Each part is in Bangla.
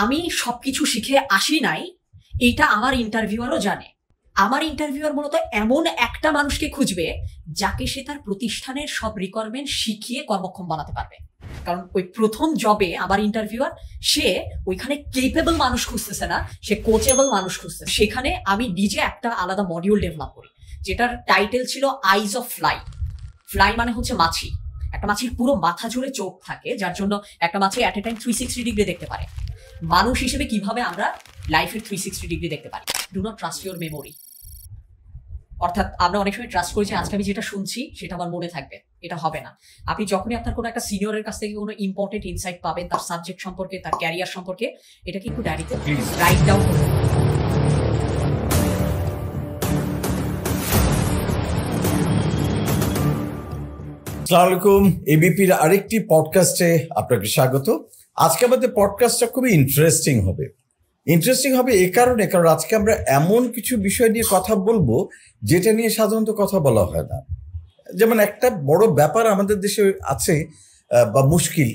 আমি সবকিছু শিখে আসি নাই, এটা আমার ইন্টারভিউয়ারও জানে। আমার ইন্টারভিউয়ার মূলত এমন একটা মানুষকে খুঁজবে যাকে সে তার প্রতিষ্ঠানের সব রিকোয়ারমেন্ট শিখিয়ে কর্মক্ষম বানাতে পারবে। কারণ ওই প্রথম জবে আমার ইন্টারভিউয়ার সে ওইখানে কেপেবল মানুষ খুঁজতেছে না, সে কোচেবল মানুষ খুঁজছে। সেখানে আমি নিজে একটা আলাদা মডিউল ডেভেলপ করি, যেটার টাইটেল ছিল আইজ অফ ফ্লাই। ফ্লাই মানে হচ্ছে মাছি। একটা মাছির পুরো মাথা জুড়ে চোখ থাকে, যার জন্য একটা মাছি অ্যাট এ টাইম 360 ডিগ্রি দেখতে পারে। মানুষ হিসেবে কিভাবে আমরা লাইফের 360 ডিগ্রি দেখতে পারি। Do not trust your memory. অর্থাৎ আমরা অনেক সময় ট্রাস্ট করি যে আজকে আমি যেটা শুনছি সেটা আমার মনে থাকবে, এটা হবে না। আপনি যখনই আপনার কোনো একটা সিনিয়রের কাছ থেকে কোনো ইম্পর্টেন্ট ইনসাইট পাবেন তার সাবজেক্ট সম্পর্কে, তার ক্যারিয়ার সম্পর্কে, এটাকে একটু ডায়েরিতে প্লিজ রাইট ডাউন করুন। আসসালামু আলাইকুম, এবিপির আরেকটি পডকাস্টে আপনাকে স্বাগত। আজকে আমাদের পডকাস্টটা খুবই ইন্টারেস্টিং হবে এই কারণে, কারণ আজকে আমরা এমন কিছু বিষয় নিয়ে কথা বলবো যেটা নিয়ে সাধারণত কথা বলা হয় না। যেমন একটা বড় ব্যাপার আমাদের দেশে আছে বা মুশকিল,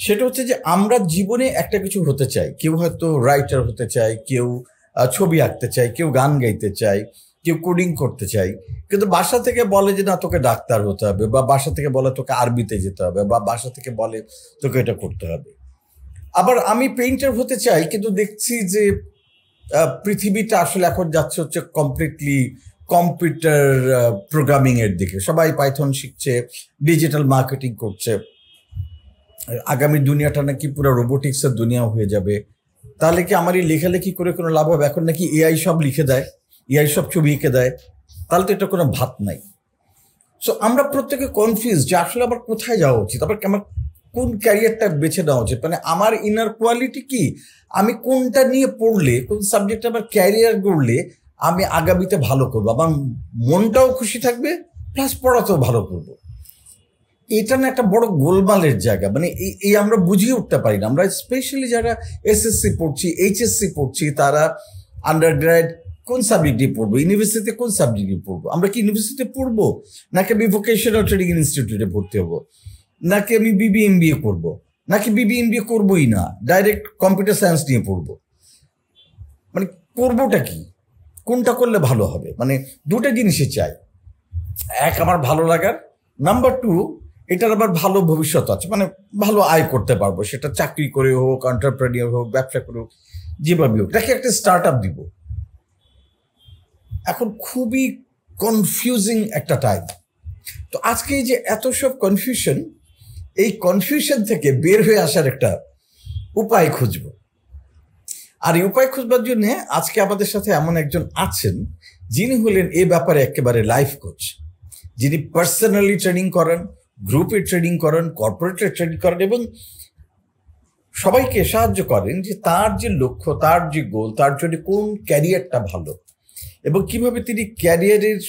সেটা হচ্ছে যে আমরা জীবনে একটা কিছু হতে চাই। কেউ হয়তো রাইটার হতে চায়, কেউ ছবি আঁকতে চায়, কেউ গান গাইতে চায়, কেউ কোডিং করতে চাই, কিন্তু বাসা থেকে বলে যে না তোকে ডাক্তার হতে হবে, বা বাসা থেকে বলে তোকে আরবিতে যেতে হবে, বা বাসা থেকে বলে তোকে এটা করতে হবে। আবার আমি পেইন্টার হতে চাই, কিন্তু দেখছি যে পৃথিবীটা আসলে এখন যাচ্ছে হচ্ছে কমপ্লিটলি কম্পিউটার প্রোগ্রামিং এর দিকে। সবাই পাইথন শিখছে, ডিজিটাল মার্কেটিং করছে। আগামী দুনিয়াটা নাকি পুরো রোবোটিক্সের দুনিয়া হয়ে যাবে। তাহলে কি আমার এই লেখালেখি করে কোনো লাভ হবে? এখন নাকি এআই সব লিখে দেয়, এআই সব ছবি এঁকে দেয়, তাহলে তো এটা কোনো ভাত নাই। সো আমরা প্রত্যেকে কনফিউজ যে আসলে আবার কোথায় যাওয়া উচিত, আবার আমার কোন ক্যারিয়ারটা বেছে নেওয়া উচিত, মানে আমার ইনার কোয়ালিটি কি, আমি কোনটা নিয়ে পড়লে, কোন সাবজেক্টে আমার ক্যারিয়ার গড়লে আমি আগামীতে ভালো করবো, আমার মনটাও খুশি থাকবে, প্লাস পড়াতেও ভালো করবো। এটা না একটা বড় গোলমালের জায়গা, মানে এই আমরা বুঝিয়ে উঠতে পারি না। আমরা স্পেশালি যারা এসএসসি পড়ছি, এইচএসসি পড়ছি, তারা আন্ডার গ্র্যাড কোন সাবজেক্ট নিয়ে পড়বো, ইউনিভার্সিটিতে কোন সাবজেক্ট নিয়ে পড়বো, আমরা কি ইউনিভার্সিটিতে পড়বো, নাকি আমি ভোকেশনাল ট্রেনিং ইনস্টিটিউটে ভর্তি হবো, নাকি আমি বিবিএমবিএ করবো, নাকি বিবিএমবিএ করবোই না, ডাইরেক্ট কম্পিউটার সায়েন্স নিয়ে পড়বো, মানে করবোটা কি, কোনটা করলে ভালো হবে? মানে দুটো জিনিসই চাই। এক, আমার ভালো লাগার, নাম্বার টু, এটার আবার ভালো ভবিষ্যৎ আছে, মানে ভালো আয় করতে পারবো, সেটা চাকরি করে হোক, এন্টারপ্রেনিয়র হোক, ব্যবসা করে হোক, যেভাবে হোক, তাকে একটা স্টার্ট আপ দিব। এখন খুবই কনফিউজিং একটা টাইম। তো আজকে এই যে এত সব কনফিউশন, এই কনফিউশন থেকে বের হয়ে আসার একটা উপায় খুঁজব। আর এই উপায় খুঁজবার জন্য আজকে আমাদের সাথে এমন একজন আছেন যিনি হলেন এ ব্যাপারে একেবারে লাইফ কোচ, যিনি পার্সোনালি ট্রেনিং করেন, গ্রুপে ট্রেনিং করেন, কর্পোরেটে ট্রেনিং করেন, এবং সবাইকে সাহায্য করেন যে তার যে লক্ষ্য, তার যে গোল, তার জন্য কোন ক্যারিয়ারটা ভালো, এবং কিভাবে তিনি ক্যারিয়ারের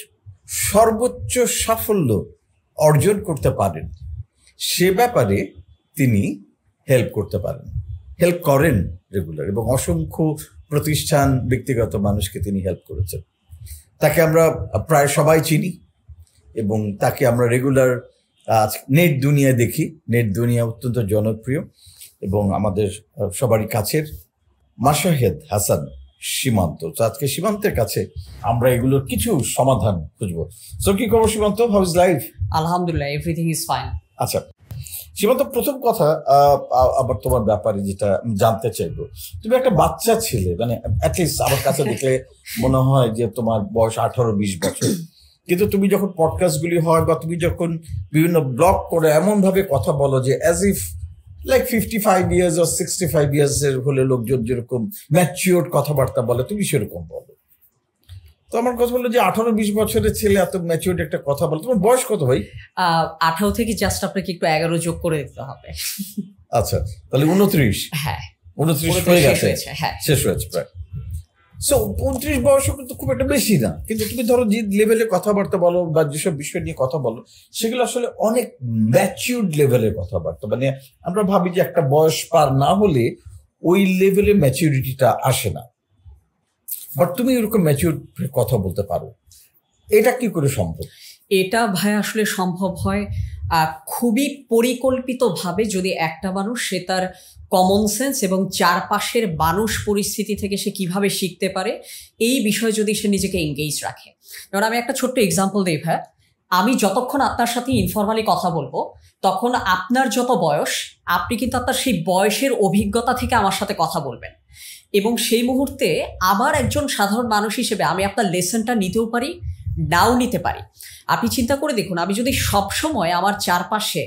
সর্বোচ্চ সাফল্য অর্জন করতে পারেন, সে ব্যাপারে তিনি হেল্প করেন রেগুলার, এবং অসংখ্য প্রতিষ্ঠান, ব্যক্তিগত মানুষকে তিনি হেল্প করেছেন। তাকে আমরা প্রায় সবাই চিনি, এবং তাকে আমরা রেগুলার নেট দুনিয়ায় দেখি। নেট দুনিয়া অত্যন্ত জনপ্রিয় এবং আমাদের সবারই কাছের মাশাহেদ হাসান সীমান্ত। তো আজকে সীমান্তের কাছে আমরা এগুলোর কিছু সমাধান খুঁজবো। সো কি খবর সীমান্ত? How is life? আলহামদুলিল্লাহ, এভরিথিং ইজ ফাইন। আচ্ছা সীমান্ত, প্রথম কথা আবার তোমার ব্যাপারে যেটা জানতে চাইবো, তুমি একটা বাচ্চা ছেলে, মানে অ্যাটলিস্ট আমার কাছে দেখলে মনে হয় যে তোমার বয়স 18-20 বছর, কিন্তু তুমি যখন পডকাস্টগুলি হয় বা তুমি যখন বিভিন্ন ব্লগ করে এমন ভাবে কথা বলো যে as if like 55 years or 65 years এর হলে লোকজন যেরকম ম্যাচিওর কথাবার্তা বলে, তুমি সেরকম বলো। তো আমার কথা বললো যে 18-20 বছরের ছেলে এত ম্যাচিওর একটা কথা বলো। তোমার বয়স কত ভাই? 18 থেকে জাস্ট আপনাকে একটু 11 যোগ করে দিতে হবে। আচ্ছা, তাহলে 29। হ্যাঁ, 29 হয়ে গেছে, হ্যাঁ, শেষ হয়েছে প্রায়। সো 29 বয়সও কিন্তু খুব একটা বেশি না, কিন্তু তুমি ধরো যে লেভেলে কথাবার্তা বলো বা যেসব বিষয় নিয়ে কথা বলো, সেগুলো আসলে অনেক ম্যাচিউরড লেভেলের কথাবার্তা। মানে আমরা ভাবি যে একটা বয়স পার না হলে ওই লেভেলে ম্যাচিউরিটিটা আসে না, বাট তুমি এরকম ম্যাচিউর কথা বলতে পারো। এটা কি করে সম্ভব? এটা ভাই আসলে সম্ভব হয় খুবই পরিকল্পিতভাবে, যদি একটা মানুষ সে তার কমন সেন্স এবং চারপাশের মানুষ পরিস্থিতি থেকে সে কিভাবে শিখতে পারে এই বিষয়ে যদি সে নিজেকে এঙ্গেজ রাখে। কারণ আমি একটা ছোট্ট এক্সাম্পল দিই ভাই, আমি যতক্ষণ আপনার সাথে ইনফরমালি কথা বলবো তখন আপনার যত বয়স আপনি কিন্তু আপনার সেই বয়সের অভিজ্ঞতা থেকে আমার সাথে কথা বলবেন, এবং সেই মুহূর্তে আমার একজন সাধারণ মানুষ হিসেবে আমি আপনার লেসনটা নিতেও পারি, নাও নিতে পারি। আপনি চিন্তা করে দেখুন, আমি যদি সবসময় আমার চারপাশে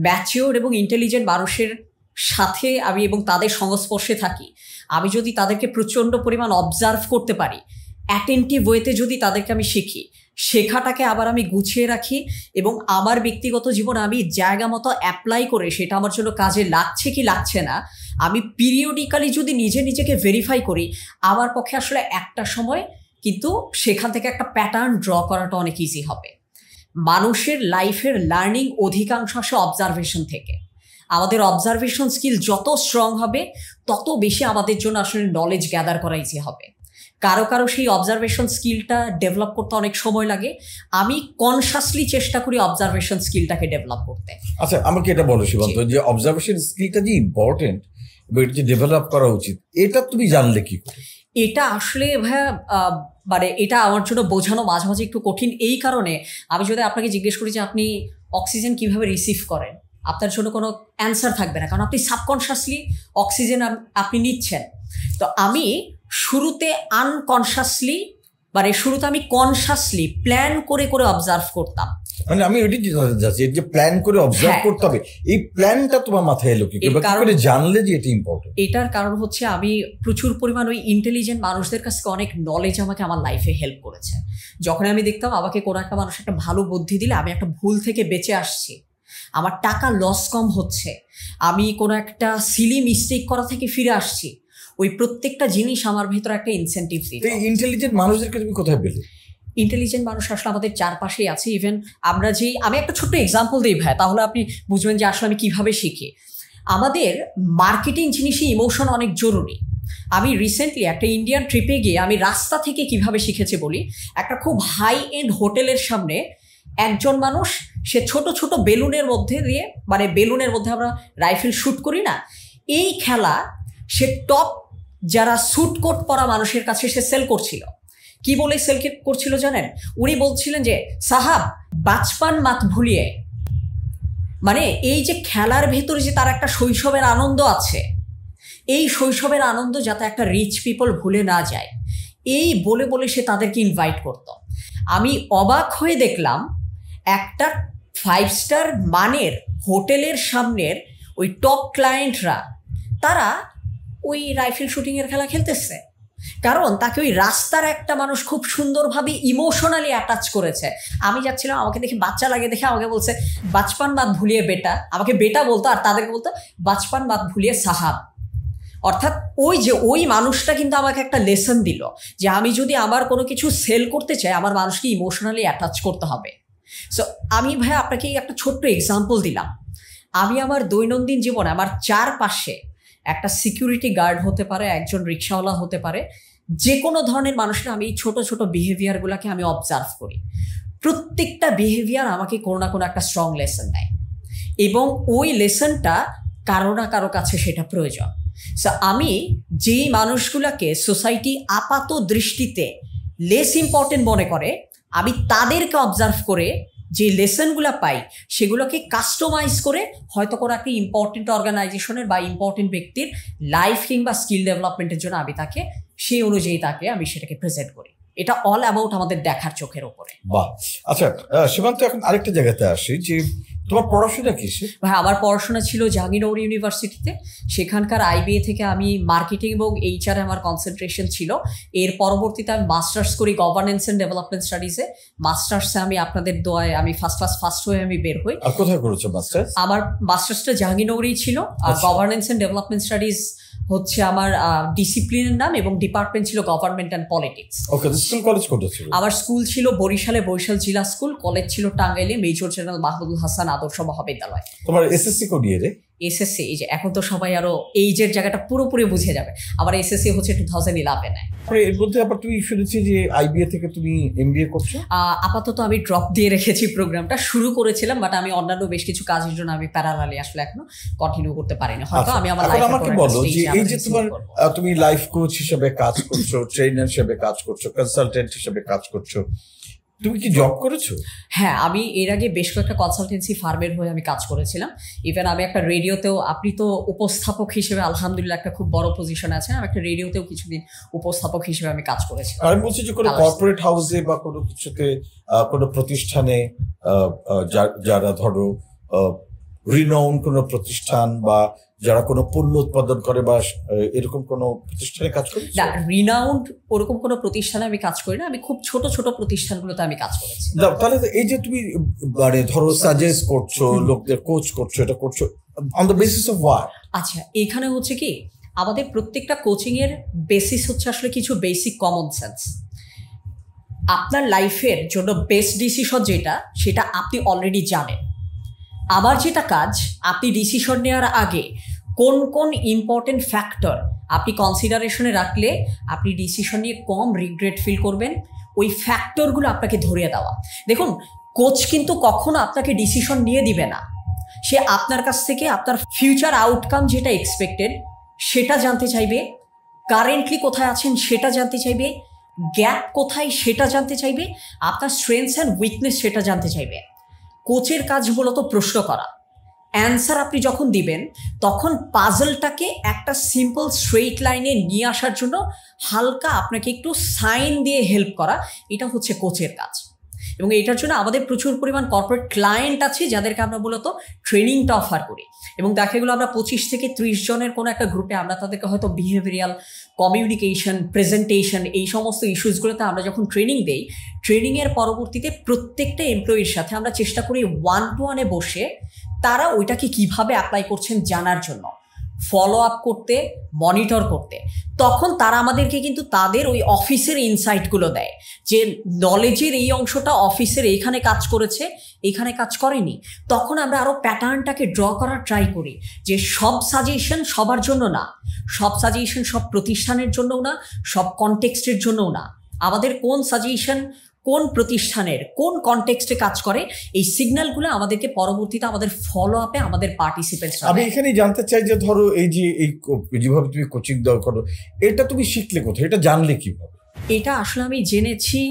ম্যাচিওর এবং ইন্টেলিজেন্ট মানুষের সাথে আমি এবং তাদের সংস্পর্শে থাকি, আমি যদি তাদেরকে প্রচণ্ড পরিমাণ অবজার্ভ করতে পারি, অ্যাটেন্টিভ ওয়েতে যদি তাদেরকে আমি শিখি, শেখাটাকে আবার আমি গুছিয়ে রাখি এবং আমার ব্যক্তিগত জীবনে আমি জায়গা মতো অ্যাপ্লাই করে সেটা আমার জন্য কাজে লাগছে কি লাগছে না আমি পিরিয়ডিক্যালি যদি নিজেকে ভেরিফাই করি, আমার পক্ষে আসলে একটা সময় কিন্তু সেখান থেকে একটা প্যাটার্ন ড্র করাটা অনেক ইজি হবে। মানুষের লাইফের লার্নিং অধিকাংশ আসে অবজারভেশন থেকে। আমাদের অবজারভেশন স্কিল যত স্ট্রং হবে তত বেশি আমাদের জন্য আসলে নলেজ গ্যাদার করা ইজি হবে। কারো সেই অবজারভেশন স্কিলটা ডেভেলপ করতে অনেক সময় লাগে, আমি কনসাসলি চেষ্টা করি অবজারভেশন স্কিলটাকে ডেভেলপ করতে। আচ্ছা, আমাকে এটা বলো সীমান্ত, যে অবজারভেশন স্কিলটা যে ইম্পর্টেন্ট এবং এটা যে ডেভেলপ করা উচিত, এটা তুমি জানলে কি করে? এটা আসলে ভাইয়া মানে এটা আমার জন্য বোঝানো মাঝে মাঝে একটু কঠিন। এই কারণে আমি যদি আপনাকে জিজ্ঞেস করি যে আপনি অক্সিজেন কিভাবে রিসিভ করেন, আপনার জন্য কোনো অ্যান্সার থাকবে না, কারণ আপনি সাবকনশাসলি অক্সিজেন আপনি নিচ্ছেন। তো আমি শুরুতে আনকনশাসলি মানে শুরুতে আমি কনশাসলি প্ল্যান করে অবজার্ভ করতাম। মানে আমি ওইটা যাচ্ছি, যে প্ল্যান করে অবজার্ভ করতে হবে, এই প্ল্যানটা তোমার মাথায় এলো কি করে, জানলে যে এটা ইম্পর্টেন্ট? এটার কারণ হচ্ছে আমি প্রচুর পরিমাণ ওই ইন্টেলিজেন্ট মানুষদের কাছ থেকে অনেক নলেজ আমাকে আমার লাইফে হেল্প করেছে। যখন আমি দেখতাম আমাকে কোনো একটা মানুষ একটা ভালো বুদ্ধি দিলে আমি একটা ভুল থেকে বেঁচে আসছি, আমার টাকা লস কম হচ্ছে, আমি কোনো একটা সিলি মিস্টেক করা থেকে ফিরে আসছি, ওই প্রত্যেকটা জিনিস আমার ভিতরে একটা ইনসেন্টিভ দিত। ইন্টেলিজেন্ট মানুষদেরকে তুমি কোথায় পেলে? ইন্টেলিজেন্ট মানুষ আসলে আমাদের চারপাশেই আছে। ইভেন আমরা আমি একটা ছোট্ট এক্সাম্পল দিই ভাই, তাহলে আপনি বুঝবেন যে আসলে আমি কিভাবে শিখি। আমাদের মার্কেটিং জিনিসই ইমোশন অনেক জরুরি। আমি রিসেন্টলি একটা ইন্ডিয়ান ট্রিপে গিয়ে আমি রাস্তা থেকে কিভাবে শিখেছি বলি। একটা খুব হাই এন্ড হোটেলের সামনে একজন মানুষ, সে ছোট ছোট বেলুনের মধ্যে দিয়ে, মানে বেলুনের মধ্যে আমরা রাইফেল শ্যুট করি না, এই খেলা সে টপ যারা স্যুট কোট পরা মানুষের কাছে সে সেল করছিল। কি বলে সেল করছিল জানেন? উনি বলছিলেন যে সাহাব বাচপান মাত ভুলিয়ে, মানে এই যে খেলার ভেতরে যে তার একটা শৈশবের আনন্দ আছে, এই শৈশবের আনন্দ যাতে একটা রিচ পিপল ভুলে না যায়, এই বলে বলে সে তাদেরকে ইনভাইট করত। আমি অবাক হয়ে দেখলাম একটা 5 স্টার মানের হোটেলের সামনের ওই টপ ক্লায়েন্টরা তারা ওই রাইফেল শুটিংয়ের খেলা খেলতেছে, কারণ তাকে ওই রাস্তার একটা মানুষ খুব সুন্দরভাবে ইমোশনালি অ্যাটাচ করেছে। আমি যাচ্ছিলাম, আমাকে দেখে বাচ্চা লাগে দেখে আমাকে বলছে বাচপান বাদ ভুলিয়ে বেটা, আমাকে বেটা বলতো আর তাদেরকে বলতো বাচপান বাদ ভুলিয়ে সাহাব। অর্থাৎ ওই মানুষটা কিন্তু আমাকে একটা লেসন দিল যে আমি যদি আমার কোনো কিছু সেল করতে চাই, আমার মানুষকে ইমোশনালি অ্যাটাচ করতে হবে। সো আমি ভাই আপনাকে একটা ছোট্ট এক্সাম্পল দিলাম। আমি আমার দৈনন্দিন জীবনে আমার চারপাশে একটা সিকিউরিটি গার্ড হতে পারে, একজন রিক্সাওয়ালা হতে পারে, যে কোনো ধরনের মানুষের আমি এই ছোট ছোট বিহেভিয়ারগুলোকে আমি অবজার্ভ করি। প্রত্যেকটা বিহেভিয়ার আমাকে কোনো না কোনো একটা স্ট্রং লেসন দেয় এবং ওই লেসনটা কারো না কারো কাছে সেটা প্রয়োজন। সো আমি যেই মানুষগুলোকে সোসাইটি আপাত দৃষ্টিতে লেস ইম্পর্টেন্ট মনে করে, আমি তাদেরকে অবজার্ভ করে যে লেসনগুলো পাই সেগুলোকে কাস্টমাইজ করে হয়তো কোনো একটা ইম্পর্টেন্ট অর্গানাইজেশনের বা ইম্পর্টেন্ট ব্যক্তির লাইফ কিংবা স্কিল ডেভেলপমেন্টের জন্য আমি তাকে সেই অনুযায়ী আমি সেটাকে প্রেজেন্ট করি। এটা অল অ্যাবাউট আমাদের দেখার চোখের ওপরে। বাহ, আচ্ছা সীমান্ত, এখন আরেকটা জায়গাতে আসি, যে তোমার পড়াশোনা কি? ভাই আমার পড়াশোনা ছিল জাহাঙ্গীরনগর ইউনিভার্সিটিতে। সেখানকার আইবিএ থেকে আমি মার্কেটিং এবং এইচআরে আমার কনসেন্ট্রেশন ছিল। এর পরবর্তীতে আমি মাস্টার্স করি গভর্নেন্স অ্যান্ড ডেভেলপমেন্ট স্টাডিজে। মাস্টার্সে আমি আপনাদের দোয়ায় আমি ফার্স্ট হয়ে আমি বের হই। আর কোথায় করেছো মাস্টার্স? আমার মাস্টার্সটা জাহাঙ্গীরনগরেই ছিল। আর গভর্নেন্স অ্যান্ড ডেভেলপমেন্ট স্টাডিজ হচ্ছে আমার ডিসিপ্লিনের নাম এবং ডিপার্টমেন্ট ছিল government and politics. Okay, school college কোথায় ছিল? আমার স্কুল ছিল বরিশালে, বরিশাল জেলা স্কুল। কলেজ ছিল টাঙ্গাইলে মেজর জেনারেল মাহমুদুল হাসান আদর্শ মহাবিদ্যালয়। তোমার এসএসসি কোন ইয়ারে? এসএসসি, এই যে এখন তো সবাই আরো এইজের জায়গাটা পুরোপুরি বুঝে যাবে, আমার এসএসসি হচ্ছে 2011-এ। এর মধ্যে আবার তুমি শুনেছি যে আইবিএ থেকে তুমি এমবিএ করছো। আপাতত আমি ড্রপ দিয়ে রেখেছি প্রোগ্রামটা, শুরু করেছিলাম বাট আমি অন্যান্য বেশ কিছু কাজের জন্য আমি প্যারালালি আসলে এখনো কন্টিনিউ করতে পারিনি। হয়তো আমি আমার লাইফে আমাকে বলো যে এই যে তুমি লাইফ কোচ হিসেবে কাজ করছো, ট্রেনার হিসেবে কাজ করছো, কনসালটেন্ট হিসেবে কাজ করছো, তুমি কি জব করেছো? হ্যাঁ, আমি এর আগে বেশ কয়েকটা কনসালটেন্সি ফার্মের হয়ে আমি কাজ করেছিলাম। ইভেন আমি একটা রেডিওতেও, আপনি তো উপস্থাপক হিসেবে আলহামদুলিল্লাহ একটা খুব বড় পজিশনে আছেন, আমি একটা রেডিওতেও কিছুদিন উপস্থাপক হিসেবে আমি কাজ করেছিলাম। আমি বলছি যে কোনো কর্পোরেট হাউসে বা কোনো কিছুতে, কোনো প্রতিষ্ঠানে, যারা ধরো রিনাউন্ড কোনো প্রতিষ্ঠান বা যারা কোনো পণ্য উৎপাদন করে বা এরকম কোনো প্রতিষ্ঠানে কাজ করে? না, রিনাউন্ড ওরকম কোনো প্রতিষ্ঠানে আমি কাজ করি না, আমি খুব ছোট ছোট প্রতিষ্ঠানগুলোতে আমি কাজ করেছি। তাহলে এই যে তুমি মানে ধরো সাজেস্ট করছো, লোকদের কোচ করছো, এটা করছো on the basis of what? আচ্ছা, এখানে হচ্ছে কি, আমাদের প্রত্যেকটা কোচিং এর বেসিস হচ্ছে আসলে কিছু বেসিক কমন সেন্স। আপনার লাইফের জন্য বেস্ট ডিসিশন যেটা, সেটা আপনি অলরেডি জানেন। আমার যেটা কাজ, আপনি ডিসিশন নেওয়ার আগে কোন কোন ইম্পর্টেন্ট ফ্যাক্টর আপনি কনসিডারেশনে রাখলে আপনি ডিসিশন নিয়ে কম রিগ্রেট ফিল করবেন, ওই ফ্যাক্টরগুলো আপনাকে ধরিয়ে দেওয়া। দেখুন, কোচ কিন্তু কখনো আপনাকে ডিসিশন নিয়ে দিবে না, সে আপনার কাছ থেকে আপনার ফিউচার আউটকাম যেটা এক্সপেক্টেড সেটা জানতে চাইবে, কারেন্টলি কোথায় আছেন সেটা জানতে চাইবে, গ্যাপ কোথায় সেটা জানতে চাইবে, আপনার স্ট্রেংথস অ্যান্ড উইকনেস সেটা জানতে চাইবে। কোচের কাজ মূলত প্রশ্ন করা, অ্যান্সার আপনি যখন দিবেন তখন পাজলটাকে একটা সিম্পল স্ট্রেইট লাইনে নিয়ে আসার জন্য হালকা আপনাকে একটু সাইন দিয়ে হেল্প করা, এটা হচ্ছে কোচের কাজ। এবং এটার জন্য আমাদের প্রচুর পরিমাণ কর্পোরেট ক্লায়েন্ট আছে যাদেরকে আমরা মূলত ট্রেনিংটা অফার করি। এবং দেখা গেলো আমরা 25 থেকে 30 জনের কোনো একটা গ্রুপে আমরা তাদেরকে হয়তো বিহেভিয়ারাল, কমিউনিকেশন, প্রেজেন্টেশন, এই সমস্ত ইস্যুসগুলোতে আমরা যখন ট্রেনিং দেই, ট্রেনিংয়ের পরবর্তীতে প্রত্যেকটা এমপ্লয়ির সাথে আমরা চেষ্টা করি 1-to-1 বসে তারা ওইটাকে কিভাবে অ্যাপ্লাই করছেন জানার জন্য, ফলো আপ করতে, মনিটর করতে। তখন তারা আমাদেরকে কিন্তু তাদের ওই অফিসের ইনসাইটগুলো দেয় যে নলেজের এই অংশটা অফিসের এইখানে কাজ করেছে, এইখানে কাজ করেনি। তখন আমরা আরও প্যাটার্নটাকে ড্র করার ট্রাই করি যে সব সাজেশন সবার জন্য না, সব সাজেশন সব প্রতিষ্ঠানের জন্যও না, সব কনটেক্সটের জন্যও না। আমাদের কোন সাজেশন কোন প্রতিষ্ঠানের কোন কনটেক্সটে কাজ করে, এই সিগন্যালগুলো আমাদেরকে পরবর্তীতে আমাদের ফলো আপে আমাদের পার্টিসিপেন্টস। আমি এখানে জানতে চাই যে ধরো এই যে যেভাবে তুমি কোচিং দেওয়া করো, এটা তুমি শিখলে কোথায়, এটা জানলে কিভাবে? এটা আসলে আমি জেনেছি,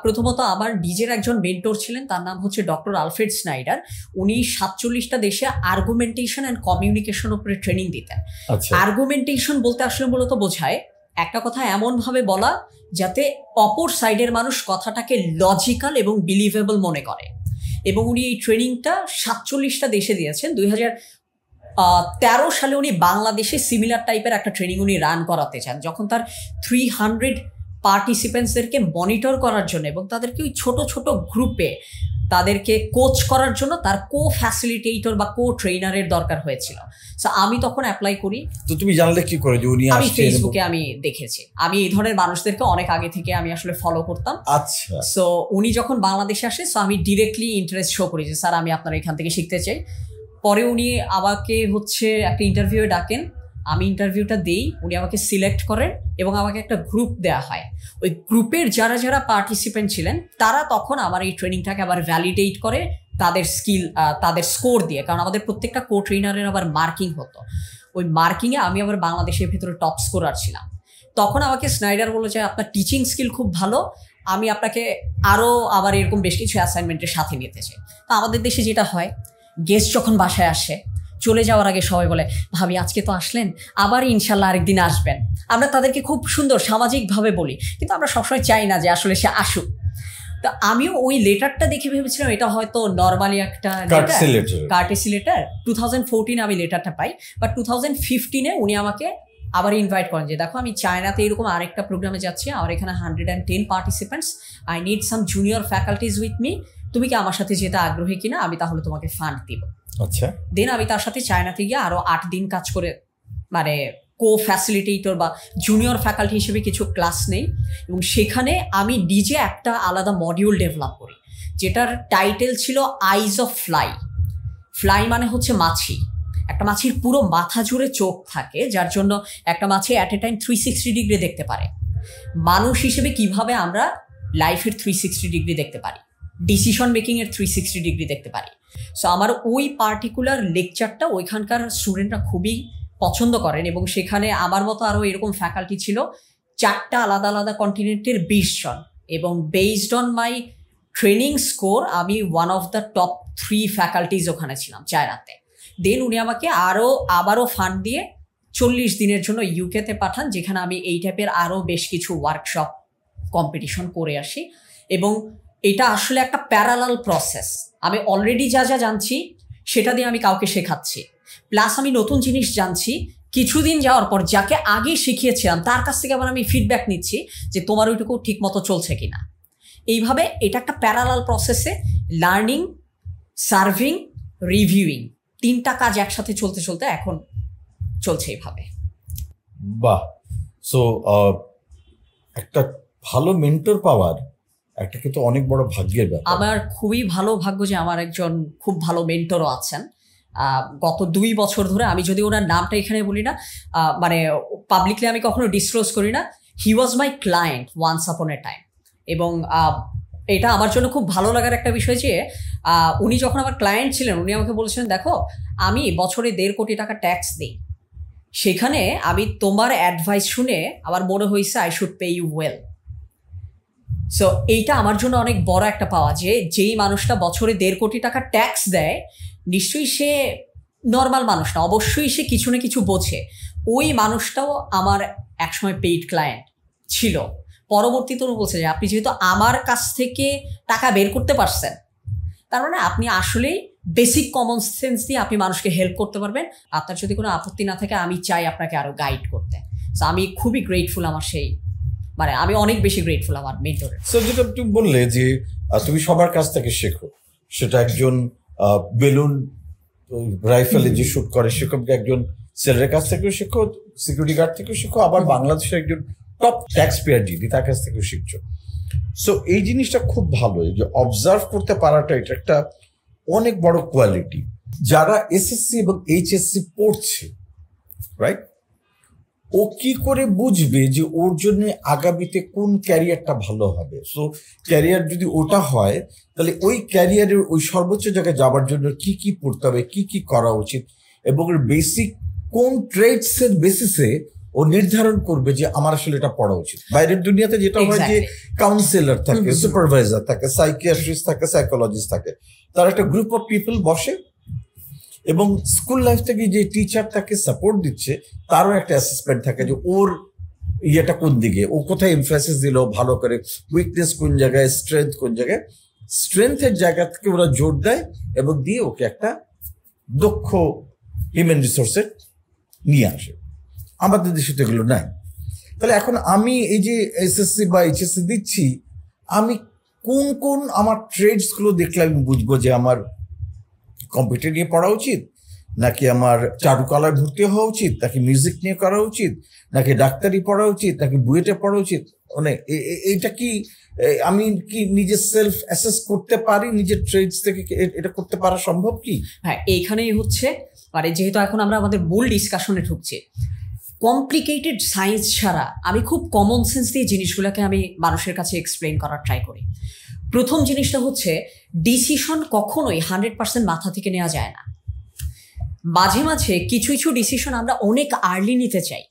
প্রথমত আমার নিজের একজন মেন্টর ছিলেন, তার নাম হচ্ছে ডক্টর আলফ্রেড স্নাইডার। উনি 47টা দেশে আর্গুমেন্টেশন অ্যান্ড কমিউনিকেশন উপরে ট্রেনিং দিতেন। আর্গুমেন্টেশন বলতে আসলে মূলত বোঝায় একটা কথা এমনভাবে বলা যাতে অপর সাইডের মানুষ কথাটাকে লজিক্যাল এবং বিলিভেবল মনে করে। এবং উনি এই ট্রেনিংটা 47টা দেশে দিয়েছেন। 2013 সালে উনি বাংলাদেশে সিমিলার টাইপের একটা ট্রেনিং উনি রান করাতে চান, যখন তার 300 পার্টিসিপেন্টসদেরকে মনিটর করার জন্য এবং তাদেরকে ওই ছোট ছোট গ্রুপে তাদেরকে কোচ করার জন্য তার কো ফ্যাসিলিটেটর বা কো ট্রেনারের দরকার হয়েছিল। সো আমি তখন অ্যাপ্লাই করি। তো তুমি জানলে কি করে যে উনি আসছেন? আমি ফেসবুকে আমি দেখেছি, আমি এই ধরনের মানুষদেরকে অনেক আগে থেকে আমি আসলে ফলো করতাম। আচ্ছা, সো উনি যখন বাংলাদেশে আসে, সো আমি ডিরেক্টলি ইন্টারেস্ট শো করি যে স্যার আমি আপনার এখান থেকে শিখতে চাই। পরে উনি আমাকে হচ্ছে একটা ইন্টারভিউ ডাকেন, আমি ইন্টারভিউটা দিই, উনি আমাকে সিলেক্ট করেন এবং আমাকে একটা গ্রুপ দেওয়া হয়। ওই গ্রুপের যারা যারা পার্টিসিপেন্ট ছিলেন তারা তখন আমার এই ট্রেনিংটাকে আবার ভ্যালিডেট করে তাদের স্কিল, তাদের স্কোর দিয়ে, কারণ আমাদের প্রত্যেকটা কো ট্রেনারের আবার মার্কিং হতো। ওই মার্কিংয়ে আমি আবার বাংলাদেশের ভেতরে টপ স্কোরার ছিলাম। তখন আমাকে স্নাইডার বলল যে আপনার টিচিং স্কিল খুব ভালো, আমি আপনাকে আরও আবার এরকম বেশ কিছু অ্যাসাইনমেন্টের সাথে নিতে চাই। তো আমাদের দেশে যেটা হয়, গেস্ট যখন বাসায় আসে, চলে যাওয়ার আগে সবাই বলে ভাবি আজকে তো আসলেন, আবার ইনশাল্লাহ আরেকদিন আসবেন। আমরা তাদেরকে খুব সুন্দর সামাজিকভাবে বলি, কিন্তু আমরা সবসময় চাই না যে আসলে সে আসুক। তো আমিও ওই লেটারটা দেখে ভেবেছিলাম এটা হয়তো নর্মালি একটা কার্টেসি লেটার। 2014 আমি লেটারটা পাই, বাট 2015 উনি আমাকে আবার ইনভাইট করেন যে দেখো আমি চায়নাতে এরকম আরেকটা প্রোগ্রামে যাচ্ছি, আমার এখানে 110 participants, I need some junior faculties with me, তুমি কি আমার সাথে যেতে আগ্রহী কিনা, আমি তাহলে তোমাকে ফান্ড দিব। আচ্ছা, দেন আমি তার সাথে চায়নাতে গিয়ে আরো 8 দিন কাজ করে, মানে কো ফ্যাসিলিটেটর বা জুনিয়র ফ্যাকাল্টি হিসেবে কিছু ক্লাস নেই, এবং সেখানে আমি নিজে একটা আলাদা মডিউল ডেভেলপ করি যেটার টাইটেল ছিল আইজ অফ ফ্লাই। ফ্লাই মানে হচ্ছে মাছি, একটা মাছির পুরো মাথা জুড়ে চোখ থাকে, যার জন্য একটা মাছি অ্যাট এ টাইম 360 ডিগ্রি দেখতে পারে। মানুষ হিসেবে কিভাবে আমরা লাইফের 360 ডিগ্রি দেখতে পারি, ডিসিশন মেকিংয়ের 360 ডিগ্রি দেখতে পারি। সো আমার ওই পার্টিকুলার লেকচারটা ওইখানকার স্টুডেন্টরা খুবই পছন্দ করেন, এবং সেখানে আমার মতো আরও এরকম ফ্যাকাল্টি ছিল 4টা আলাদা আলাদা কন্টিনেন্টের 20 জন, এবং based on my training score আমি one of the top 3 faculties ওখানে ছিলাম চায়নাতে। দেন উনি আমাকে আবারও ফান্ড দিয়ে 40 দিনের জন্য ইউকেতে পাঠান, যেখানে আমি এই টাইপের আরও বেশ কিছু ওয়ার্কশপ কম্পিটিশন করে আসি। এবং এটা আসলে একটা প্যারালাল প্রসেস। আমি অলরেডি যা যা জানছি সেটা দিয়ে আমি কাউকে শেখাচ্ছি, প্লাস আমি নতুন জিনিস জানছি। কিছুদিন যাওয়ার পর যাকে আগে শিখিয়েছিলাম তার কাছ থেকে আবার আমি ফিডব্যাক নিচ্ছি যে তোমার ওইটুকু ঠিক মতো চলছে কিনা। এইভাবে এটা একটা প্যারালাল প্রসেসে লার্নিং, সার্ভিং, রিভিউইং 3টা কাজ একসাথে চলতে চলতে এখন চলছে এইভাবে। বাহ। সো একটা ভালো মেন্টর পাওয়ার একটা কিন্তু অনেক বড় ভাগ্যের ব্যাপার। আমার খুবই ভালো ভাগ্য যে আমার একজন খুব ভালো মেন্টরও আছেন। গত 2 বছর ধরে, আমি যদি ওনার নামটা এখানে বলি না, মানে পাবলিকলি আমি কখনো ডিসক্লোজ করি না, হি ওয়াজ মাই ক্লায়েন্ট ওয়ান্স আপন এ টাইম। এবং এটা আমার জন্য খুব ভালো লাগার একটা বিষয় যে উনি যখন আমার ক্লায়েন্ট ছিলেন উনি আমাকে বলেছিলেন, দেখো আমি বছরে 1.5 কোটি টাকা ট্যাক্স দিই, সেখানে আমি তোমার অ্যাডভাইস শুনে আমার মনে হয়েছে I should pay you well. So এইটা আমার জন্য অনেক বড় একটা পাওয়া, যে যেই মানুষটা বছরে 1.5 কোটি টাকা ট্যাক্স দেয় নিশ্চয়ই সে নর্মাল মানুষ না, অবশ্যই সে কিছু না কিছু বোঝে। ওই মানুষটাও আমার একসময় পেইড ক্লায়েন্ট ছিল। পরবর্তীতে উনি বলছে যে আপনি যেহেতু আমার কাছ থেকে টাকা বের করতে পারছেন, তার মানে আপনি আসলেই বেসিক কমন সেন্স দিয়ে আপনি মানুষকে হেল্প করতে পারবেন। আপনার যদি কোনো আপত্তি না থাকে আমি চাই আপনাকে আরও গাইড করতে। সো আমি খুবই গ্রেটফুল আমার সেই, মানে আমি অনেক বেশি গ্রেটফুল আমার মেন্টরের। সো যেটা তুমি বললে যে তুমি সবার কাছ থেকে শেখো, সেটা একজন বেলুন রাইফেলে যে শুট করে সেরকম একজন সেলের কাছ থেকেও শেখো, সিকিউরিটি গার্ড থেকেও শেখো, আবার বাংলাদেশের একজন টপ ট্যাক্স পেয়ার যিনি তার কাছ থেকেও শিখছো। সো এই জিনিসটা খুব ভালো, যে অবজার্ভ করতে পারাটা এটা একটা অনেক বড় কোয়ালিটি। যারা এসএসসি এবং এইচএসসি পড়ছে, রাইট, ও কি করে বুঝবে যে ওর জন্য আগামীতে কোন ক্যারিয়ারটা ভালো হবে? সো ক্যারিয়ার যদি ওটা হয় তাহলে ওই ক্যারিয়ারের ওই সর্বোচ্চ জায়গায় যাবার জন্য কি কি পড়তে হবে, কি কি করা উচিত, এবং বেসিক কোন ট্রেডস এর বেসিসে ও নির্ধারণ করবে যে আমার আসলে এটা পড়া উচিত। বাইরের দুনিয়াতে যেটা হয় যে কাউন্সিলর থাকে, সুপারভাইজার থাকে, সাইকিয়াট্রিস্ট থাকে, সাইকোলজিস্ট থাকে, তার একটা গ্রুপ অফ পিপল বসে, এবং স্কুল লাইফ থেকে যে টিচার তাকে সাপোর্ট দিচ্ছে তারও একটা অ্যাসেসমেন্ট থাকে যে ওর ইয়েটা কোন দিকে, ও কোথায় এমফাসিস দিল ভালো করে, উইকনেস কোন জায়গায়, স্ট্রেংথ কোন জায়গায়। স্ট্রেংথের জায়গা থেকে ওরা জোর দেয় এবং দিয়ে ওকে একটা দক্ষ হিউম্যান রিসোর্সে নিয়ে আসে। আমাদের দেশে তো এগুলো নাই। তাহলে এখন আমি এই যে এসএসসি বা এইচএসসি দিচ্ছি, আমি কোন কোন আমার ট্রেডসগুলো দেখলে আমি বুঝবো যে আমার কম্পিউটার নিয়ে পড়া উচিত, নাকি আমার চারুকলায় ভর্তি হওয়া উচিত, নাকি মিউজিক নিয়ে করা উচিত, নাকি ডাক্তারি পড়া উচিত, নাকি বুয়েটে পড়া উচিত? মানে এইটা কি আমি কি নিজে সেলফ অ্যাসেস করতে পারি? নিজের ট্রেডস থেকে এটা করতে পারা সম্ভব কি? হ্যাঁ, এইখানেই হচ্ছে, মানে যেহেতু এখন আমরা আমাদের মূল ডিসকাশনে ঢুকছি, কমপ্লিকেটেড সায়েন্স ছাড়া আমি খুব কমন সেন্স দিয়ে জিনিসগুলোকে আমি মানুষের কাছে এক্সপ্লেন করার ট্রাই করি। প্রথম জিনিসটা হচ্ছে ডিসিশন কখনোই 100% মাথা থেকে নেওয়া যায় না। মাঝে মাঝে কিছু কিছু ডিসিশন আমরা অনেক আর্লি নিতে চাই।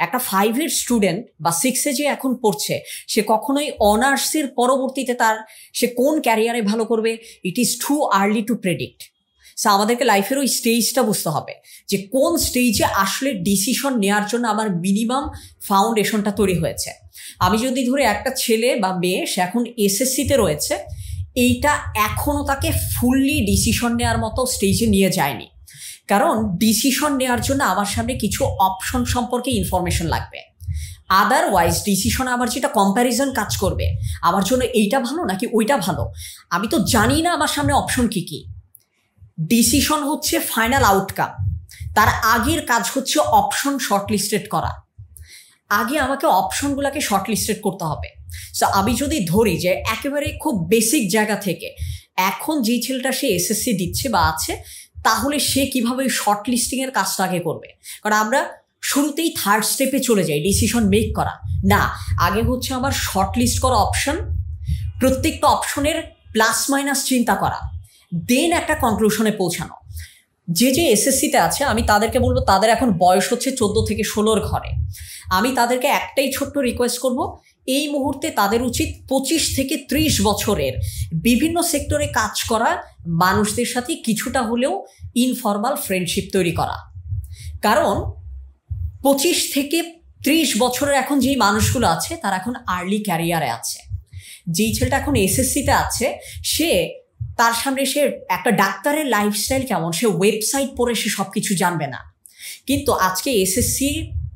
একটা 5-এর স্টুডেন্ট বা 6-এ যে এখন পড়ছে, সে কখনোই অনার্সের পরবর্তীতে সে কোন ক্যারিয়ারে ভালো করবে, it is too early to predict. So আমাদেরকে লাইফের ওই স্টেজটা বুঝতে হবে যে কোন স্টেজে আসলে ডিসিশন নেওয়ার জন্য আমার মিনিমাম ফাউন্ডেশনটা তৈরি হয়েছে। আমি যদি ধরে একটা ছেলে বা মেয়ে সে এখন এসএসসিতে রয়েছে, এইটা এখনও তাকে ফুললি ডিসিশন নেওয়ার মতো স্টেজে নিয়ে যায়নি, কারণ ডিসিশন নেওয়ার জন্য আমার সামনে কিছু অপশন সম্পর্কে ইনফরমেশন লাগবে। আদারওয়াইজ ডিসিশন আমার যেটা কম্প্যারিজন কাজ করবে, আমার জন্য এইটা ভালো নাকি ওইটা ভালো, আমি তো জানি না আমার সামনে অপশন কী কী। ডিসিশন হচ্ছে ফাইনাল আউটকাম, তার আগের কাজ হচ্ছে অপশন শর্টলিস্টেড করা। আগে আমাকে অপশনগুলোকে শর্টলিস্টেড করতে হবে। সো আমি যদি ধরি যে একেবারে খুব বেসিক জায়গা থেকে, এখন যে ছেলেটা সে এসএসসি দিচ্ছে বা আছে, তাহলে সে কিভাবে শর্ট লিস্টিংয়ের কাজটা আগে করবে? কারণ আমরা শুরুতেই থার্ড স্টেপে চলে যাই, ডিসিশন মেক করা না। আগে হচ্ছে আমার শর্ট লিস্ট করা অপশন, প্রত্যেকটা অপশনের প্লাস মাইনাস চিন্তা করা, দেন একটা কনক্লুশনে পৌঁছানো। যে এসএসসিতে আছে আমি তাদেরকে বলবো, তাদের এখন বয়স হচ্ছে 14 থেকে 16-র ঘরে। আমি তাদেরকে একটাই ছোট্ট রিকোয়েস্ট করব, এই মুহূর্তে তাদের উচিত 25 থেকে 30 বছরের বিভিন্ন সেক্টরে কাজ করা মানুষদের সাথে কিছুটা হলেও ইনফর্মাল ফ্রেন্ডশিপ তৈরি করা। কারণ 25 থেকে 30 বছরের এখন যেই মানুষগুলো আছে তারা এখন আর্লি ক্যারিয়ারে আছে। যেই ছেলেটা এখন এসএসসিতে আছে, সে তার সামনে সে একটা ডাক্তারের লাইফস্টাইল কেমন, সে ওয়েবসাইট পড়ে সে সব কিছু জানবে না। কিন্তু আজকে এসএসসি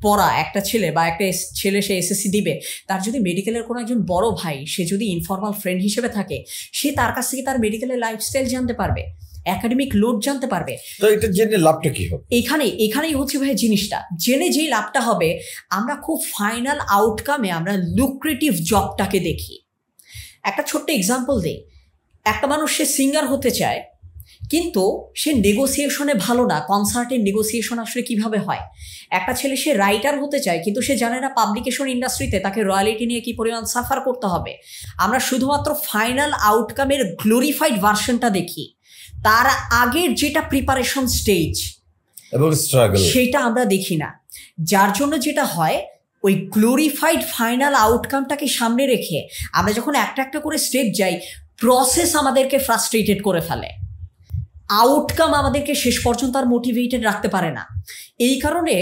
পড়া একটা ছেলে বা একটা ছেলে সে এসএসসি দিবে, তার যদি মেডিকেলের কোনো একজন বড় ভাই সে যদি ইনফর্মাল ফ্রেন্ড হিসেবে থাকে, সে তার কাছ থেকে তার মেডিকেলের লাইফস্টাইল জানতে পারবে, একাডেমিক লোড জানতে পারবে। তো এটা জেনে লাভটা কি হবে? এখানেই হচ্ছে ভাই জিনিসটা, জেনে যেই লাভটা হবে, আমরা খুব ফাইনাল আউটকামে আমরা লুক্রেটিভ জবটাকে দেখি। একটা ছোট্ট এক্সাম্পল দিই, একটা মানুষ সে সিঙ্গার হতে চায়, কিন্তু সে নেগোসিয়েশনে ভালো না। কনসার্টের নেগোসিয়েশন আসলে কিভাবে হয়? একটা ছেলে সে রাইটার হতে চায়, কিন্তু সে জানে না পাবলিকেশন ইন্ডাস্ট্রিতে তাকে রয়্যালিটি নিয়ে কি পরিমাণ সাফার করতে হবে। আমরা শুধুমাত্র ফাইনাল আউটকামের গ্লোরিফাইড ভার্সনটা দেখি, তার আগের যেটা প্রিপারেশন স্টেজ এবং স্ট্রাগল, সেটা আমরা দেখি না। যার জন্য যেটা হয়, ওই গ্লোরিফাইড ফাইনাল আউটকামটাকে সামনে রেখে আমরা যখন একটা একটা করে স্টেপ যাই, প্রসেস আমাদেরকে ফ্রাস্ট্রেটেড করে ফেলে, আউটকাম আমাদেরকে শেষ পর্যন্ত আর মোটিভেটেড রাখতে পারে না। এই কারণে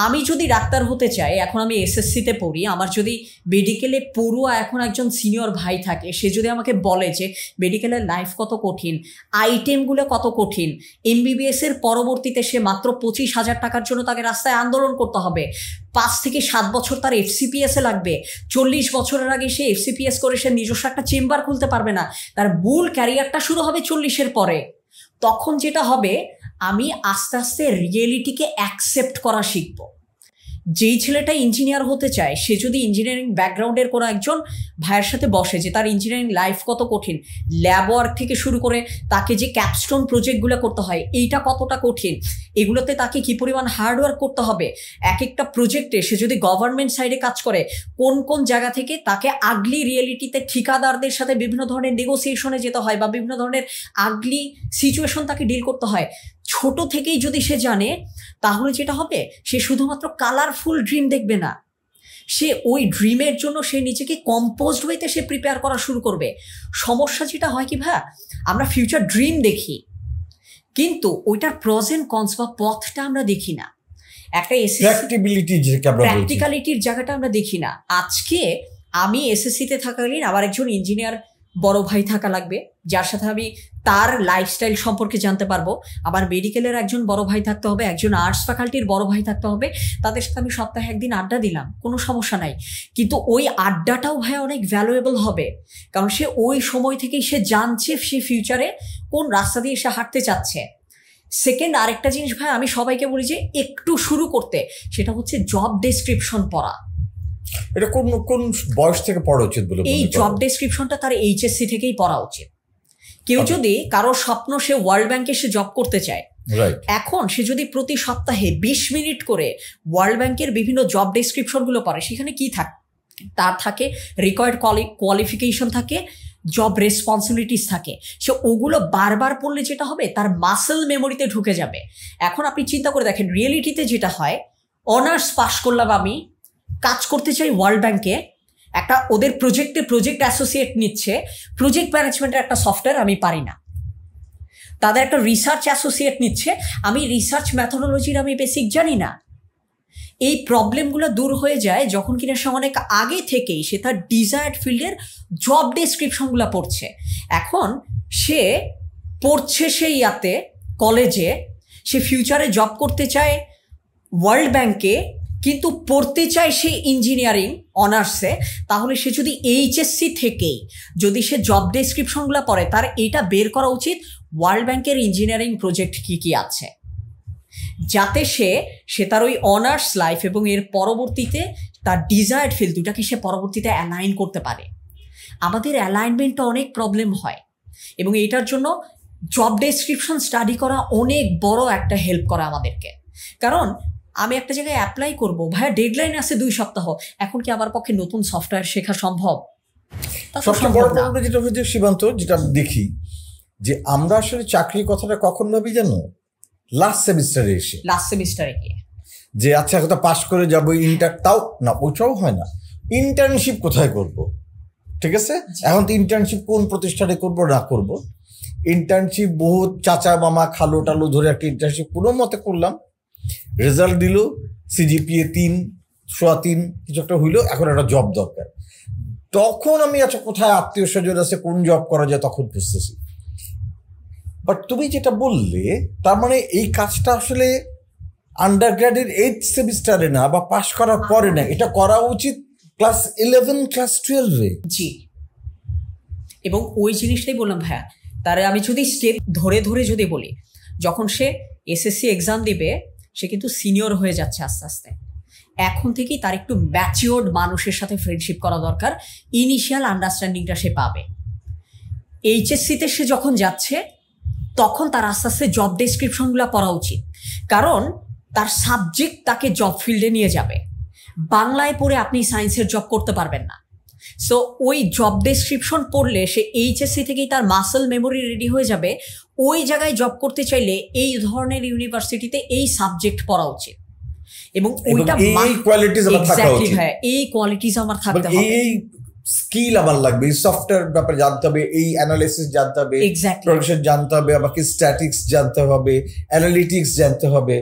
আমি যদি ডাক্তার হতে চাই, এখন আমি এসএসসিতে পড়ি, আমার যদি মেডিকেলে পড়ুয়া এখন একজন সিনিয়র ভাই থাকে, সে যদি আমাকে বলে যে মেডিকেলের লাইফ কত কঠিন, আইটেমগুলো কত কঠিন, এমবিবিএসের পরবর্তীতে সে মাত্র 25,000 টাকার জন্য তাকে রাস্তায় আন্দোলন করতে হবে, 5 থেকে 7 বছর তার এফসিপিএসে লাগবে, 40 বছরের আগে সে এফসিপিএস করে সে নিজস্ব একটা চেম্বার খুলতে পারবে না, তার মূল ক্যারিয়ারটা শুরু হবে 40-এর পরে। তখন যেটা হবে, আমি আস্তে আস্তে রিয়েলিটিকে অ্যাকসেপ্ট করা শিখব। যেই ছেলেটা ইঞ্জিনিয়ার হতে চায়, সে যদি ইঞ্জিনিয়ারিং ব্যাকগ্রাউন্ডের কোনো একজন ভাইয়ের সাথে বসে যে তার ইঞ্জিনিয়ারিং লাইফ কত কঠিন, ল্যাব ওয়ার্ক থেকে শুরু করে তাকে যে ক্যাপস্টোন প্রজেক্টগুলো করতে হয় এইটা কতটা কঠিন, এগুলোতে তাকে কি পরিমাণ হার্ডওয়ার্ক করতে হবে, এক একটা প্রজেক্টে সে যদি গভর্নমেন্ট সাইডে কাজ করে কোন কোন জায়গা থেকে তাকে আগলি রিয়েলিটিতে ঠিকাদারদের সাথে বিভিন্ন ধরনের নেগোসিয়েশনে যেতে হয় বা বিভিন্ন ধরনের আগলি সিচুয়েশন তাকে ডিল করতে হয়, ছোট থেকেই যদি সে জানে, তাহলে যেটা হবে, সে শুধুমাত্র কালারফুল ড্রিম দেখবে না, সে ওই ড্রিমের জন্য সে নিজেকে কম্পোজড ওয়েতে সে প্রিপেয়ার করা শুরু করবে। সমস্যা যেটা হয় কি ভাই, আমরা ফিউচার ড্রিম দেখি, কিন্তু ওইটার প্রস এন্ড কনস বা পথটা আমরা দেখি না। একটা প্র্যাকটিক্যালিটির জায়গাটা আমরা দেখি না। আজকে আমি এসএসসিতে থাকাকালীন আবার একজন ইঞ্জিনিয়ার বড় ভাই থাকা লাগবে, যার সাথে আমি তার লাইফস্টাইল সম্পর্কে জানতে পারবো। আমার মেডিকেলের একজন বড় ভাই থাকতে হবে, একজন আর্টস ফ্যাকাল্টির বড় ভাই থাকতে হবে, তাদের সাথে আমি সপ্তাহে একদিন আড্ডা দিলাম, কোনো সমস্যা নাই। কিন্তু ওই আড্ডাটাও ভাই অনেক ভ্যালুয়েবল হবে, কারণ সে ওই সময় থেকেই সে জানছে সে ফিউচারে কোন রাস্তা দিয়ে সে হাঁটতে চাচ্ছে। সেকেন্ড আরেকটা জিনিস ভাই আমি সবাইকে বলি যে একটু শুরু করতে, সেটা হচ্ছে জব ডেসক্রিপশন পড়া। এটা কোন কোন বয়স থেকে পড়া উচিত বলে? এই জব ডেসক্রিপশনটা তার এইচএসসি থেকেই পড়া উচিত। কেউ যদি কারোর স্বপ্ন সে ওয়ার্ল্ড ব্যাংকে সে জব করতে চায়, এখন সে যদি প্রতি সপ্তাহে 20 মিনিট করে ওয়ার্ল্ড ব্যাংকের বিভিন্ন জব ডেসক্রিপশনগুলো পড়ে, সেখানে কি থাকে, তার থাকে রিকোয়ার্ড কোয়ালিফিকেশন থাকে, জব রেসপন্সিবিলিটিস থাকে। সে ওগুলো বারবার পড়লে যেটা হবে, তার মাসেল মেমোরিতে ঢুকে যাবে। এখন আপনি চিন্তা করে দেখেন, রিয়েলিটিতে যেটা হয়, অনার্স পাস করলাম, আমি কাজ করতে চাই ওয়ার্ল্ড ব্যাংকে, একটা ওদের প্রজেক্ট অ্যাসোসিয়েট নিচ্ছে, প্রজেক্ট ম্যানেজমেন্টের একটা সফটওয়্যার আমি পারি না, তাদের একটা রিসার্চ অ্যাসোসিয়েট নিচ্ছে, আমি রিসার্চ ম্যাথোডোলজির আমি বেসিক জানি না। এই প্রবলেমগুলো দূর হয়ে যায় যখন কিনা সে অনেক আগে থেকেই সে তার ডিজায়ার্ড ফিল্ডের জব ডেসক্রিপশনগুলো পড়ছে। এখন সে পড়ছে সেই ইয়াতে কলেজে, সে ফিউচারে জব করতে চায় ওয়ার্ল্ড ব্যাংকে, কিন্তু পড়তে চায় সে ইঞ্জিনিয়ারিং অনার্সে, তাহলে সে যদি এইচএসসি থেকেই যদি সে জব ডেসক্রিপশনগুলো পড়ে, তার এটা বের করা উচিত ওয়ার্ল্ড ব্যাংকের ইঞ্জিনিয়ারিং প্রজেক্ট কি কি আছে, যাতে সে তার ওই অনার্স লাইফ এবং এর পরবর্তীতে তার ডিজায়ার্ড ফিল্ড দুটাকে সে পরবর্তীতে অ্যালাইন করতে পারে। আমাদের অ্যালাইনমেন্টটা অনেক প্রবলেম হয়, এবং এটার জন্য জব ডেসক্রিপশন স্টাডি করা অনেক বড় একটা হেল্প করে আমাদেরকে। কারণ আমি একটা জায়গায় অ্যাপ্লাই করব, ভাইয়া ডেডলাইন আছে 2 সপ্তাহ, এখন কি আমার পক্ষে নতুন সফটওয়্যার শেখা সম্ভব? সবচেয়ে বড় প্রবলেম যেটা হচ্ছে সীমান্ত, যেটা আমি দেখি যে আমরা আসলে চাকরির কথাটা কখন ভাবি জানো? লাস্ট সেমিস্টারে গিয়ে যে আচ্ছা কথা পাশ করে যাবো, তাও না, ওইটাও হয় না। ইন্টার্নশিপ কোথায় করব? ঠিক আছে, এখন তো ইন্টার্নশিপ কোন প্রতিষ্ঠানে করব না করব, ইন্টার্নশিপ বহুত চাচা মামা খালো টালো ধরে একটা ইন্টার্নশিপ কোনো মতে করলাম, রেজাল্ট দিল, CGPA 3.3 কিছু একটা হইলো, এখন একটা জব দরকার। তখন আমি আচ্ছা কোথায় আত্মীয় স্বজন আছে, কোন জব করা যায়, তখন বুঝতেছি। বাট তুমি যেটা বললে, তার মানে এই কাজটা আসলে আন্ডার গ্র্যাডের 8th সেমিস্টারে না বা পাশ করার পরে না, এটা করা উচিত ক্লাস 11 ক্লাস 12-এ। জি, এবং ওই জিনিসটাই বললাম ভাইয়া। তারে আমি যদি স্টেপ ধরে ধরে যদি বলি, যখন সে SSC এক্সাম দিবে সে কিন্তু সিনিয়র হয়ে যাচ্ছে আস্তে আস্তে। এখন থেকেই তার একটু ম্যাচিওর্ড মানুষের সাথে ফ্রেন্ডশিপ করা দরকার, ইনিশিয়াল আন্ডারস্ট্যান্ডিংটা সে পাবে। HSC-তে সে যখন যাচ্ছে তখন তার আস্তে আস্তে জব ডেসক্রিপশনগুলো পড়া উচিত, কারণ তার সাবজেক্ট তাকে জব ফিল্ডে নিয়ে যাবে। বাংলায় পড়ে আপনি সায়েন্সের জব করতে পারবেন না। সো ওই জব ডেসক্রিপশন পড়লে সে HSC থেকেই তার মাসল মেমোরি রেডি হয়ে যাবে। ওই জায়গায় জব করতে চাইলে এই ধরনের ইউনিভার্সিটিতে এই সাবজেক্ট পড়া উচিত, এবং ওইটা এই কোয়ালিটিজ আমার থাকা উচিত। হ্যাঁ, এই কোয়ালিটিজ আমার থাকতে হবে, এই স্কিল আমার লাগবে, এই সফটওয়্যার ব্যাপারে জানতে হবে, এই অ্যানালিসিস জানতে হবে, প্রোডাকশন জানতে হবে, আমাকে স্ট্যাটিক্স জানতে হবে, অ্যানালিটিক্স জানতে হবে।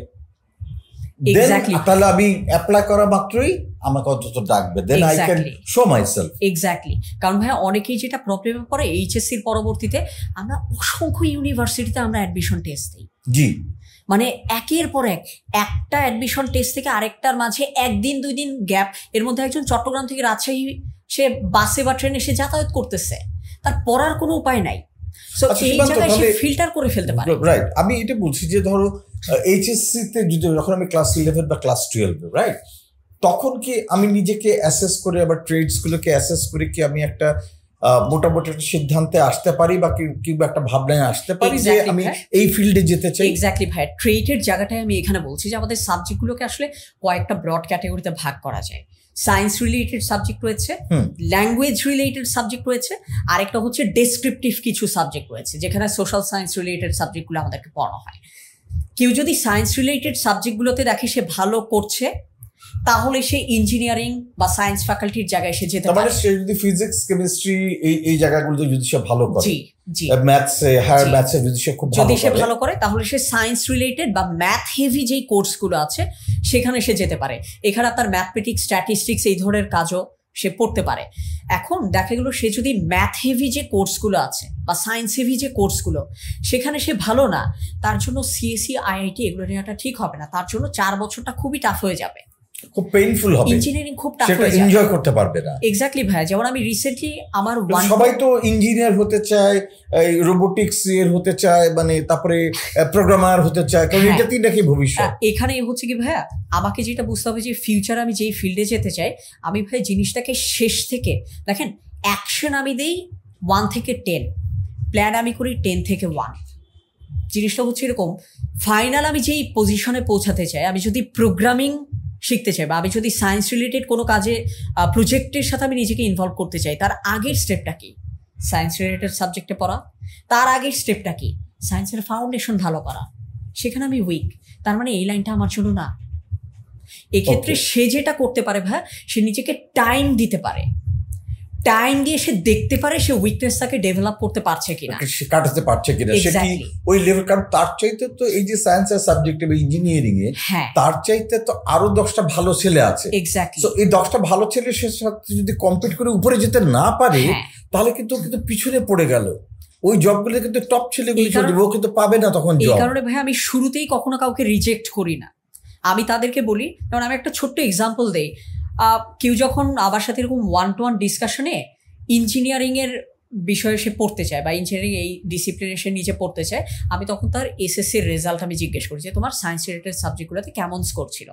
তাহলে আমি অ্যাপ্লাই করা মাত্রই আমাকে অন্তত ডাকবে, then I can show myself. Exactly, কারণ ভাই অনেকেই যেটা প্রবলেমে পড়ে, HSC-র পরবর্তীতে আমরা অসংখ্য ইউনিভার্সিটিতে আমরা অ্যাডমিশন টেস্ট দিই। জি, মানে একের পর একটা অ্যাডমিশন টেস্ট থেকে আরেকটার মাঝে 1 দিন 2 দিন গ্যাপ। এর মধ্যে একজন চট্টগ্রাম থেকে রাজশাহী সে বাসে বা ট্রেনে সে যাতায়াত করতেছে, তার পড়ার কোনো উপায় নাই। সো এই জায়গায় সে ফিল্টার করে ফেলতে পারে। রাইট, আমি এটা বলছি যে ধরো HSC-তে যখন আমি ক্লাস 11 বা ক্লাস 12, রাইট, তখন কি আমি নিজেকে অ্যাসেস করে আবার ট্রেডসগুলোকে অ্যাসেস করে কি আমি একটা মোটামুটি একটা সিদ্ধান্তে আসতে পারি বা কিংবা একটা ভাবনায় আসতে পারি যে আমি এই ফিল্ডে যেতে চাই? এক্স্যাক্টলি ভাই, ট্রেডের জায়গাটায় আমি এখানে বলছি যে আমাদের সাবজেক্টগুলোকে আসলে কয়েকটা ব্রড ক্যাটাগরিতে ভাগ করা যায়। সায়েন্স রিলেটেড সাবজেক্ট রয়েছে, ল্যাঙ্গুয়েজ রিলেটেড সাবজেক্ট রয়েছে, আরেকটা হচ্ছে ডেসক্রিপটিভ কিছু সাবজেক্ট রয়েছে, যেখানে সোশ্যাল সায়েন্স রিলেটেড সাবজেক্টগুলো আমাদেরকে পড়া হয়। কেউ যদি সায়েন্স রিলেটেড সাবজেক্টগুলোতে দেখে সে ভালো করছে, তাহলে সে ইঞ্জিনিয়ারিং বা সায়েন্স ফ্যাকাল্টির জায়গায় সে যেতে পারে। সে যদি ফিজিক্স কেমিস্ট্রি এই জায়গাগুলোতে যদি সে ভালো করে, জি জি, ম্যাথসে হায়ার ম্যাথসে যদি সে খুব ভালো করে, তাহলে সে সায়েন্স রিলেটেড বা ম্যাথ হেভি যেই কোর্সগুলো আছে সেখানে সে যেতে পারে। এখানে আপনার ম্যাথমেটিক্স, স্ট্যাটিস্টিক্স এই ধরনের কাজও সে পড়তে পারে। এখন দেখা গেল সে যদি ম্যাথ হেভি যে কোর্সগুলো আছে বা সায়েন্স হেভি যে কোর্সগুলো সেখানে সে ভালো না, তার জন্য CSE IIT এগুলো নেওয়াটা ঠিক হবে না। তার জন্য 4 বছরটা খুবই টাফ হয়ে যাবে, খুব পেইনফুল হবে, ইঞ্জিনিয়ারিং খুব টাফ হয়ে যাবে, এনজয় করতে পারবে না। এক্স্যাক্টলি ভাই, যেমন আমি রিসেন্টলি আমার সবাই তো ইঞ্জিনিয়ার হতে চায়, রোবোটিক্স এর হতে চায়, মানে তারপরে প্রোগ্রামার হতে চায়, কারণ এটাতেই নাকি ভবিষ্যৎ। এখানে হচ্ছে কি ভাইয়া, আমাকে যেটা বুঝতে হবে যে ফিউচার আমি যেই ফিল্ডে যেতে চাই, আমি ভাই জিনিসটাকে শেষ থেকে দেখেন, অ্যাকশন আমি দেই 1 থেকে 10, প্ল্যান আমি করি 10 থেকে 1। জিনিসটা হচ্ছে এরকম, ফাইনাল আমি যেই পজিশনে পৌঁছাতে চাই, আমি যদি প্রোগ্রামিং শিখতে চাই বা আমি যদি সায়েন্স রিলেটেড কোনো কাজে প্রজেক্টের সাথে আমি নিজেকে ইনভলভ করতে চাই, তার আগের স্টেপটা কি? সায়েন্স রিলেটেড সাবজেক্টে পড়া। তার আগের স্টেপটা কি? সায়েন্সের ফাউন্ডেশন ভালো করা। সেখানে আমি উইক, তার মানে এই লাইনটা আমার জন্য না। এক্ষেত্রে সে যেটা করতে পারে ভাই, সে নিজেকে টাইম দিতে পারে, টাইম দিয়ে সে দেখতে পারে সে উইকনেসটাকে ডেভেলপ করতে পারছে কিনা, সে কাটাতে পারছে কিনা, সে কি ওই লেভেল। কারণ তার চাইতে তো এই যে সায়েন্সের সাবজেক্টে বা ইঞ্জিনিয়ারিং এ, তার চাইতে তো আরো 10টা ভালো ছেলে আছে। এক্স্যাক্টলি, তো এই 10টা ভালো ছেলে সে সাথে যদি কম্পিট করে উপরে যেতে না পারে, তাহলে কিন্তু পিছনে পড়ে গেল। ওই জবগুলো কিন্তু টপ ছেলেগুলো চলবে, ও কিন্তু পাবে না তখন জব। এই কারণে ভাই আমি শুরুতেই কখনো কাউকে রিজেক্ট করি না। আমি তাদেরকে বলি, কারণ আমি একটা ছোট্ট এক্সাম্পল দেই। কেউ যখন আমার সাথে এরকম 1-to-1 ডিসকাশনে ইঞ্জিনিয়ারিং এর বিষয়ে সে পড়তে চায় বা ইঞ্জিনিয়ারিং এই ডিসিপ্লিনে সে নিচে পড়তে চায়, আমি তখন তার SSC-র রেজাল্ট আমি জিজ্ঞেস করি যে তোমার সায়েন্স রিলেটেড সাবজেক্টগুলোতে কেমন স্কোর ছিল।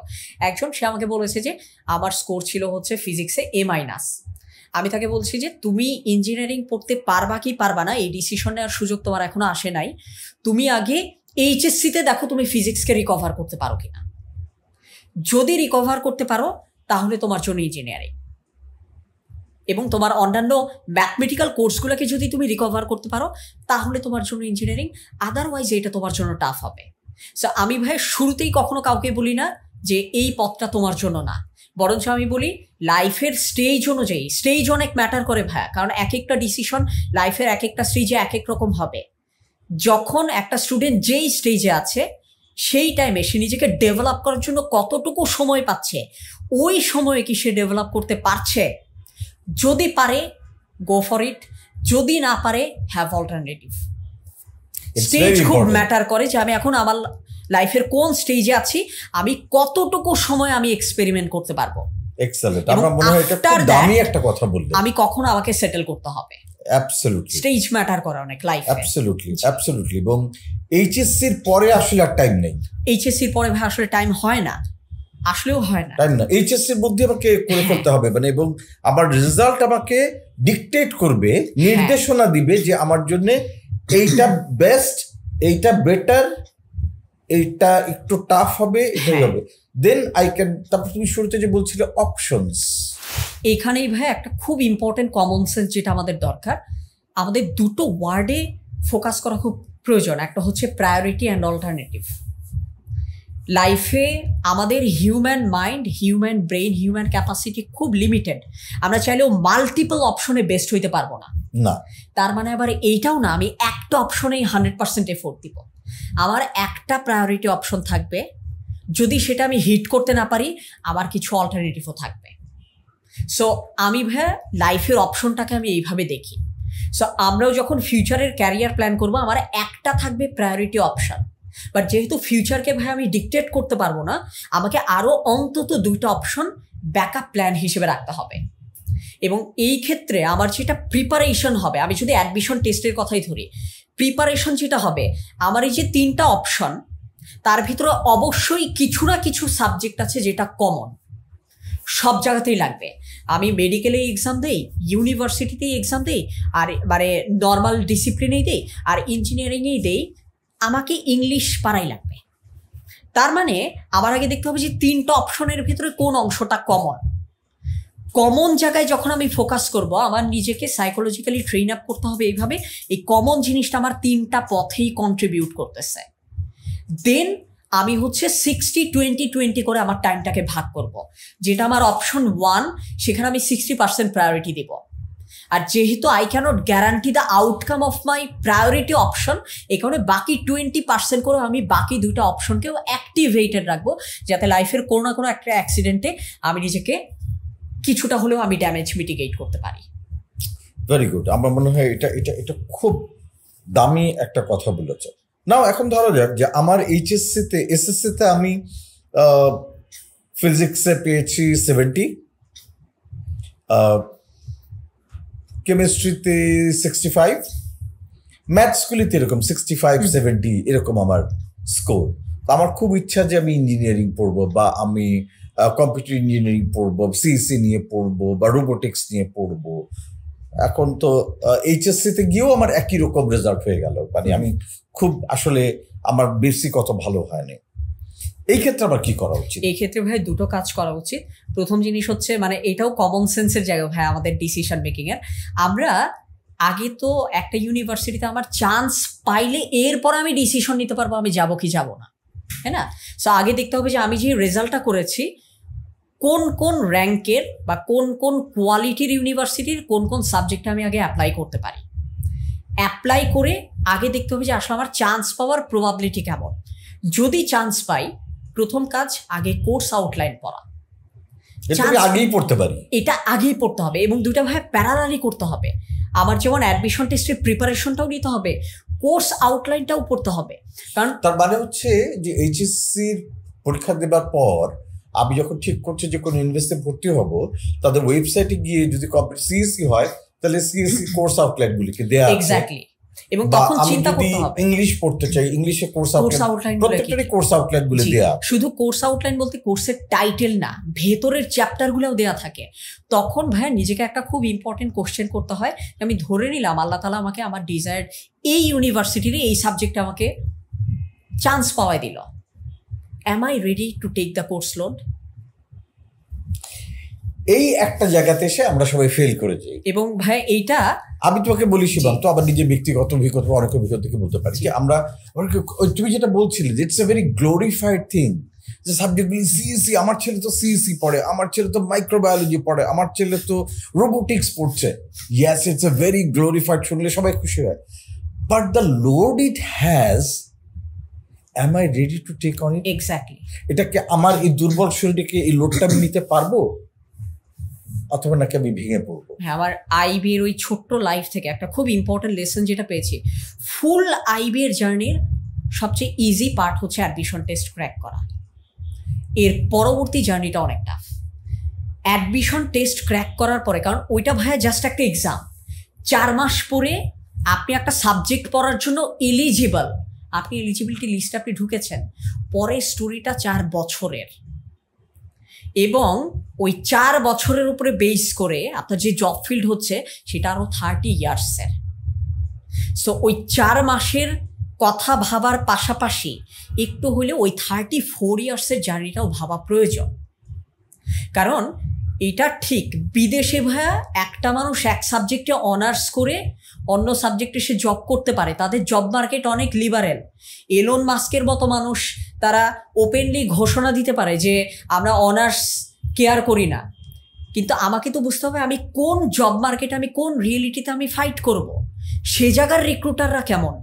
একজন সে আমাকে বলেছে যে আমার স্কোর ছিল হচ্ছে ফিজিক্সে A-। আমি তাকে বলছি যে তুমি ইঞ্জিনিয়ারিং পড়তে পারবা কি পারবা না এই ডিসিশন নেওয়ার সুযোগ তোমার এখনো আসে নাই। তুমি আগে এইচএসসিতে দেখো তুমি ফিজিক্সকে রিকভার করতে পারো কিনা। যদি রিকভার করতে পারো তাহলে তোমার জন্য ইঞ্জিনিয়ারিং, এবং তোমার অন্যান্য ম্যাথমেটিক্যাল কোর্সগুলোকে যদি তুমি রিকভার করতে পারো তাহলে তোমার জন্য ইঞ্জিনিয়ারিং, আদারওয়াইজ এটা তোমার জন্য টাফ হবে। সো আমি ভাই শুরুতেই কখনো কাউকে বলি না যে এই পথটা তোমার জন্য না, বরঞ্চ আমি বলি লাইফের স্টেজ অনুযায়ী, স্টেজ অনেক ম্যাটার করে ভাইয়া, কারণ এক একটা ডিসিশন লাইফের এক একটা স্টেজে এক এক রকম হবে। যখন একটা স্টুডেন্ট যেই স্টেজে আছে সেই টাইমে সে নিজেকে ডেভেলপ করার জন্য কতটুকু সময় পাচ্ছে, ওই সময়ে কি সে ডেভেলপ করতে পারছে, যদি পারে গো ফর ইট, যদি না পারে হ্যাভ অল্টারনেটিভ। স্টেজ খুব ম্যাটার করে যে আমি এখন আমার লাইফের কোন স্টেজে আছি, আমি কতটুকু সময় আমি এক্সপেরিমেন্ট করতে পারবো। এক্সেলেন্ট, আমার মনে হয় এটা খুব দামি একটা কথা বললেন। আমি কখন আমাকে সেটেল করতে হবে, অ্যাবসলিউটলি স্টেজ ম্যাটার করে অনেক লাইফে। অ্যাবসলিউটলি। এবং এইচএসসির পরে আসলে আর টাইম নেই। এইচএসসির পরে ভাই আসলে টাইম হয় না, আসলেও হয় না, টাইম না। এইচএসসির মধ্যে আমাকে করে ফেলতে হবে, মানে এবং আমার রেজাল্ট আমাকে ডিকটেট করবে, নির্দেশনা দিবে যে আমার জন্য এইটা বেস্ট, এইটা বেটার, এইটা একটু টাফ হবে, এটাই হবে। Then I can. তারপর তুমি শুরুতে যে বলছিলে অপশনস, এইখানেই ভাই একটা খুব ইম্পর্টেন্ট কমন সেন্স যেটা আমাদের দরকার। আমাদের দুটো ওয়ার্ডে ফোকাস করা খুব প্রয়োজন, একটা হচ্ছে প্রায়োরিটি অ্যান্ড অল্টারনেটিভ। লাইফে আমাদের human mind, human brain, human capacity খুব লিমিটেড। আমরা চাইলেও মাল্টিপল অপশনে বেস্ট হইতে পারবো না। তার মানে আবার এইটাও না আমি একটা অপশনেই 100% এফোর্ট দিব। আমার একটা প্রায়োরিটি অপশন থাকবে, যদি সেটা আমি হিট করতে না পারি আমার কিছু অল্টারনেটিভও থাকবে। সো আমি ভাই লাইফের অপশনটাকে আমি এইভাবে দেখি। সো আমরাও যখন ফিউচারের ক্যারিয়ার প্ল্যান করবো আমার একটা থাকবে প্রায়োরিটি অপশন, বাট যেহেতু ফিউচারকে ভাই আমি ডিকটেট করতে পারবো না, আমাকে আরও অন্তত 2টা অপশন ব্যাকআপ প্ল্যান হিসেবে রাখতে হবে। এবং এই ক্ষেত্রে আমার যেটা প্রিপারেশন হবে, আমি যদি অ্যাডমিশন টেস্টের কথাই ধরি, প্রিপারেশন যেটা হবে আমার এই যে 3টা অপশন তার ভিতরে অবশ্যই কিছু না কিছু সাবজেক্ট আছে যেটা কমন, সব জায়গাতেই লাগবে। আমি মেডিকেলে এক্সাম দেই, ইউনিভার্সিটিতেই এক্সাম দেই, আর মানে নর্মাল ডিসিপ্লিনেই দেই, আর ইঞ্জিনিয়ারিংয়েই দেই, আমাকে ইংলিশ পারাই লাগবে। তার মানে আমার আগে দেখতে হবে যে 3টা অপশনের ভিতরে কোন অংশটা কমন। কমন জায়গায় যখন আমি ফোকাস করব, আমার নিজেকে সাইকোলজিক্যালি ট্রেন আপ করতে হবে এইভাবে এই কমন জিনিসটা আমার 3টা পথেই কন্ট্রিবিউট করতেছে। দেন আমি হচ্ছে 60-20-20 করে আমার টাইমটাকে ভাগ করব, যেটা আমার অপশন 1 সেখানে আমি 60% প্রায়োরিটি দেব। আর যেহেতু I can't guarantee the outcome of my priority option, এই কারণে বাকি 20% করে আমি বাকি 2টা অপশনকেও অ্যাক্টিভেটেড রাখবো, যাতে লাইফের কোনো না কোনো একটা অ্যাক্সিডেন্টে আমি নিজেকে কিছুটা হলেও আমি ড্যামেজ মিটিগেট করতে পারি। Very good. আমার মনে হয় এটা এটা এটা খুব দামি একটা কথা বলেছে। নাও এখন ধরা যাক যে আমার এইচএসসিতে, এসএসসিতে আমি ফিজিক্সে পেয়েছি 70, কেমিস্ট্রিতে 65, ম্যাথসগুলিতে এরকম 65-70 এরকম আমার স্কোর। আমার খুব ইচ্ছা যে আমি ইঞ্জিনিয়ারিং পড়বো, বা আমি কম্পিউটার ইঞ্জিনিয়ারিং পড়বো, সিএসসি নিয়ে পড়বো, বা রোবোটিক্স নিয়ে পড়বো। এখন তো এইচএসসিতে গিয়েও আমার একই রকম রেজাল্ট হয়ে গেল, মানে আমি খুব আসলে আমার বেসিক অত ভালো হয়নি। এই ক্ষেত্রে আবার কি করা উচিত? এই ক্ষেত্রে ভাই 2টো কাজ করা উচিত। প্রথম জিনিস হচ্ছে, মানে এটাও কমন সেন্সের জায়গা ভাই আমাদের ডিসিশন মেকিং এর। আমরা আগে তো একটা ইউনিভার্সিটিতে আমার চান্স পাইলে এরপর আমি ডিসিশন নিতে পারবো আমি যাব কি যাব না, তাই না? সো আগে দেখতে হবে যে আমি যে রেজাল্টটা করেছি কোন কোন র্যাঙ্কের বা কোন কোন কোয়ালিটির ইউনিভার্সিটির কোন কোন সাবজেক্টে আমি আগে অ্যাপ্লাই করতে পারি। অ্যাপ্লাই করে আগে দেখতে হবে যে আসলে আমার চান্স পাওয়ার প্রবাবিলিটি কেমন। যদি চান্স পাই, প্রথম কাজ আগে কোর্স আউটলাইন পড়া। আগেই পড়তে পারি, এটা আগেই পড়তে হবে, এবং 2টা ভাই প্যারালালি করতে হবে। আমার যেমন অ্যাডমিশন টেস্টের প্রিপারেশনটাও নিতে হবে, কোর্স আউটলাইনটাও পড়তে হবে। কারণ তার মানে হচ্ছে যে এইচএসসির পরীক্ষা দেবার পর আমি যখন ঠিক করছি যে কোনো ইউনিভার্সিটিতে ভর্তি হব, তাদের ওয়েবসাইটে গিয়ে যদি কমপ্লিট সিএসসি হয় তাহলে সিএসসি কোর্স আউটলাইনগুলিকে দেয়া আছে। এক্স্যাক্টলি এবং তখন চিন্তা করতে হবে ইংলিশ পড়তে চাই, ইংলিশে কোর্স আউটলাইন, প্রত্যেকটারই কোর্স আউটলাইন গুলো দেয়া। শুধু কোর্স আউটলাইন বলতে কোর্সের টাইটেল না, ভেতরের চ্যাপ্টার গুলোও দেয়া থাকে। তখন ভাইয়া নিজেকে একটা খুব ইম্পর্টেন্ট কোশ্চেন করতে হয়। আমি ধরে নিলাম আল্লাহ তাআলা আমাকে আমার ডিজায়ার্ড এই ইউনিভার্সিটির এই সাবজেক্টে আমাকে চান্স পাওয়াই দিল, am I ready to take the course load? এই একটা জায়গাতে এসে আমরা সবাই ফেল করে যাই। এবং ভাই এইটা আমি তোমাকে বলি শিবাম, তো আবার নিজের ব্যক্তিগত অভিজ্ঞতা অনেক অভিজ্ঞতা থেকে বলতে পারি যে আমরা তুমি যেটা বলছিলে, it's a very glorified thing যে সাবজেক্টগুলি সিএসসি, আমার ছেলে তো সিএসসি পড়ে, আমার ছেলে তো মাইক্রোবায়োলজি পড়ে, আমার ছেলে তো রোবোটিক্স পড়ছে। Yes, it's a very glorified, শুনলে সবাই খুশি হয়। But the load it has, am I ready to take on it? Exactly. এটাকে আমার এই দুর্বল শরীরকে এই লোডটা আমি নিতে পারবো, অথবা নাকি আমি ভেঙে পড়বো? হ্যাঁ, আমার আইবি এর ওই ছোট্ট লাইফ থেকে একটা খুব ইম্পর্টেন্ট লেসন যেটা পেয়েছি, ফুল আইবি এর জার্নির সবচেয়ে ইজি পার্ট হচ্ছে অ্যাডমিশন টেস্ট ক্র্যাক করা। এর পরবর্তী জার্নিটা অনেক টাফ। অ্যাডমিশন টেস্ট ক্র্যাক করার পরে, কারণ ওইটা ভাইয়া জাস্ট একটা এক্সাম, 4 মাস পরে আপনি একটা সাবজেক্ট পড়ার জন্য এলিজিবল, আপনি এলিজিবিলিটি লিস্টে আপনি ঢুকেছেন। পরে স্টোরিটা 4 বছরের, এবং ওই 4 বছরের উপরে বেস করে আপনার যে জব ফিল্ড হচ্ছে সেটা আরও 30 ইয়ার্সের। সো ওই 4 মাসের কথা ভাবার পাশাপাশি একটু হলে ওই 34 ইয়ার্সের জার্নিটাও ভাবা প্রয়োজন। কারণ এটা ঠিক, বিদেশে ভাইয়া একটা মানুষ এক সাবজেক্টে অনার্স করে অন্য সাবজেক্টে সে জব করতে পারে, তাদের জব মার্কেট অনেক লিবারেল। এলন মাস্কের মতো মানুষ তারা ওপেনলি ঘোষণা দিতে পারে যে আমরা অনার্স কেয়ার করি না। কিন্তু আমাকে তো বুঝতে হবে আমি কোন জব মার্কেটে, আমি কোন রিয়েলিটিতে আমি ফাইট করব, সে জায়গার রিক্রুটাররা কেমন,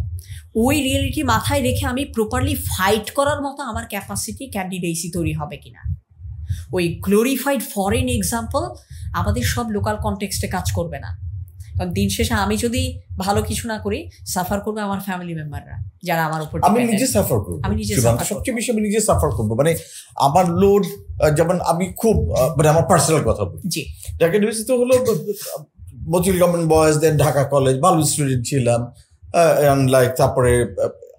ওই রিয়েলিটি মাথায় রেখে আমি প্রপারলি ফাইট করার মতো আমার ক্যাপাসিটি, ক্যান্ডিডেসি তৈরি হবে কিনা। ওই গ্লোরিফাইড ফরেন এক্সাম্পল আমাদের সব লোকাল কনটেক্সটে কাজ করবে না। কারণ দিন শেষে আমি যদি ভালো কিছু না করি, সাফার করবে আমার ফ্যামিলি মেম্বাররা যারা আমার উপর। আমি নিজে সাফার করবো, সবচেয়ে বেশি আমি নিজে সাফার করবো। মানে আমার লোড, যেমন আমি খুব, মানে আমার পার্সোনাল কথা বলি, জি, যাকে নিয়েছি তো হলো মতিউর গভর্নমেন্ট বয়েজ, দেন ঢাকা কলেজ, ভালো স্টুডেন্ট ছিলাম। লাইক তারপরে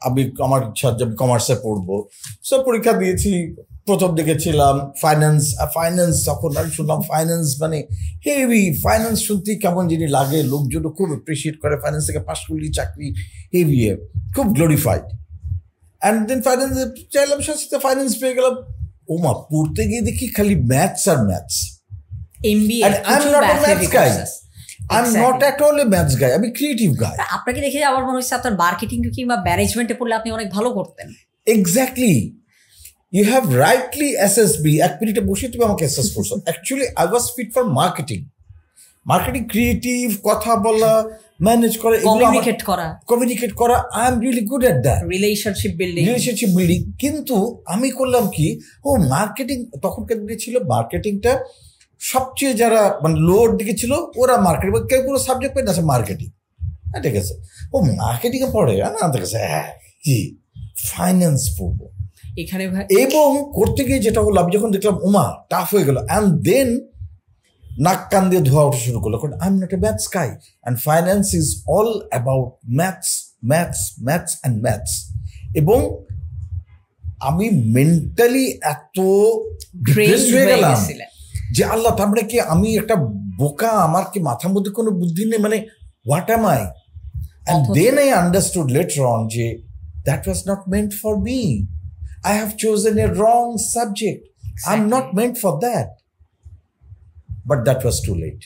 আমি আমার ইচ্ছা যে আমি কমার্সে পড়বো, সব পরীক্ষা দিয়েছি। প্রথম দিকে ছিলাম ফাইন্যান্স, তখন আমি শুনলাম ফাইন্যান্স মানে হেভি, ফাইন্যান্স শুনতে কেমন যিনি লাগে, লোকজনও খুব অ্যাপ্রিসিয়েট করে, ফাইন্যান্স থেকে পাশ করলি চাকরি, হেভি, খুব গ্লোরিফাইড। অ্যান্ড দেন ফাইন্যান্স চাইলাম, সাথে ফাইন্যান্স পেয়ে গেলাম। ওমা, পড়তে গিয়ে দেখি খালি ম্যাথস আর maths. I'm not at all a maths guy, I'm a creative guy. আপনাকে দেখে আমার মনে হচ্ছে আপনার মার্কেটিং কিংবা ম্যানেজমেন্টে পড়লে আপনি অনেক ভালো করতেন। Exactly. You have rightly assessed me. এক মিনিটে বসে তুমি আমাকে অ্যাসেস করছো। Actually, I was fit for marketing. Marketing, creative, কথা বলা, ম্যানেজ করা, কমিউনিকেট করা, I am really good at that. Relationship building. কিন্তু আমি করলাম কি, মার্কেটিং তখনকার দিনে ছিল, মার্কেটিংটা সবচেয়ে যারা মানে লোর দিকে ছিল ওরা মার্কেটিং, কেউ কোনো সাবজেক্ট পেয়ে আছে মার্কেটিং, হ্যাঁ ঠিক আছে, মার্কেটিংয়ে পড়ে না, ঠিক আছে, হ্যাঁ কি ফাইন্যান্স পড়বো এখানে। এবং করতে গিয়ে যেটা হলো, আমি যখন দেখলাম ওমা টাফ হয়ে গেল, অ্যান্ড দেন নাক কান দিয়ে ধোয়া ওঠা শুরু করলো, কারণ I am not a maths guy and finance is all about maths and maths. এবং আমি মেন্টালি এত ডিপ্রেসড হয়ে গেলাম যে আল্লাহ, তার মানে কি আমি একটা বোকা, আমার কি মাথার মধ্যে কোনো বুদ্ধি নেই, মানে what am I? And then I understood later on যে that was not meant for me, I have chosen a wrong subject. Exactly. I'm not meant for that. But that was too late.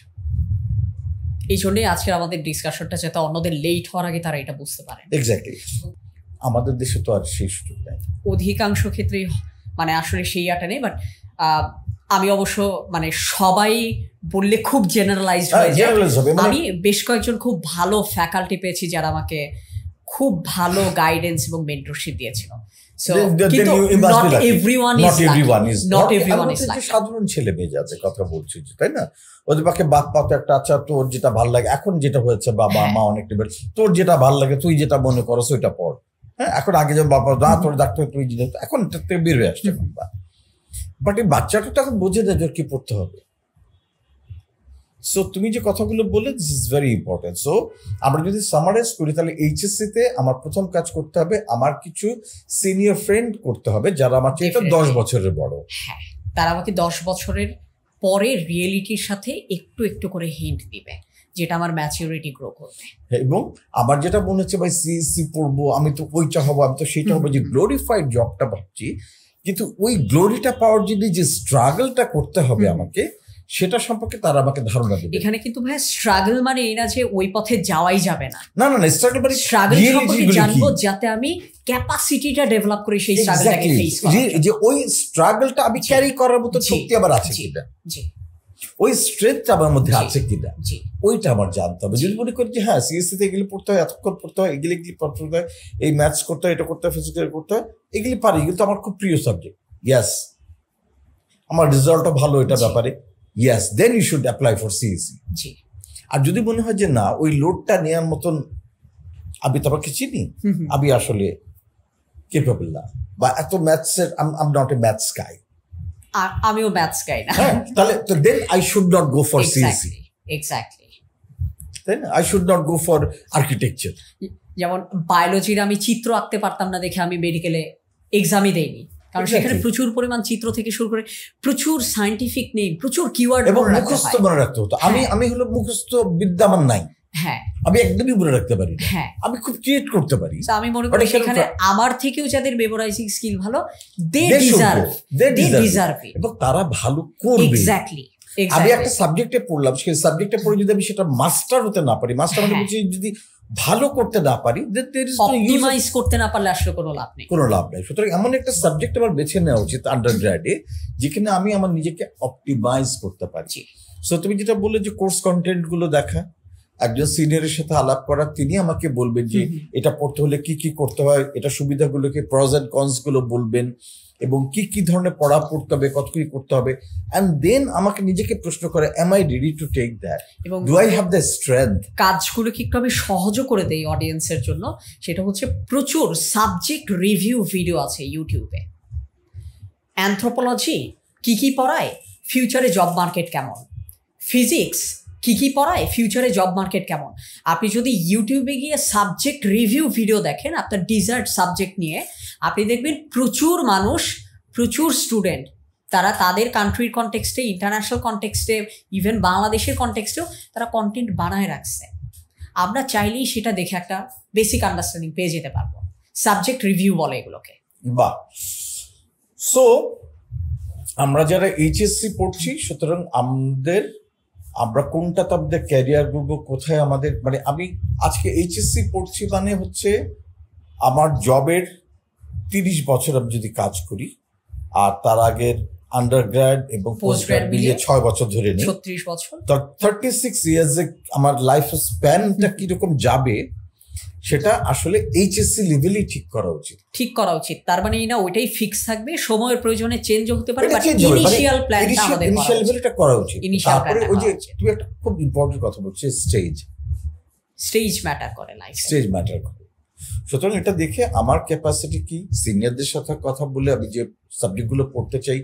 এই জন্যই আজকের আমাদের ডিসকাশনটা, যাতে অন্যদের লেট হওয়ার আগে তারা এটা বুঝতে পারে। এক্স্যাক্টলি। আমাদের দেশে তো আর সেই সুযোগ নেই অধিকাংশ ক্ষেত্রে, মানে আসলে সেই আটা নেই। বাট আমি অবশ্য মানে সবাই বললে খুব জেনারেলাইজড হয়ে যায়। আমি বেশ কয়েকজন খুব ভালো ফ্যাকাল্টি পেয়েছি যারা আমাকে খুব ভালো গাইডেন্স এবং মেন্টরশিপ দিয়েছিল। সাধারণ ছেলে মেয়ে যাচ্ছে কথা বলছি, তাই না? ওদের পক্ষে বাপ পা তো একটা, আচ্ছা তোর যেটা ভালো লাগে, এখন যেটা হয়েছে বাবা মা অনেকটা, তোর যেটা ভালো লাগে তুই যেটা মনে করো ওইটা পড়, হ্যাঁ। এখন আগে যেমন বাবা দা তোর ডাক্তার তুই, এখন এটা থেকে বের হয়ে আসছে। বাট এই বাচ্চাটা তো এখন বোঝে না যে কি পড়তে হবে। সো তুমি যে কথাগুলো বললে this is very important. So আমরা যদি সামারাইজ করি তাহলে এইচএসসি তে আমার প্রথম কাজ করতে হবে, আমার কিছু সিনিয়র ফ্রেন্ড করতে হবে যারা আমার চেয়ে 10 বছরের বড়। হ্যাঁ, তারা আমাকে 10 বছরের পরে রিয়েলিটির সাথে একটু একটু করে হিন্ট দিবে, যেটা আমার ম্যাচিউরিটি গ্রো করবে। এবং আমার যেটা মনে হচ্ছে ভাই সিএসসি পড়বো, আমি তো ওইটা হবো, আমি তো সেটা হবো, যে গ্লোরিফাইড জবটা ভাবছি, কিন্তু ওই গ্লোরিটা পাওয়ার জন্য যে স্ট্রাগলটা করতে হবে আমাকে, সেটা সম্পর্কে তারা আমাকে ধারণা দেবে। এখানে কিন্তু ভাই স্ট্রাগল মানে এই না যে ওই পথে যাওয়াই যাবে না। না না না, স্ট্রাগল মানে স্ট্রাগল সম্পর্কে জানবো যাতে আমি ক্যাপাসিটিটা ডেভেলপ করি সেই স্ট্রাগলটাকে ফেস করার, যে ওই স্ট্রাগলটা আমি ক্যারি করার মতো শক্তি আবার আছে কিনা, ওই স্ট্রেংথটা আমার মধ্যে আছে কিনা, ওইটা আমার জানতে হবে। যদি মনে করি যে হ্যাঁ সিএসসি তে এগুলি পড়তে হয়, এতক্ষণ পড়তে হয়, এগুলি পড়তে হয়, এই ম্যাথস করতে হয়, এটা করতে হয়, ফিজিক্যাল করতে হয়, এগুলি পারি, কিন্তু আমার খুব প্রিয় সাবজেক্ট, ইয়াস আমার রেজাল্টও ভালো এটা ব্যাপারে, yes, then you should apply for CSC. আর যদি মনে হয় যে না ওই লোডটা নেওয়ার মতন আমি তোমাকে চিনি, আমি আসলে কেপেবল না, বা এত ম্যাথসের I not a maths guy, আমিও ম্যাথস গাই না, তাহলে তো then I should not go for CSC. Exactly, তাই না? I should not go for architecture. যেমন বায়োলজির আমি চিত্র আঁকতে পারতাম না দেখে আমি মেডিকেলে এক্সামই দেইনি, কারণ সেখানে প্রচুর পরিমাণ চিত্র থেকে শুরু করে প্রচুর সায়েন্টিফিক নেম, প্রচুর কিওয়ার্ড এবং মুখস্থ মনে রাখতে হতো। আমি হলো মুখস্থ বিদ্যা আমার নাই, হ্যাঁ আমি একদমই মনে রাখতে পারি, হ্যাঁ আমি খুব ক্রিয়েট করতে পারি। আমি মনে করি সেখানে আমার থেকেও যাদের মেমোরাইজিং স্কিল ভালো, দে ডিজার্ভ এবং তারা ভালো করবে। এক্স্যাক্টলি, আমি একটা সাবজেক্টে পড়লাম, সেই সাবজেক্টে পড়ে যদি আমি সেটা মাস্টার হতে না পারি, মাস্টার মানে বুঝি যদি ভালো করতে না পারি, অপটিমাইজ করতে না পারলে আসলে কোনো লাভ নেই, কোনো লাভ নেই। সুতরাং এমন একটা সাবজেক্ট আমার বেছে নেওয়া উচিত আন্ডারগ্র্যাডে, যেখানে আমি আমার নিজেকে অপটিমাইজ করতে পারছি। সো তুমি যেটা বললে যে কোর্স কন্টেন্ট গুলো দেখা, একজন সিনিয়রের সাথে আলাপ করা, তিনি আমাকে বলবেন যে এটা পড়তে হলে কি কি করতে হয়, এটা সুবিধাগুলোকে, প্রস এন্ড কনস গুলো বলবেন, এবং কি কি ধরনের পড়া পড়তে হবে, কত কি করতে হবে, এন্ড দেন আমাকে নিজেকে প্রশ্ন করে am I ready to take that, do I have the strength. কাজগুলোকে একটু আমি সহজও করে দেই অডিয়েন্সের জন্য, সেটা হচ্ছে প্রচুর সাবজেক্ট রিভিউ ভিডিও আছে ইউটিউবে। অ্যানথ্রোপোলজি কি কি পড়ায়, ফিউচারে জব মার্কেট কেমন, ফিজিক্স কি কি পড়ায়, ফিউচারে জব মার্কেট কেমন। আপনি যদি ইউটিউবে গিয়ে সাবজেক্ট রিভিউ ভিডিও দেখেন আপনার ডিজার্ট সাবজেক্ট নিয়ে, আপনি দেখবেন প্রচুর মানুষ, প্রচুর স্টুডেন্ট, তারা তাদের কান্ট্রির কনটেক্সটে, ইন্টারন্যাশনাল কনটেক্সটে, ইভেন বাংলাদেশের কনটেক্সটেও তারা কন্টেন্ট বানায় রাখছে। আমরা চাইলেই সেটা দেখে একটা বেসিক আন্ডারস্ট্যান্ডিং পেয়ে যেতে পারবো। সাবজেক্ট রিভিউ বলে এগুলোকে। বাহ। সো আমরা যারা এইচএসসি পড়ছি, সুতরাং আমরা কোনটাতে আমাদের ক্যারিয়ার করবো, কোথায় আমাদের, মানে আমি আজকে এইচএসসি পড়ছি মানে হচ্ছে আমার জবের 30 বছর আমি যদি কাজ করি, আর তার আগের আন্ডারগ্র্যাড এবং পোস্টগ্র্যাড মিলিয়ে 6 বছর ধরে নিই, 36 বছর, 36 ইয়ার্সে আমার লাইফ স্প্যানটা কিরকম যাবে সেটা আসলে এইচএসসি লেভেলেই ঠিক করা উচিত। তার মানে না ওইটাই ফিক্স থাকবে, সময়ের প্রয়োজনে চেঞ্জ হতে পারে, বাট ইনিশিয়াল প্ল্যানটা আমাদের ইনিশিয়াল লেভেলটা করা উচিত। তারপরে ওই যে তুমি একটা খুব ইম্পর্টেন্ট কথা বলছো, স্টেজ ম্যাটার করে, লাইফ স্টেজ ম্যাটার করে। সুতরাং এটা দেখে আমার ক্যাপাসিটি কি, সিনিয়রদের সাথে কথা বলে আমি যে সাবজেক্টগুলো পড়তে চাই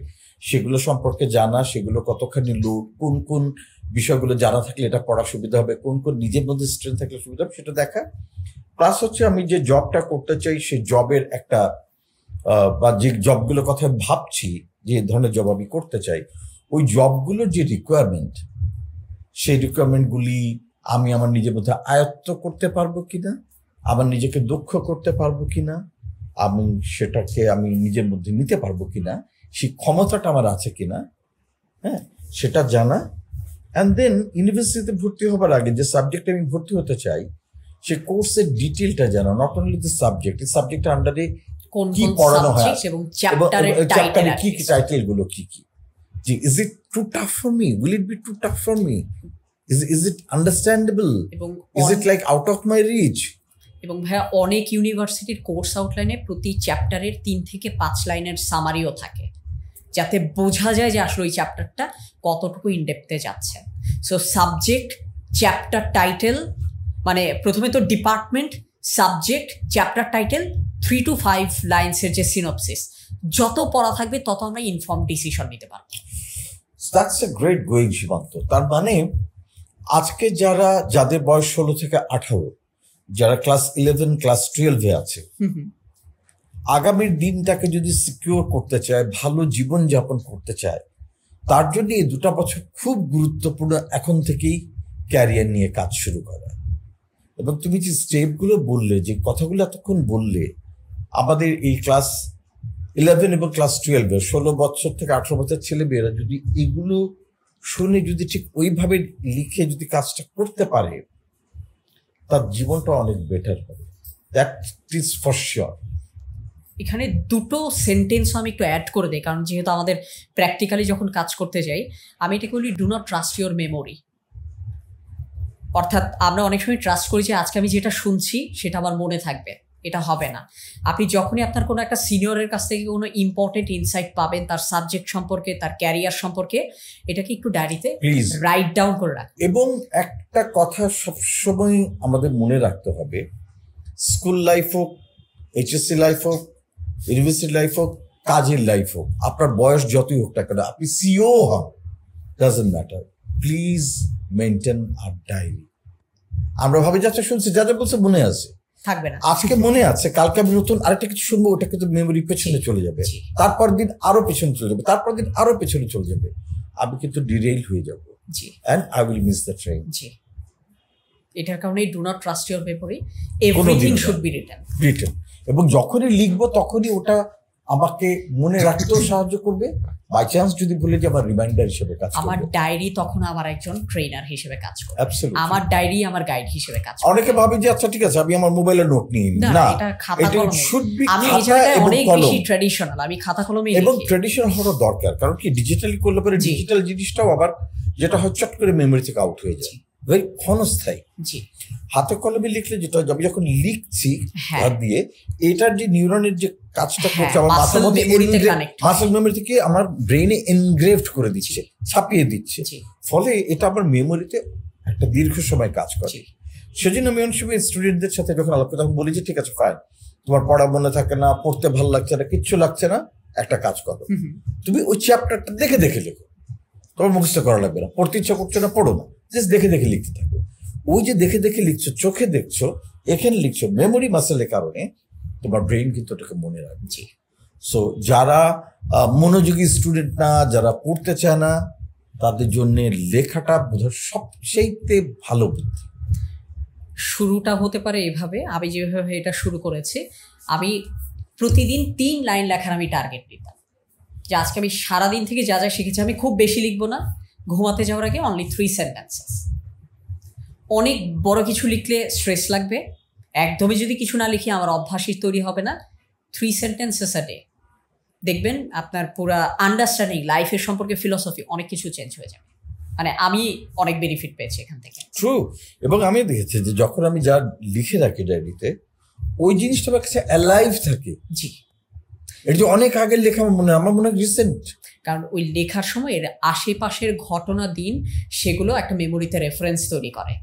সেগুলো সম্পর্কে জানা, সেগুলো কতখানি লোড, কোন কোন বিষয়গুলো জানা থাকলে এটা পড়া সুবিধা হবে, কোন কোন নিজের মধ্যে স্ট্রেংথ থাকলে সুবিধা হবে, সেটা দেখা। প্লাস হচ্ছে আমি যে জবটা করতে চাই সেই জবের একটা বা যে জবগুলোর কথা ভাবছি, যে ধরনের জব আমি করতে চাই, ওই জবগুলোর যে রিকোয়ারমেন্ট, সেই রিকোয়ারমেন্টগুলি আমি আমার নিজের মধ্যে আয়ত্ত করতে পারবো কিনা, আমার নিজেকে দক্ষ করতে পারবো কিনা, আমি সেটাকে আমি নিজের মধ্যে নিতে পারবো কিনা, সেই ক্ষমতাটা আমার আছে কিনা, হ্যাঁ সেটা জানা। অ্যান্ড দেন ইউনিভার্সিটিতে ভর্তি হবার আগে যে সাবজেক্টে আমি ভর্তি হতে চাই সেই কোর্সের ডিটেলটা জানা, নট অনলি দ্য সাবজেক্ট, এই সাবজেক্টের আন্ডারে কি পড়ানো হয় এবং চ্যাপ্টারে কি কি টাইটেল গুলো কি কি, জি is it too tough for me, will it be too tough for me, is it understandable, is it like out of my reach. এবং ভাইয়া অনেক ইউনিভার্সিটির কোর্স আউটলাইনে প্রতি চ্যাপ্টারের 3 থেকে 5 লাইনের সামারিও থাকে, যাতে বোঝা যায় যে আসলে ওই চ্যাপ্টারটা কতটুকু ইনডেপথে যাচ্ছে। সো সাবজেক্ট, চ্যাপ্টার টাইটেল, মানে প্রথমে তো department, subject, chapter title, 3 to 5 লাইন্সের যে সিনপসিস, যত পড়া থাকবে তত আমরা ইনফর্ম ডিসিশন নিতে পারবো। দ্যাটস এ গ্রেট গোয়িং সীমান্ত। তার মানে আজকে যাদের বয়স 16 থেকে 18, যারা ক্লাস 11 ক্লাস 12-এ আছে, আগামীর দিনটাকে যদি সিকিউর করতে চায়, ভালো জীবন যাপন করতে চায়, তার জন্য এই 2 বছর খুব গুরুত্বপূর্ণ এখন থেকেই ক্যারিয়ার নিয়ে কাজ শুরু করা। এবং তুমি যে স্টেপগুলো বললে, যে কথাগুলো এতক্ষণ বললে, আমাদের এই ক্লাস 11 এবং ক্লাস 12-এর 16 বছর থেকে 18 বছর ছেলেমেয়েরা যদি এগুলো শুনে যদি ঠিক ওইভাবে লিখে যদি কাজটা করতে পারে, তার জীবনটা অনেক বেটার হবে। That is for sure. এখানে 2টো সেন্টেন্স আমি একটু অ্যাড করে দিই, কারণ যেহেতু আমাদের প্র্যাকটিক্যালি যখন কাজ করতে যাই, আমি এটাকে বলি do not trust your memory. অর্থাৎ আমরা অনেক সময় ট্রাস্ট করি যে আজকে আমি যেটা শুনছি সেটা আমার মনে থাকবে, এটা হবে না। আপনি যখনই আপনার কোনো একটা সিনিয়রের কাছ থেকে কোনো ইম্পর্টেন্ট ইনসাইট পাবেন তার সাবজেক্ট সম্পর্কে, তার ক্যারিয়ার সম্পর্কে, এটাকে একটু ডায়েরিতে রাইট ডাউন করে রাখুন। এবং একটা কথা সবসময় আমাদের মনে রাখতে হবে, স্কুল লাইফ হোক, এইচএসসি লাইফ হোক, ইউনিভার্সিটি লাইফ হোক, কাজের লাইফ হোক, আপনার বয়স যতই হোক না কেন, আপনি সিও হন, ডাজন্ট ম্যাটার, প্লিজ মেনটেন আর ডায়েরি। আমরা ভাবে যাচ্ছে শুনছি, যা যা বলছে মনে আছে, থাকবে না। আজকে মনে আছে, কালকে আমি নতুন আরেকটা কিছু শুনবো, ওটা কিন্তু মেমোরি পেছনে চলে যাবে, তারপর দিন আরো পেছনে চলে যাবে, তারপর দিন আরো পেছনে চলে যাবে, আমি কিন্তু ডিরেইল হয়ে যাবো, and I will miss the train. এটার কারণে do not trust your memory, everything should be written. এবং যখনই লিখবো তখনই ওটা আমাকে মনে রাখতেও সাহায্য করবে, বাই চান্স যদি ভুলে যে আমার রিমাইন্ডার হিসেবে কাজ করবে। আমার ডায়েরি তখন আমার একজন ট্রেনার হিসেবে কাজ করবে, আমার ডায়েরি আমার গাইড হিসেবে কাজ করবে। অনেকে ভাবে যে আচ্ছা ঠিক আছে আমি আমার মোবাইলে নোট নিয়ে নিই, না, এটা খাতা কলমে। আমি এই জায়গায় অনেক বেশি ট্র্যাডিশনাল, আমি খাতা কলমে লিখি। এবং ট্র্যাডিশনাল হওয়া দরকার, কারণ কি ডিজিটালি করলে পরে ডিজিটাল জিনিসটাও আবার যেটা হয় চট করে মেমোরি থেকে আউট হয়ে যায়, ভেরি ক্ষণস্থায়ী। হাতে কলমে লিখলে যেটা, আমি যখন লিখছি হাত দিয়ে, এটার যে নিউরনের যে কাজটা করছে আমার মাথার মধ্যে, মাসল মেমোরি থেকে আমার ব্রেইনে এনগ্রেভড করে দিচ্ছে, ছাপিয়ে দিচ্ছে, ফলে এটা আমার মেমোরিতে একটা দীর্ঘ সময় কাজ করে। সেজন্য আমি অনেক সময় স্টুডেন্টদের সাথে যখন আলাপ করি তখন বলি যে ঠিক আছে ফাইন, তোমার পড়া মনে থাকে না, পড়তে ভালো লাগছে না, কিচ্ছু লাগছে না, একটা কাজ করো, তুমি ওই চ্যাপ্টারটা দেখে দেখে লেখো, তোমার মুখস্থ করা লাগবে না, পড়তে ইচ্ছা করছে না, পড়ো না, জাস্ট দেখে দেখে লিখতে থাকো। ওই যে দেখে দেখে লিখছো, চোখে দেখছো, এখানে লিখছো, মেমোরি মাসেলের কারণে তোমার ব্রেইন কিন্তু ওটাকে মনে রাখছে। সো যারা মনোযোগী স্টুডেন্ট না, যারা পড়তে চায় না, তাদের জন্য লেখাটা বোধহয় সবচেয়ে ভালো বুদ্ধি। শুরুটা হতে পারে এভাবে, আমি যেভাবে এটা শুরু করেছি, আমি প্রতিদিন 3 লাইন লেখার আমি টার্গেট নিতাম, যে আজকে আমি সারাদিন থেকে যা যা শিখেছি আমি খুব বেশি লিখবো না, ঘুমাতে যাওয়ার আগে অনলি 3 সেন্টেন্সেস। অনেক বড় কিছু লিখলে স্ট্রেস লাগবে, একদমই যদি কিছু না লিখি আমার অভ্যাসই তৈরি হবে না। 3 সেন্টেন্সেস আ ডে, দেখবেন আপনার পুরো আন্ডারস্ট্যান্ডিং লাইফের সম্পর্কে ফিলসফি অনেক কিছু চেঞ্জ হয়ে যাবে। মানে আমি অনেক বেনিফিট পেয়েছি এখান থেকে। ট্রু। এবং আমি দেখেছি যে যখন আমি যা লিখে রাখি ডায়েরিতে, ওই জিনিসটা আমার কাছে অ্যালাইভ থাকে। জি, এটা যে অনেক আগের লেখা আমার মনে হয় রিসেন্ট, কারণ ওই লেখার সময় এর আশেপাশের ঘটনা দিন সেগুলো একটা মেমোরিতে রেফারেন্স তৈরি করে,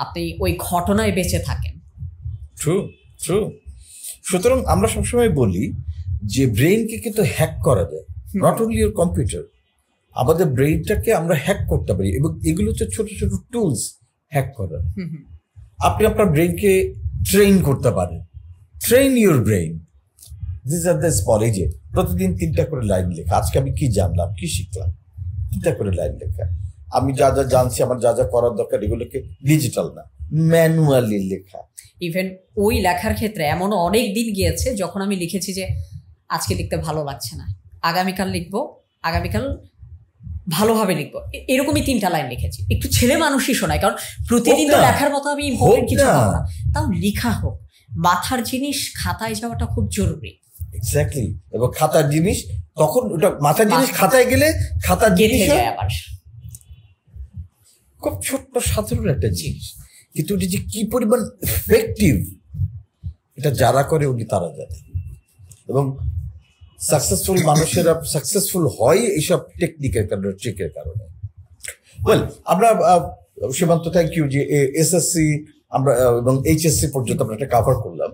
আপনি ওই ঘটনায় বেঁচে থাকেন। True true. সুতরাং আমরা সবসময় বলি যে ব্রেইনকে কিন্তু হ্যাক করা যায়, নট অনলি ইউর কম্পিউটার, আমাদের ব্রেইনটাকে আমরা হ্যাক করতে পারি, এবং এগুলো হচ্ছে ছোট ছোট টুলস হ্যাক করার। আপনি আপনার ব্রেইনকে ট্রেন করতে পারেন, train your brain. This are the small এজে প্রতিদিন 3টা করে লাইন লেখা, আজকে আমি কি জানলাম, কি শিখলাম, 3টা করে লাইন লেখা। আমি যা যা জানছি, আমার যা যা করার দরকার, এগুলোকে ডিজিটাল না, ম্যানুয়ালি লেখা। ইভেন ওই লেখার ক্ষেত্রে এমনও অনেক দিন গিয়েছে যখন আমি লিখেছি যে আজকে লিখতে ভালো লাগছে না, আগামীকাল লিখবো, আগামীকাল ভালোভাবে লিখবো, এরকমই 3টা লাইন লিখেছি। একটু ছেলে মানুষই শোনায়, কারণ প্রতিদিন তো লেখার মতো আমি ইম্পর্টেন্ট কিছু পাবো না, তাও লেখা হোক। মাথার জিনিস খাতায় যাওয়াটা খুব জরুরি। এক্স্যাক্টলি। এবং খাতার জিনিস তখন ওটা মাথার জিনিস খাতায় গেলে খাতার জিনিস যায় আবার। খুব ছোট্ট সাধারণ একটা জিনিস, কিন্তু ওটা যে কি পরিমাণ এফেক্টিভ এটা যারা করে উনি তারা জানে। এবং সাকসেসফুল মানুষেরা সাকসেসফুল হয় এইসব টেকনিকের কারণে, ট্রিকের কারণে। ওয়েল, আমরা সীমান্ত থ্যাংক ইউ যে এসএসসি আমরা এবং এইচএসসি পর্যন্ত আমরা একটা কাভার করলাম।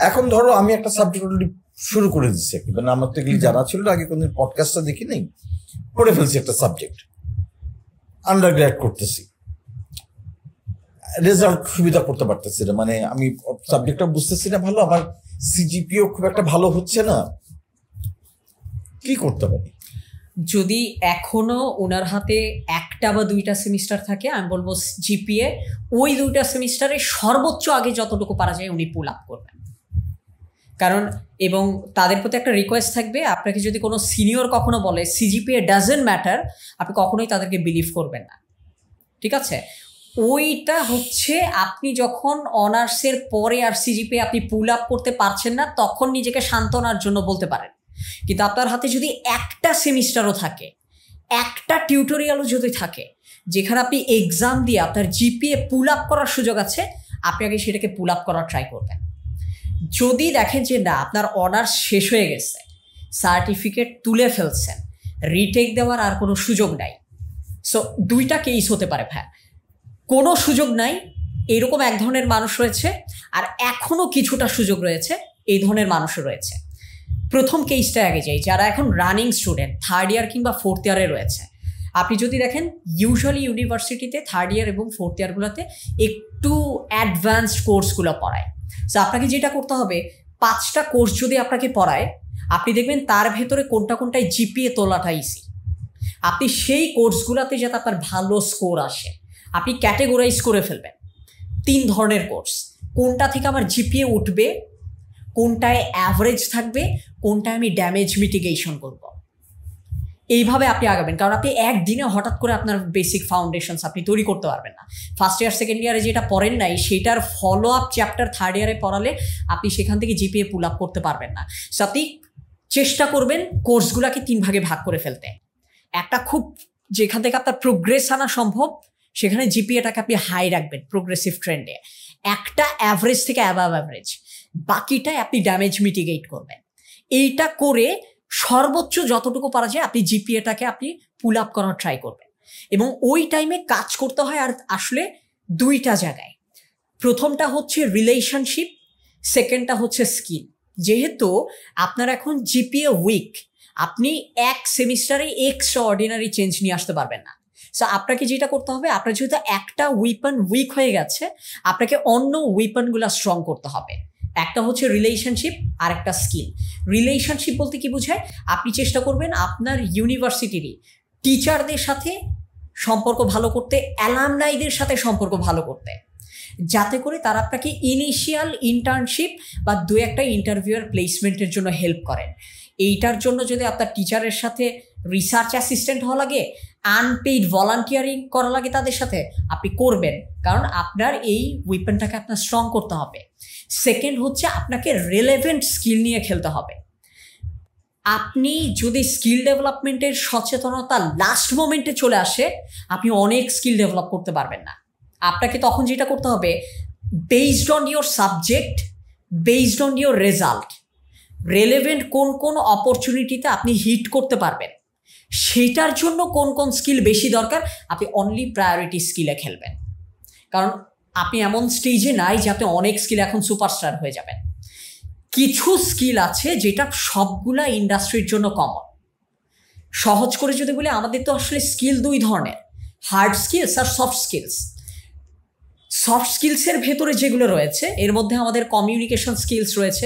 এখন ধরো আমি একটা সাবজেক্ট অলরেডি শুরু করে দিচ্ছি, মানে আমার তো এগুলি জানা ছিল না, আগে কোনদিন পডকাস্টটা দেখি নেই, পড়ে ফেলছি একটা সাবজেক্ট, আন্ডার গ্র্যাড করতেছি। রেজাল্ট সুবিধা করতে পারতেছি না, মানে আমি সাবজেক্টটা বুঝতেছি না ভালো, আমার সিজিপিও খুব একটা ভালো হচ্ছে না, কি করতে পারি? যদি এখনো ওনার হাতে একটা বা দুইটা সেমিস্টার থাকে, আমি বলবো জিপিএ ওই দুইটা সেমিস্টারে সর্বোচ্চ আগে যতটুকু পারা যায় উনি পুল আপ করবেন। কারণ এবং তাদের প্রতি একটা রিকোয়েস্ট থাকবে, আপনাকে যদি কোনো সিনিয়র কখনো বলে সিজিপিএ ডাজেন্ট ম্যাটার, আপনি কখনোই তাদেরকে বিলিভ করবেন না, ঠিক আছে? ওইটা হচ্ছে আপনি যখন অনার্সের পরে আর সিজিপিএ আপনি পুল আপ করতে পারছেন না, তখন নিজেকে সান্ত্বনার জন্য বলতে পারেন। কিন্তু আপনার হাতে যদি একটা সেমিস্টারও থাকে, একটা টিউটোরিয়ালও যদি থাকে, যেখানে আপনি এক্সাম দিয়ে আপনার জিপিএ পুল আপ করার সুযোগ আছে, আপনি আগে সেটাকে পুল আপ করার ট্রাই করবেন। যদি দেখেন যে না, আপনার অনার্স শেষ হয়ে গেছে, সার্টিফিকেট তুলে ফেলছেন, রিটেক দেওয়ার আর কোনো সুযোগ নাই, সো দুইটা কেস হতে পারে ভাই, কোনো সুযোগ নাই এরকম এক ধরনের মানুষ রয়েছে, আর এখনও কিছুটা সুযোগ রয়েছে এই ধরনের মানুষও রয়েছে। প্রথম কেসটা আগে যাই, যারা এখন রানিং স্টুডেন্ট, থার্ড ইয়ার কিংবা ফোর্থ ইয়ারে রয়েছে। আপনি যদি দেখেন ইউজুয়ালি ইউনিভার্সিটিতে থার্ড ইয়ার এবং ফোর্থ ইয়ারগুলোতে একটু অ্যাডভান্সড কোর্সগুলো পড়ায়। সো আপনাকে যেটা করতে হবে, 5টা কোর্স যদি আপনাকে পড়ায়, আপনি দেখবেন তার ভেতরে কোনটায় জিপিএ তোলাটা ইজি। আপনি সেই কোর্সগুলোতে যাতে আপনার ভালো স্কোর আসে, আপনি ক্যাটেগরাইজ করে ফেলবেন 3 ধরনের কোর্স, কোনটা থেকে আমার জিপিএ উঠবে, কোনটায় অ্যাভারেজ থাকবে, কোনটায় আমি ড্যামেজ মিটিগেশন করব। এইভাবে আপনি আগাবেন, কারণ আপনি একদিনে হঠাৎ করে আপনার বেসিক ফাউন্ডেশনস আপনি তৈরি করতে পারবেন না। ফার্স্ট ইয়ার সেকেন্ড ইয়ারে যেটা পড়েন নাই, সেটার ফলো আপ চ্যাপ্টার থার্ড ইয়ারে পড়ালে আপনি সেখান থেকে জিপিএ পুল আপ করতে পারবেন না। সো আপনি চেষ্টা করবেন কোর্সগুলোকে 3 ভাগে ভাগ করে ফেলতে। একটা খুব যেখান থেকে আপনার প্রোগ্রেস আনা সম্ভব, সেখানে জিপিএটাকে আপনি হাই রাখবেন প্রোগ্রেসিভ ট্রেন্ডে। একটা অ্যাভারেজ থেকে অ্যাবাভ অ্যাভারেজ, বাকিটাই আপনি ড্যামেজ মিটিগেট করবেন। এইটা করে সর্বোচ্চ যতটুকু পারা যায় আপনি জিপিএটাকে আপনি পুল আপ করার ট্রাই করবেন। এবং ওই টাইমে কাজ করতে হয় আর আসলে 2টা জায়গায়। প্রথমটা হচ্ছে রিলেশনশিপ, সেকেন্ডটা হচ্ছে স্কিল। যেহেতু আপনার এখন জিপিএ উইক, আপনি এক সেমিস্টারে এক্সট্রা অর্ডিনারি চেঞ্জ নিয়ে আসতে পারবেন না। সো আপনাকে যেটা করতে হবে, আপনার যেহেতু একটা উইপন উইক হয়ে গেছে, আপনাকে অন্য উইপনগুলো স্ট্রং করতে হবে। একটা হচ্ছে রিলেশনশিপ আর একটা স্কিল। রিলেশনশিপ বলতে কি বোঝায়, আপনি চেষ্টা করবেন আপনার ইউনিভার্সিটিরই টিচারদের সাথে সম্পর্ক ভালো করতে, অ্যালামনাইদের সাথে সম্পর্ক ভালো করতে, যাতে করে তারা আপনাকে ইনিশিয়াল ইন্টার্নশিপ বা 2-একটা ইন্টারভিউয়ার প্লেসমেন্টের জন্য হেল্প করেন। এইটার জন্য যদি আপনার টিচারের সাথে রিসার্চ অ্যাসিস্ট্যান্ট হওয়া লাগে, আনপেইড ভলান্টিয়ারিং করা লাগে তাদের সাথে, আপনি করবেন, কারণ আপনার এই উইপনটাকে আপনার স্ট্রং করতে হবে। সেকেন্ড হচ্ছে আপনাকে রেলেভেন্ট স্কিল নিয়ে খেলতে হবে। আপনি যদি স্কিল ডেভেলপমেন্টের সচেতনতা লাস্ট মোমেন্টে চলে আসে, আপনি অনেক স্কিল ডেভেলপ করতে পারবেন না। আপনাকে তখন যেটা করতে হবে, based on your subject, based on your result, relevant কোন কোন অপরচুনিটিতে আপনি হিট করতে পারবেন, সেটার জন্য কোন কোন স্কিল বেশি দরকার, আপনি অনলি প্রায়োরিটি স্কিলে খেলবেন। কারণ আপনি এমন স্টেজে নাই যে আপনি অনেক স্কিল এখন সুপারস্টার হয়ে যাবেন। কিছু স্কিল আছে যেটা সবগুলা ইন্ডাস্ট্রির জন্য কমন। সহজ করে যদি বলি, আমাদের তো আসলে স্কিল 2 ধরনের, হার্ড স্কিলস আর সফট স্কিলস। সফট স্কিলসের ভেতরে যেগুলো রয়েছে, এর মধ্যে আমাদের কমিউনিকেশন স্কিলস রয়েছে,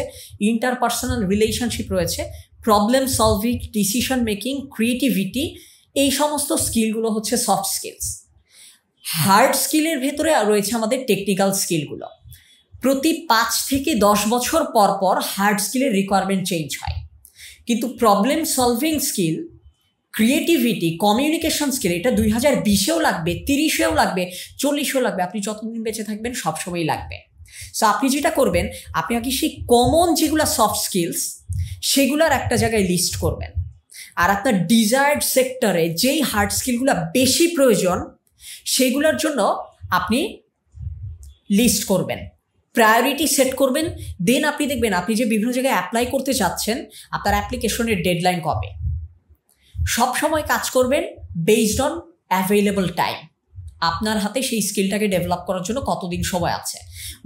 ইন্টারপার্সোনাল রিলেশনশিপ রয়েছে, problem solving, decision making, creativity, এই সমস্ত স্কিলগুলো হচ্ছে সফট স্কিলস। হার্ড স্কিলের ভেতরে রয়েছে আমাদের টেকনিক্যাল স্কিলগুলো। প্রতি 5 থেকে 10 বছর পর পর হার্ড স্কিলের রিকোয়ারমেন্ট চেঞ্জ হয়, কিন্তু problem solving skill, creativity, communication skill, এটা 2020-এও লাগবে, 30-এও লাগবে, 40-এও লাগবে, আপনি যতদিন বেঁচে থাকবেন সবসময়ই লাগবে। সো আপনি যেটা করবেন, আপনি আগে সেই কমন যেগুলো সফট স্কিলস, সেগুলোর একটা জায়গায় লিস্ট করবেন, আর আপনার ডিজায়ার্ড সেক্টরে যেই হার্ড স্কিলগুলো বেশি প্রয়োজন সেগুলোর জন্য আপনি লিস্ট করবেন, প্রায়োরিটি সেট করবেন। দেন আপনি দেখবেন আপনি যে বিভিন্ন জায়গায় অ্যাপ্লাই করতে চাচ্ছেন, আপনার অ্যাপ্লিকেশনের ডেডলাইন কবে। সব সময় কাজ করবেন বেসড অন অ্যাভেলেবল টাইম। আপনার হাতে সেই স্কিলটাকে ডেভেলপ করার জন্য কতদিন সময় আছে।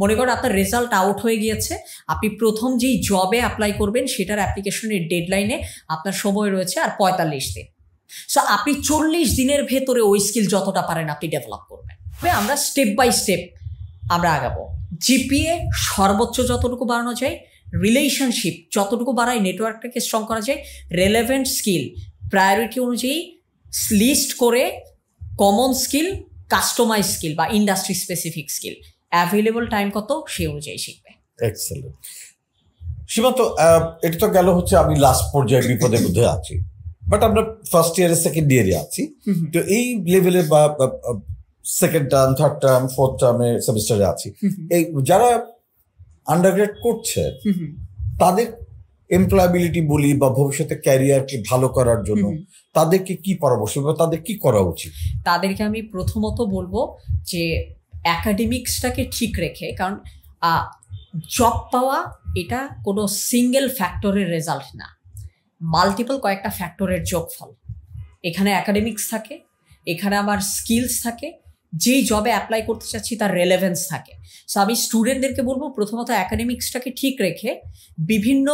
মনে করেন আপনার রেজাল্ট আউট হয়ে গিয়েছে, আপনি প্রথম যেই জবে অ্যাপ্লাই করবেন সেটার অ্যাপ্লিকেশনের ডেডলাইনে আপনার সময় রয়েছে আর 45 দিন। সো আপনি 40 দিনের ভেতরে ওই স্কিল যতটা পারেন আপনি ডেভেলপ করবেন। আমরা স্টেপ বাই স্টেপ আমরা আগাবো। জিপিএ সর্বোচ্চ যতটুকু বাড়ানো যায়, রিলেশনশিপ যতটুকু বাড়ায়, নেটওয়ার্কটাকে স্ট্রং করা যায়, রেলেভেন্ট স্কিল প্রায়োরিটি অনুযায়ী লিস্ট করে কমন স্কিল, কাস্টমাইজ স্কিল বা industry specific skill, available time কত সেই অনুযায়ী শিখবে। এক্সেলেন্ট। সীমান্ত, এটা তো গেল হচ্ছে আমি লাস্ট পর্যায়ে বিপদের মধ্যে আছি, বাট আমরা ফার্স্ট ইয়ারে সেকেন্ড ইয়ারে আছি। তো এই লেভেলে বা second term, third term, fourth টার্মে সেমিস্টারে আছি, এই যারা আন্ডারগ্রেড করছে তাদের এমপ্লয়াবিলিটি বলি বা ভবিষ্যতে ক্যারিয়ারকে ভালো করার জন্য তাদেরকে কি পরামর্শ বা তাদের কি করা উচিত? তাদেরকে আমি প্রথমত বলবো যে অ্যাকাডেমিক্সটাকে ঠিক রেখে, কারণ জব পাওয়া এটা কোনো সিঙ্গেল ফ্যাক্টরের রেজাল্ট না, মাল্টিপল কয়েকটা ফ্যাক্টরের যোগফল। এখানে অ্যাকাডেমিক্স থাকে, এখানে আমার স্কিলস থাকে, যেই জবে অ্যাপ্লাই করতে চাচ্ছি তার রেলেভেন্স থাকে। সো আমি স্টুডেন্টদেরকে বলবো প্রথমত অ্যাকাডেমিক্সটাকে ঠিক রেখে বিভিন্ন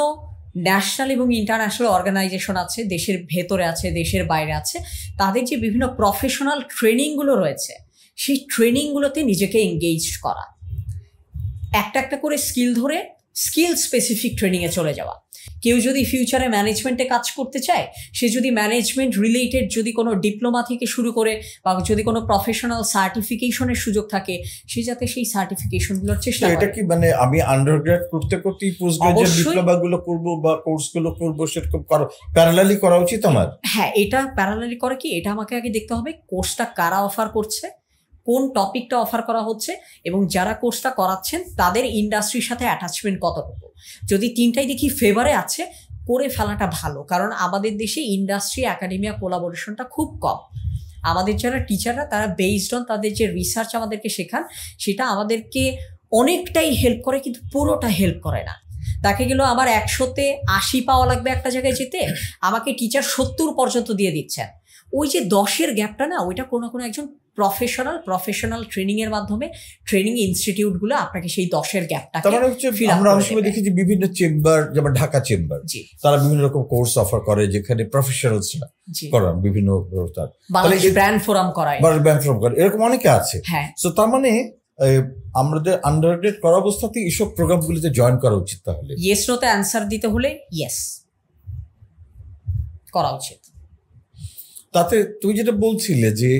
ন্যাশনাল এবং ইন্টারন্যাশনাল অর্গানাইজেশন আছে, দেশের ভেতরে আছে, দেশের বাইরে আছে, তাদের যে বিভিন্ন প্রফেশনাল ট্রেনিংগুলো রয়েছে সেই ট্রেনিংগুলোতে নিজেকে এঙ্গেজ করা, একটা একটা করে স্কিল ধরে স্কিল স্পেসিফিক ট্রেনিংয়ে চলে যাওয়া। কেউ যদি ফিউচারে ম্যানেজমেন্টে কাজ করতে চায়, সে যদি ম্যানেজমেন্ট রিলেটেড যদি কোনো ডিপ্লোমা থেকে শুরু করে বা যদি কোনো প্রফেশনাল সার্টিফিকেশনের সুযোগ থাকে, সে যাতে সেই সার্টিফিকেশনগুলোর চেষ্টা করে। এটা কি মানে আমি আন্ডারগ্রেড করতে করতেই পোস্ট গ্রাজুয়েট ডিপ্লোমাগুলো করব বা কোর্সগুলো করব, সেরকম প্যারালালি করা উচিত আমার? হ্যাঁ, এটা প্যারালালি করে কি, এটা আমাকে আগে দেখতে হবে কোর্সটা কারা অফার করছে, কোন টপিকটা অফার করা হচ্ছে, এবং যারা কোর্সটা করাচ্ছেন তাদের ইন্ডাস্ট্রির সাথে অ্যাটাচমেন্ট কতটুকু। যদি তিনটাই দেখি ফেভারে আছে, করে ফেলাটা ভালো, কারণ আমাদের দেশে ইন্ডাস্ট্রি অ্যাকাডেমিয়া কোলাবোরেশনটা খুব কম। আমাদের যারা টিচাররা তারা বেসড অন তাদের যে রিসার্চ আমাদেরকে শেখান সেটা আমাদেরকে অনেকটাই হেল্প করে, কিন্তু পুরোটা হেল্প করে না। তাকে গেল আমার 100-তে 80 পাওয়া লাগবে একটা জায়গায় যেতে, আমাকে টিচার 70 পর্যন্ত দিয়ে দিচ্ছেন। ওই যে 10-এর গ্যাপটা না, ওইটা কোনো না কোনো একজন প্রফেশনাল ট্রেনিং এর মাধ্যমে ট্রেনিং ইনস্টিটিউটগুলো আপনাকে সেই 10-এর গ্যাপটাকে আমরা অনেক সময় দেখি যে বিভিন্ন চেম্বার, যেমন ঢাকা চেম্বার, তারা বিভিন্ন রকম কোর্স অফার করে যেখানে প্রফেশনালসরা করান বিভিন্ন ব্র্যান্ড ফোরাম করায়, এরকম অনেকে আছে। সো তার মানে আমাদের আন্ডারগ্রেড করা অবস্থাতেই এইসব প্রোগ্রামগুলোতে জয়েন করা উচিত। তাহলে ইয়েস নোতে অ্যান্সার দিতে হলে ইয়েস করা উচিত। তাতে তুমি যেটা বলছিলে যে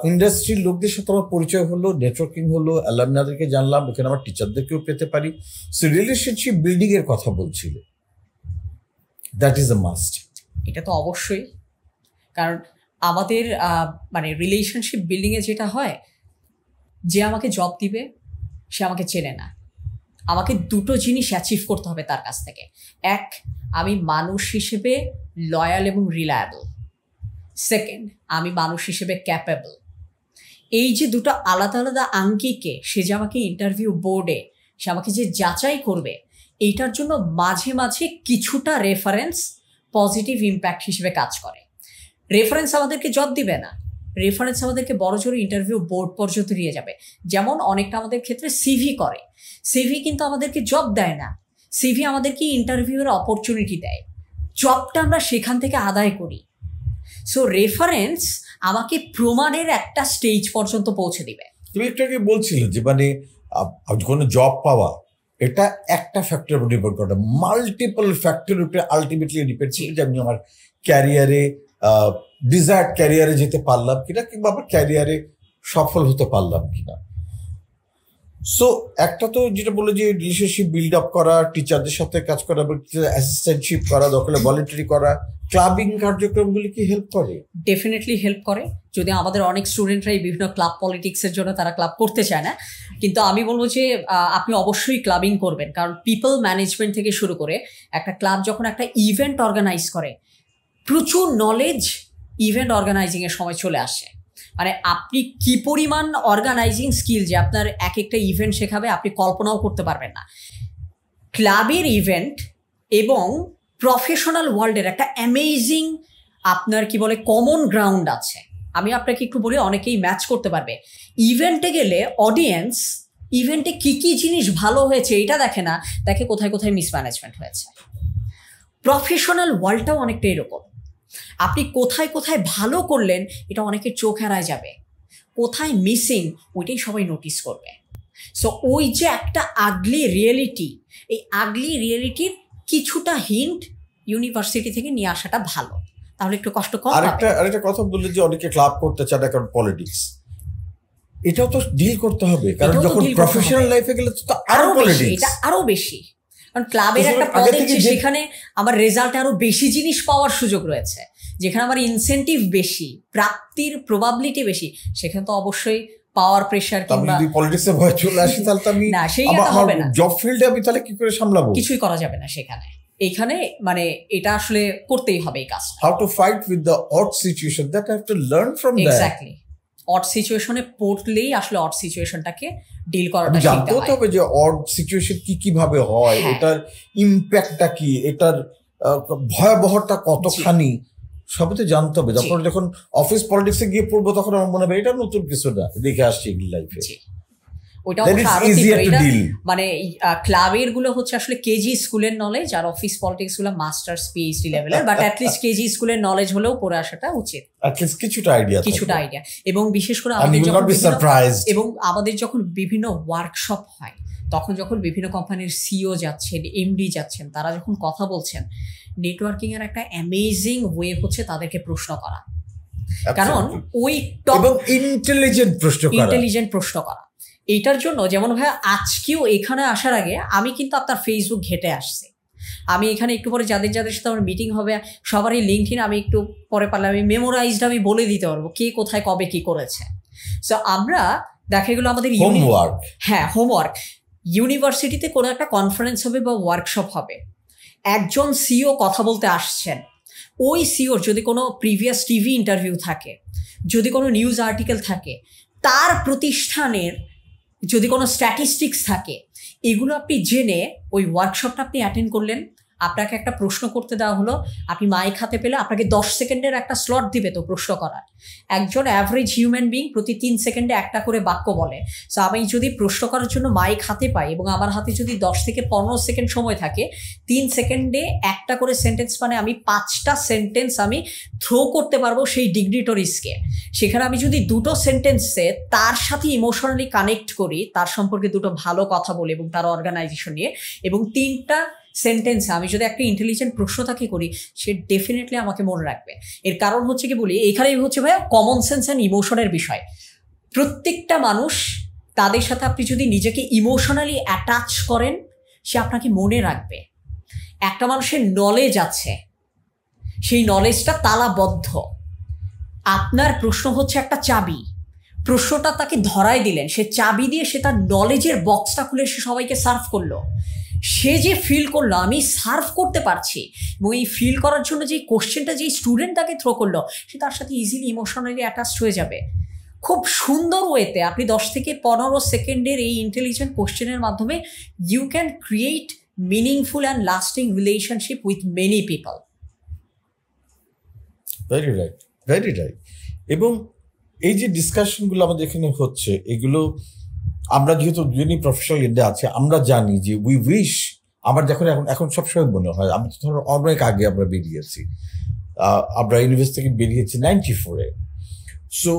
ইন্ডাস্ট্রির লোকদের সাথে আমার পরিচয় হলো, নেটওয়ার্কিং হলো, অ্যালামনাদেরকে জানলাম, ওখানে আমার টিচারদেরকেও পেতে পারি। সো রিলেশনশিপ বিল্ডিং এর কথা বলছিলে, দ্যাট ইজ আ মাস্ট। এটা তো অবশ্যই, কারণ আমাদের মানে রিলেশনশিপ বিল্ডিংয়ে যেটা হয়, যে আমাকে জব দিবে সে আমাকে চেনে না। আমাকে দুটো জিনিস অ্যাচিভ করতে হবে তার কাছ থেকে। এক, আমি মানুষ হিসেবে লয়াল এবং রিলায়েবল। সেকেন্ড, আমি মানুষ হিসেবে ক্যাপেবল। এই যে দুটো আলাদা আলাদা আঙ্গিকে সে যে আমাকে ইন্টারভিউ বোর্ডে সে আমাকে যে যাচাই করবে, এইটার জন্য মাঝে মাঝে কিছুটা রেফারেন্স পজিটিভ ইম্প্যাক্ট হিসেবে কাজ করে। রেফারেন্স আমাদেরকে জব দিবে না, রেফারেন্স আমাদেরকে বড় জোর ইন্টারভিউ বোর্ড পর্যন্ত নিয়ে যাবে। যেমন অনেকটা আমাদের ক্ষেত্রে সিভি করে, সিভি কিন্তু আমাদেরকে জব দেয় না, সিভি আমাদেরকে ইন্টারভিউয়ের অপরচুনিটি দেয়, জবটা আমরা সেখান থেকে আদায় করি। সো রেফারেন্স আমাকে প্রমাণের একটা স্টেজ পর্যন্ত পৌঁছে দিবে। তুমি একটু আগে বলছিলে যে মানে কোনো জব পাওয়া এটা একটা ফ্যাক্টরের উপর ডিপেন্ড করে, মাল্টিপল ফ্যাক্টরের উপরে আলটিমেটলি ডিপেন্ড ছিল যে আমি আমার ক্যারিয়ারে ডিজায়ার্ড ক্যারিয়ারে যেতে পারলাম কিনা, কিংবা আমার ক্যারিয়ারে সফল হতে পারলাম কিনা। সো একটা তো যেটা বলে যে রিলেশনশিপ বিল্ড আপ করা, টিচারদের সাথে কাজ করা, অ্যাসিস্ট্যান্টশিপ করা, দরকার ভলেন্টারি করা, ক্লাবিং কার্যক্রমগুলি কি হেল্প করে? ডেফিনেটলি হেল্প করে। যদি আমাদের অনেক স্টুডেন্টরাই বিভিন্ন ক্লাব পলিটিক্সের জন্য তারা ক্লাব করতে চায় না, কিন্তু আমি বলবো যে আপনি অবশ্যই ক্লাবিং করবেন, কারণ পিপল ম্যানেজমেন্ট থেকে শুরু করে একটা ক্লাব যখন একটা ইভেন্ট অর্গানাইজ করে, প্রচুর নলেজ ইভেন্ট অর্গানাইজিংয়ের সময় চলে আসে। মানে আপনি কি পরিমাণ অর্গানাইজিং স্কিল যে আপনার এক একটা ইভেন্ট শেখাবে আপনি কল্পনাও করতে পারবেন না। ক্লাবের ইভেন্ট এবং প্রফেশনাল ওয়ার্ল্ডের একটা অ্যামেজিং আপনার কি বলে কমন গ্রাউন্ড আছে। আমি আপনাকে একটু বলি, অনেকেই ম্যাচ করতে পারবে। ইভেন্টে গেলে অডিয়েন্স ইভেন্টে কি কি জিনিস ভালো হয়েছে এটা দেখে না, দেখে কোথায় কোথায় মিসম্যানেজমেন্ট হয়েছে। প্রফেশনাল ওয়ার্ল্ডটাও অনেকটা এরকম, আপনি কোথায় কোথায় ভালো করলেন এটা অনেকের চোখ এড়ায় যাবে, কোথায় মিসিং ওইটাই সবাই নোটিস করবে। সো ওই যে একটা আগলি রিয়েলিটি, এই আগলি রিয়েলিটির কিছুটা হিন্ট ইউনিভার্সিটি থেকে নিয়ে আসাটা ভালো, তাহলে একটু কষ্ট কম হবে। আরেকটা কথা বললে যে অনেকে ক্লাব করতে চায় না কারণ পলিটিক্স, এটাও তো ডিল করতে হবে, কারণ যখন প্রফেশনাল লাইফে গেলে তো আরো পলিটিক্স, এটা আরো বেশি, কারণ ক্লাবের একটা পদ আছে সেখানে আমার রেজাল্টে আরো বেশি জিনিস পাওয়ার সুযোগ রয়েছে, যেখানে আমার ইনসেন্টিভ বেশি, প্রাপ্তির প্রবাবিলিটি বেশি, সেখানে তো অবশ্যই পাওয়ার প্রেসার কিংবা যদি পলিটিক্সে ভয় চলে আসে তাহলে তো আমি না, সেইটা হবে না। জব ফিল্ডে আমি তাহলে কি করে সামলাবো? কিছুই করা যাবে না সেখানে। এইখানে মানে এটা আসলে করতেই হবে এই কাজটা। How to fight with the odd situation, that I have to learn from that. Exactly, odd সিচুয়েশনে পড়লেই আসলে অড সিচুয়েশনটাকে ডিল করাটা শিখতে জানতে হবে যে অড সিচুয়েশন কিভাবে হয়, এটার ইম্প্যাক্টটা কি, এটার ভয়াবহটা কতখানি, সবই তো জানতে হবে। যখন অফিস পলিটিক্সে গিয়ে পড়বো তখন আমার মনে হবে এটা নতুন কিছু না, দেখে আসছি লাইফে। ওইটা মানে ক্লাবের গুলো হচ্ছে আসলে কেজি স্কুলের নলেজ, আর অফিস পলিটিক্স গুলো মাস্টার্স পিএইচডি লেভেলের, বাট অ্যাটলিস্ট কেজি স্কুলের নলেজ হলেও পড়ে আসাটা উচিত, কিছুটা আইডিয়া। এবং বিশেষ করে আমাদের যখন বিভিন্ন ওয়ার্কশপ হয়, তখন যখন বিভিন্ন কোম্পানির সিইও যাচ্ছেন, এমডি যাচ্ছেন, তারা যখন কথা বলছেন, নেটওয়ার্কিং এর একটা অ্যামেজিং ওয়ে হচ্ছে তাদেরকে প্রশ্ন করা, কারণ ওই ইন্টেলিজেন্ট প্রশ্ন করা। এইটার জন্য যেমন ভাইয়া আজকেও এখানে আসার আগে আমি কিন্তু আপনার ফেসবুক ঘেটে আসছি। আমি এখানে একটু পরে যাদের সাথে আমার মিটিং হবে সবারই লিঙ্কডইন আমি একটু পরে পারলে আমি মেমোরাইজড আমি বলে দিতে পারবো কে কোথায় কবে কি করেছে। সো আমরা দেখা গেলো আমাদের হোমওয়ার্ক ইউনিভার্সিটিতে কোনো একটা কনফারেন্স হবে বা ওয়ার্কশপ হবে, একজন সিইও কথা বলতে আসছেন, ওই সিইওর যদি কোনো প্রিভিয়াস টিভি ইন্টারভিউ থাকে, যদি কোনো নিউজ আর্টিকেল থাকে, তার প্রতিষ্ঠানের যদি কোনো স্ট্যাটিস্টিক্স থাকে, এগুলো আপনি জেনে ওই ওয়ার্কশপটা আপনি অ্যাটেন্ড করলেন, আপনাকে একটা প্রশ্ন করতে দেওয়া হলো, আপনি মাইক হাতে পেলে আপনাকে 10 সেকেন্ডের একটা স্লট দিবে তো প্রশ্ন করার। একজন অ্যাভারেজ হিউম্যান বিং প্রতি 3 সেকেন্ডে একটা করে বাক্য বলে। সো আমি যদি প্রশ্ন করার জন্য মাইক হাতে পাই এবং আমার হাতে যদি 10 থেকে 15 সেকেন্ড সময় থাকে, 3 সেকেন্ডে একটা করে সেন্টেন্স, মানে আমি 5টা সেন্টেন্স আমি থ্রো করতে পারবো সেই ডিগনিটরিজকে। সেখানে আমি যদি 2টো সেন্টেন্সে তার সাথে ইমোশনালি কানেক্ট করি, তার সম্পর্কে 2টো ভালো কথা বলি এবং তার অর্গানাইজেশন নিয়ে, এবং 3টা সেন্টেন্স আমি যদি একটা ইন্টেলিজেন্ট প্রশ্ন তাকে করি, সে ডেফিনেটলি আমাকে মনে রাখবে। এর কারণ হচ্ছে কি বলি, এখানেই হচ্ছে ভাইয়া কমন সেন্স অ্যান্ড ইমোশনের বিষয়। প্রত্যেকটা মানুষ, তাদের সাথে আপনি যদি নিজেকে ইমোশনালি অ্যাটাচ করেন, সে আপনাকে মনে রাখবে। একটা মানুষের নলেজ আছে, সেই নলেজটা তালাবদ্ধ। আপনার প্রশ্ন হচ্ছে একটা চাবি, প্রশ্নটা তাকে ধরায় দিলেন, সে চাবি দিয়ে সে তার নলেজের বক্সটা খুলে সে সবাইকে সার্ভ করলো। সে যে ফিল করলো আমি সার্ভ করতে পারছি, এবং এই ফিল করার জন্য যে কোশ্চেনটা যেই স্টুডেন্ট তাকে থ্রো করলো, সে তার সাথে ইজিলি ইমোশনালি অ্যাটাচড হয়ে যাবে। খুব সুন্দর ওয়েতে আপনি 10 থেকে 15 সেকেন্ডের এই ইন্টেলিজেন্ট কোশ্চেনের মাধ্যমে you can create meaningful and lasting relationship with many people. Very right. এবং এই যে ডিসকাশনগুলো আমাদের এখানে হচ্ছে, এগুলো আমরা যেহেতু যিনি প্রফেশনাল ইন্ডিয়া আছে, আমরা জানি যে উই উইশ, আমার যখন এখন সবসময় মনে হয়, আমি তো ধরো অনেক আগে আমরা বেরিয়েছি, আমরা ইউনিভার্সিটি থেকে বেরিয়েছি 94-এ। সো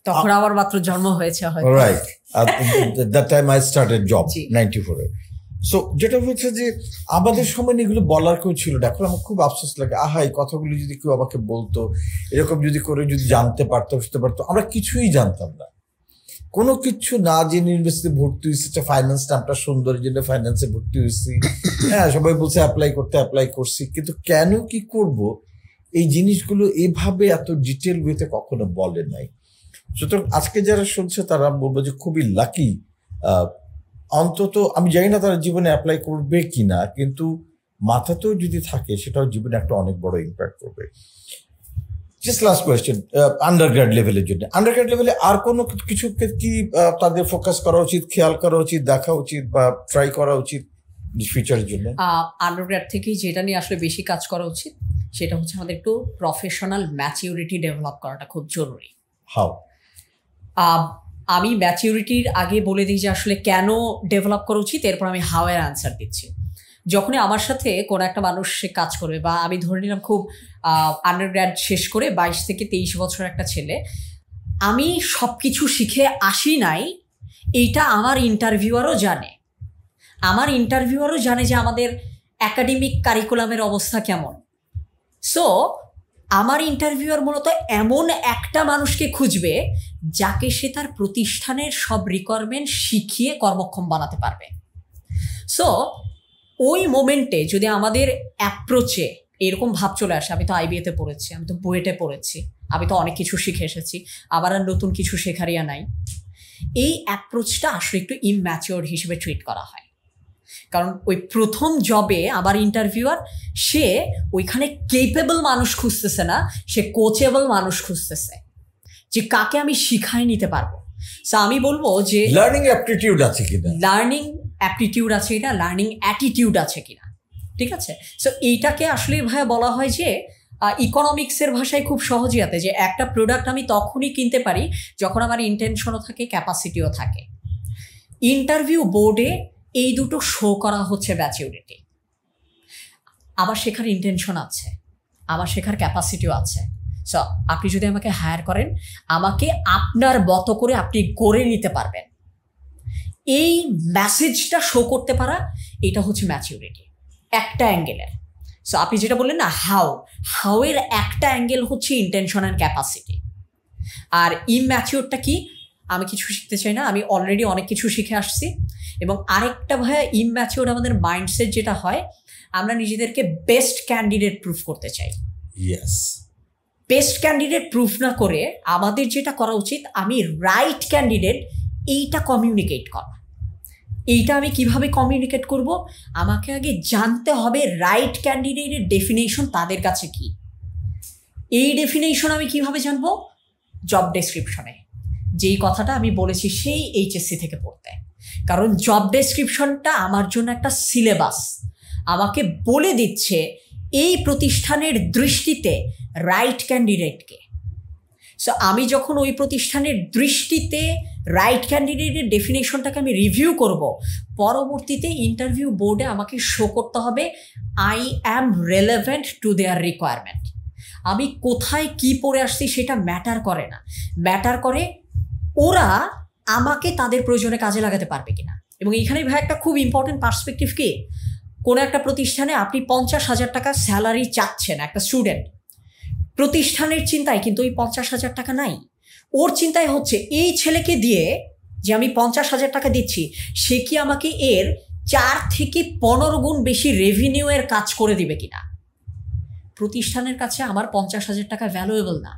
তখন আমার মাত্র জন্ম হয়েছে, right, that time I started job 94-এ। সো যেটা হচ্ছে যে আমাদের সময় এগুলো বলার কেউ ছিল না। এখন আমার খুব আফসোস লাগে, আহা এই কথাগুলো যদি কেউ আমাকে বলতো, এরকম যদি করে যদি জানতে পারতো, বুঝতে পারতো। আমরা কিছুই জানতাম না, কোনো কিছু না জেনে ইউনিভার্সিটি ভর্তি হয়েছি, ফাইন্যান্স নামটা সুন্দর জন্য ফাইন্যান্সে ভর্তি হয়েছি। হ্যাঁ, সবাই বলছে অ্যাপ্লাই করছি, কিন্তু কেন কি করব এই জিনিসগুলো এভাবে এত ডিটেল ওয়েতে কখনো বলে নাই। সুতরাং আজকে যারা শুনছে তারা বলবো যে খুবই লাকি, অন্তত আমি জানি না তারা জীবনে অ্যাপ্লাই করবে কিনা, কিন্তু মাথাতেও যদি থাকে সেটাও জীবনে একটা অনেক বড় ইম্প্যাক্ট করবে। জাস্ট লাস্ট কোয়েশ্চেন, আন্ডারগ্র্যাড লেভেলের জন্য, আন্ডারগ্র্যাড লেভেলে আর কোনো কিছু কি তাদের ফোকাস করা উচিত, খেয়াল করা উচিত, দেখা উচিত বা ট্রাই করা উচিত ফিউচারের জন্য? আন্ডারগ্র্যাড থেকেই যেটা নিয়ে আসলে বেশি কাজ করা উচিত সেটা হচ্ছে আমাদের একটু প্রফেশনাল ম্যাচিউরিটি ডেভেলপ করাটা খুব জরুরি। হাউ? আমি ম্যাচিউরিটির আগে বলে দিই যে আসলে কেন ডেভেলপ করা উচিত, এরপর আমি হাউ এর আনসার দিচ্ছি। যখনই আমার সাথে কোনো একটা মানুষ সে কাজ করবে, বা আমি ধরে নিলাম খুব আন্ডারগ্র্যাড শেষ করে 22 থেকে 23 বছর একটা ছেলে, আমি সব কিছু শিখে আসি নাই এইটা আমার ইন্টারভিউয়ারও জানে যে আমাদের একাডেমিক কারিকুলামের অবস্থা কেমন। সো আমার ইন্টারভিউয়ার মূলত এমন একটা মানুষকে খুঁজবে যাকে সে তার প্রতিষ্ঠানের সব রিকোয়ারমেন্ট শিখিয়ে কর্মক্ষম বানাতে পারবে। সো ওই মোমেন্টে যদি আমাদের অ্যাপ্রোচে এরকম ভাব চলে আসে, আমি তো আইবিএতে পড়েছি, আমি তো বুয়েটে পড়েছি, আমি তো অনেক কিছু শিখে এসেছি, আবার আর নতুন কিছু শেখারিয়া নাই, এই অ্যাপ্রোচটা আসলে একটু ইমম্যাচিওর হিসেবে ট্রিট করা হয়। কারণ ওই প্রথম জবে আমার ইন্টারভিউয়ার সে ওইখানে কেপেবল মানুষ খুঁজতেছে না, সে কোচেবল মানুষ খুঁজতেছে যে কাকে আমি শিখাই নিতে পারবো। সো আমি বলবো যে লার্নিং অ্যাপটিটিউড আছে কিনা, লার্নিং অ্যাপটিটিউড আছে কিনা, লার্নিং অ্যাটিটিউড আছে কিনা, ঠিক আছে। সো এইটাকে আসলে ভাইয়া বলা হয় যে ইকোনমিক্সের ভাষায় খুব সহজই আছে যে একটা প্রোডাক্ট আমি তখনই কিনতে পারি যখন আমার ইন্টেনশনও থাকে, ক্যাপাসিটিও থাকে। ইন্টারভিউ বোর্ডে এই দুটো শো করা হচ্ছে ম্যাচিউরিটি। আবার শেখার ইন্টেনশন আছে, আবার শেখার ক্যাপাসিটিও আছে। সো আপনি যদি আমাকে হায়ার করেন, আমাকে আপনার মতো করে আপনি গড়ে নিতে পারবেন, এই মেসেজটা শো করতে পারা, এটা হচ্ছে ম্যাচিউরিটি একটা অ্যাঙ্গেলের। সো আপনি যেটা বললেন না হাউ এর একটা অ্যাঙ্গেল হচ্ছে ইন্টেনশন অ্যান্ড ক্যাপাসিটি। আর ইমম্যাচিওরটা কি, আমি কিছু শিখতে চাই না, আমি অলরেডি অনেক কিছু শিখে আসছি। এবং আরেকটা ভাইয়া ইমম্যাচিওর আমাদের মাইন্ডসেট যেটা হয়, আমরা নিজেদেরকে বেস্ট ক্যান্ডিডেট প্রুফ করতে চাই। ইয়েস, বেস্ট ক্যান্ডিডেট প্রুফ না করে আমাদের যেটা করা উচিত, আমি রাইট ক্যান্ডিডেট এইটা কমিউনিকেট করা। এইটা আমি কিভাবে কমিউনিকেট করব, আমাকে আগে জানতে হবে রাইট ক্যান্ডিডেটের ডেফিনেশন তাদের কাছে কি। এই ডেফিনেশন আমি কিভাবে জানবো, জব ডেসক্রিপশনে যেই কথাটা আমি বলেছি সেই এইচএসসি থেকে পড়তে। কারণ জব ডেসক্রিপশনটা আমার জন্য একটা সিলেবাস, আমাকে বলে দিচ্ছে এই প্রতিষ্ঠানের দৃষ্টিতে রাইট ক্যান্ডিডেটকে। সো আমি যখন ওই প্রতিষ্ঠানের দৃষ্টিতে রাইট ক্যান্ডিডেটের ডেফিনেশনটাকে আমি রিভিউ করব, পরবর্তীতে ইন্টারভিউ বোর্ডে আমাকে শো করতে হবে I am relevant to their requirement. আমি কোথায় কি পড়ে আসছি সেটা ম্যাটার করে না, ম্যাটার করে ওরা আমাকে তাদের প্রয়োজনে কাজে লাগাতে পারবে কিনা। এবং এইখানে ভাই একটা খুব ইম্পর্টেন্ট পার্সপেক্টিভ কি, কোনো একটা প্রতিষ্ঠানে আপনি 50,000 টাকা স্যালারি চাচ্ছেন একটা স্টুডেন্ট, প্রতিষ্ঠানের চিন্তায় কিন্তু ওই 50,000 টাকা নাই। ওর চিন্তায় হচ্ছে এই ছেলেকে দিয়ে যে আমি 50,000 টাকা দিচ্ছি, সে কি আমাকে এর 4 থেকে 15 গুণ বেশি রেভিনিউ এর কাজ করে দিবে কিনা। প্রতিষ্ঠানের কাছে আমার 50,000 টাকা ভ্যালুয়েবল না,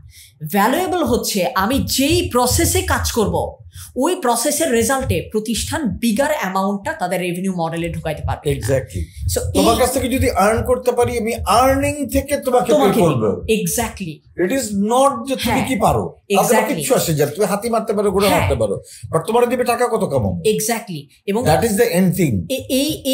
ভ্যালুয়েবল হচ্ছে আমি যেই প্রসেসে কাজ করব, ওই প্রসেসের রেজাল্টে প্রতিষ্ঠান বিগার অ্যামাউন্টটা তাদের রেভিনিউ মডেলে ঢুকাইতে পারবে। এক্স্যাক্টলি। সো তোমার কাছ থেকে যদি আর্ন করতে পারি, আমি আর্নিং থেকে তোমাকে পে করব। এক্স্যাক্টলি, ইট ইজ নট যে তুমি কি পারো, এক্স্যাক্টলি কিছু আসে যায়, তুমি হাতি মারতে পারো, ঘোড়া মারতে পারো, বাট তোমার দিবে টাকা কত কামাবো। এক্স্যাক্টলি। এবং that is the end thing.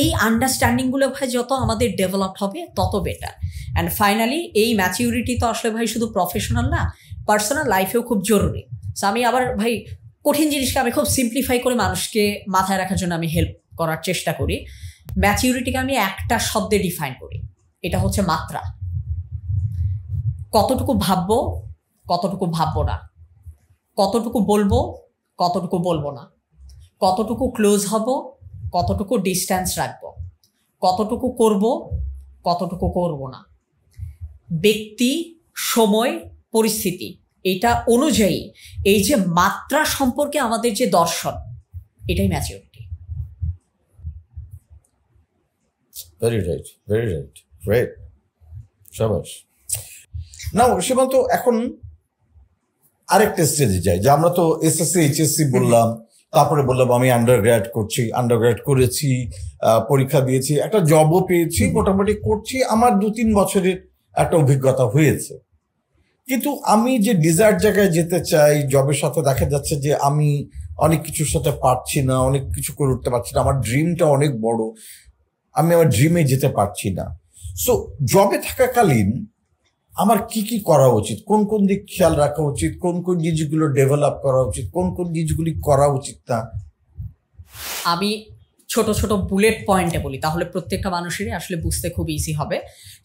এই আন্ডারস্ট্যান্ডিং গুলো ভাই যত আমাদের ডেভেলপ হবে তত বেটার। অ্যান্ড ফাইনালি এই ম্যাচিউরিটি তো আসলে ভাই শুধু প্রফেশনাল না, পার্সোনাল লাইফেও খুব জরুরি। সো আমি আবার ভাই কঠিন জিনিসকে আমি খুব সিম্পলিফাই করে মানুষকে মাথায় রাখার জন্য আমি হেল্প করার চেষ্টা করি। ম্যাচিউরিটিকে আমি একটা শব্দে ডিফাইন করি, এটা হচ্ছে মাত্রা। কতটুকু ভাববো, কতটুকু ভাববো না, কতটুকু বলবো, কতটুকু বলবো না, কতটুকু ক্লোজ হব, কতটুকু ডিস্ট্যান্স রাখবো, কতটুকু করব, কতটুকু করব না, ব্যক্তি, সময়, পরিস্থিতি, এটা অনুযায়ী এই যে মাত্রা সম্পর্কে আমাদের যে দর্শন, এটাই maturity. Very right, very right, right, শাবাশ। নাও সীমান্ত, এখন আরেকটা স্টেজে যাই, যে আমরা তো এসএসসি এইচএসসি বললাম, তারপরে বললাম আমি আন্ডারগ্র্যাড করছি, আন্ডারগ্র্যাড করেছি, পরীক্ষা দিয়েছি, একটা জবও পেয়েছি, মোটামুটি করছি, আমার 2-3 বছরের একটা অভিজ্ঞতা হয়েছে। কিন্তু আমি যে ডিজায়ার জায়গায় যেতে চাই, জবের সাথে দেখা যাচ্ছে যে আমি অনেক কিছুর সাথে পারছি না, অনেক কিছু করে উঠতে পারছি না, আমার ড্রিমটা অনেক বড়, আমি আমার ড্রিমে যেতে পারছি না। সো জবে থাকাকালীন আমার কি কি করা উচিত, কোন কোন দিক খেয়াল রাখা উচিত, কোন কোন জিনিসগুলো ডেভেলপ করা উচিত, কোন কোন জিনিসগুলি করা উচিত না? আমি ছোট ছোট বুলেট পয়েন্টে বলি, তাহলে প্রত্যেকটা মানুষেরই আসলে বুঝতে খুব ইজি হবে।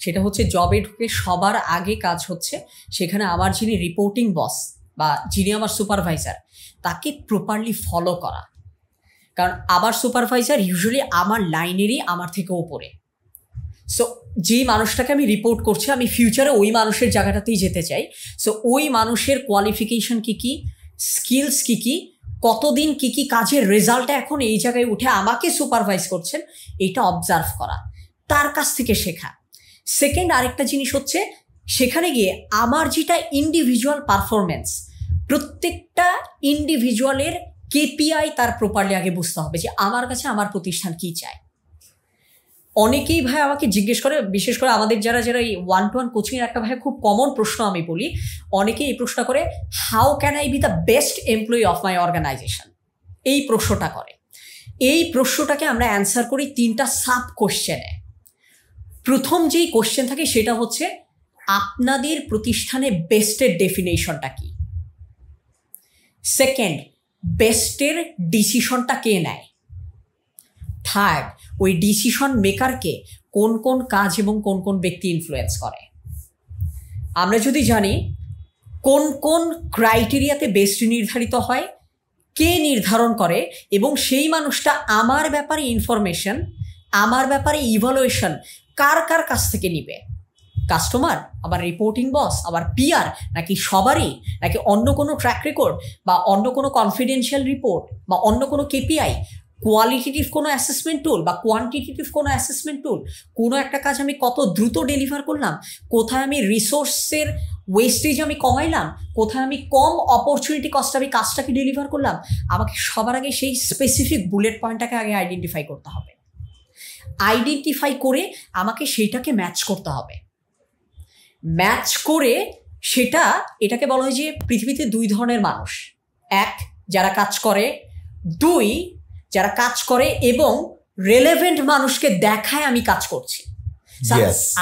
সেটা হচ্ছে জবে ঢুকে সবার আগে কাজ হচ্ছে সেখানে আমার যিনি রিপোর্টিং বস বা যিনি আমার সুপারভাইজার, তাকে প্রপারলি ফলো করা। কারণ আমার সুপারভাইজার ইউজুয়ালি আমার লাইনেরই আমার থেকে ওপরে। সো যেই মানুষটাকে আমি রিপোর্ট করছি, আমি ফিউচারে ওই মানুষের জায়গাটাতেই যেতে চাই। সো ওই মানুষের কোয়ালিফিকেশন কী কী, স্কিলস কী কী, কতদিন কী কী কাজের রেজাল্টটা এখন এই জায়গায় উঠে আমাকে সুপারভাইজ করছেন, এইটা অবজার্ভ করা, তার কাছ থেকে শেখা। সেকেন্ড আরেকটা জিনিস হচ্ছে সেখানে গিয়ে আমার যেটা ইন্ডিভিজুয়াল পারফরমেন্স, প্রত্যেকটা ইন্ডিভিজুয়ালের কেপিআই তার প্রপারলি আগে বুঝতে হবে যে আমার কাছে আমার প্রতিষ্ঠান কী চায়। অনেকেই ভাই আমাকে জিজ্ঞেস করে, বিশেষ করে আমাদের যারা এই 1-to-1 কোচিংয়ের একটা ভাই খুব কমন প্রশ্ন আমি বলি, অনেকেই এই প্রশ্ন করে, how can I be the best employee of my organisation, এই প্রশ্নটা করে। এই প্রশ্নটাকে আমরা অ্যান্সার করি 3টা সাব কোশ্চেনে। প্রথম যেই কোশ্চেন থাকে সেটা হচ্ছে আপনাদের প্রতিষ্ঠানে বেস্টের ডেফিনেশনটা কি। সেকেন্ড, বেস্টের ডিসিশনটা কে নেয়। থার্ড, ওই ডিসিশন মেকারকে কোন কোন কাজ এবং কোন কোন ব্যক্তি ইনফ্লুয়েন্স করে। আমরা যদি জানি কোন কোন ক্রাইটেরিয়াতে বেস্ট নির্ধারিত হয়, কে নির্ধারণ করে, এবং সেই মানুষটা আমার ব্যাপারে ইনফরমেশন, আমার ব্যাপারে ইভালুয়েশন কার কার কাছ থেকে নিবে, কাস্টমার, আবার রিপোর্টিং বস, আবার পিআর, নাকি সবারই, নাকি অন্য কোনো ট্র্যাক রেকর্ড বা অন্য কোনো কনফিডেন্সিয়াল রিপোর্ট বা অন্য কোনো কেপিআই, কোয়ালিটেটিভ কোনো অ্যাসেসমেন্ট টুল বা কোয়ান্টিটেটিভ কোনো অ্যাসেসমেন্ট টুল, কোনো একটা কাজ আমি কত দ্রুত ডেলিভার করলাম, কোথায় আমি রিসোর্সের ওয়েস্টেজ আমি কমাইলাম, কোথায় আমি কম অপরচুনিটি কস্টে আমি কাজটাকে ডেলিভার করলাম। আমাকে সবার আগে সেই স্পেসিফিক বুলেট পয়েন্টটাকে আগে আইডেন্টিফাই করতে হবে। আইডেন্টিফাই করে আমাকে সেইটাকে ম্যাচ করতে হবে। ম্যাচ করে সেটা, এটাকে বলা হয় যে পৃথিবীতে 2 ধরনের মানুষ, 1 যারা কাজ করে, 2 যারা কাজ করে এবং রেলেভেন্ট মানুষকে দেখায় আমি কাজ করছি।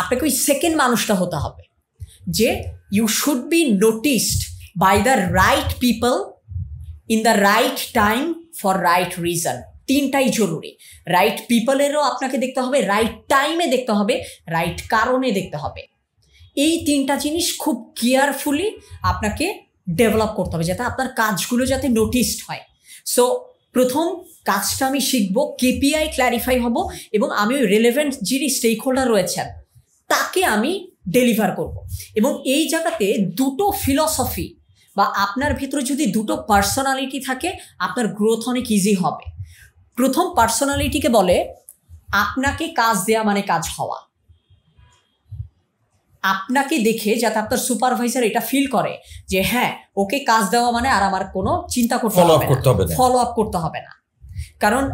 আপনাকে ওই সেকেন্ড মানুষটা হতে হবে, যে you should be noticed by the right people in the right time for right reason. 3টাই জরুরি। রাইট পিপলেরও আপনাকে দেখতে হবে, রাইট টাইমে দেখতে হবে, রাইট কারণে দেখতে হবে। এই 3টা জিনিস খুব কেয়ারফুলি আপনাকে ডেভেলপ করতে হবে যাতে আপনার কাজগুলো যাতে নোটিসড হয়। সো প্রথম কাজটা আমি শিখবো, কেপিআই ক্ল্যারিফাই হব, এবং আমি ওই রেলেভেন্ট যিনি স্টেক হোল্ডার রয়েছেন তাকে আমি ডেলিভার করব। এবং এই জায়গাতে 2টো ফিলসফি বা আপনার ভিতরে যদি 2টো পার্সোনালিটি থাকে, আপনার গ্রোথ অনেক ইজি হবে। প্রথম পার্সোনালিটিকে বলে আপনাকে কাজ দেয়া মানে কাজ হওয়া। আপনাকে দেখে যাতে আপনার সুপারভাইজার এটা ফিল করে যে হ্যাঁ, ওকে কাজ দেওয়া মানে আর আমার কোনো চিন্তা করতে হবে না, ফলো আপ করতে হবে না। কারণ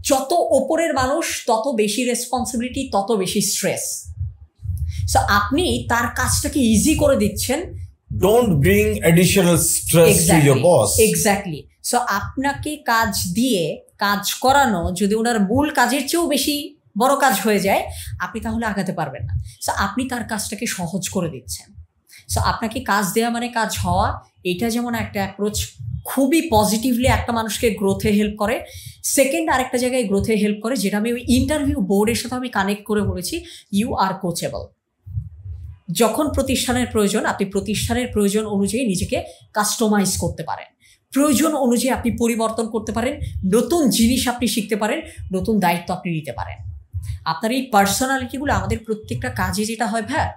যত ওপরের মানুষ তত বেশি রেসপন্সিবিলিটি, তত বেশি স্ট্রেস। সো আপনি তার কাজটাকে ইজি করে দিচ্ছেন। Don't bring additional stress to your boss. Exactly. So আপনাকে কাজ দিয়ে কাজ করানো যদি ওনার মূল কাজের চেয়েও বেশি বড় কাজ হয়ে যায়, আপনি তাহলে আগাতে পারবেন না। সো আপনি তার কাজটাকে সহজ করে দিচ্ছেন। সো আপনাকে কাজ দেওয়া মানে কাজ হওয়া, এটা যেমন একটা অ্যাপ্রোচ খুবই পজিটিভলি একটা মানুষকে গ্রোথে হেল্প করে। সেকেন্ড আরেকটা জায়গায় গ্রোথে হেল্প করে, যেটা আমি ওই ইন্টারভিউ বোর্ডের সাথে আমি কানেক্ট করে বলেছি, ইউ আর কোচেবল। যখন প্রতিষ্ঠানের প্রয়োজন, আপনি প্রতিষ্ঠানের প্রয়োজন অনুযায়ী নিজেকে কাস্টমাইজ করতে পারেন, প্রয়োজন অনুযায়ী আপনি পরিবর্তন করতে পারেন, নতুন জিনিস আপনি শিখতে পারেন, নতুন দায়িত্ব আপনি নিতে পারেন। আপনার এই পার্সোনালিটিগুলো আমাদের প্রত্যেকটা কাজে যেটা হয় ভাই,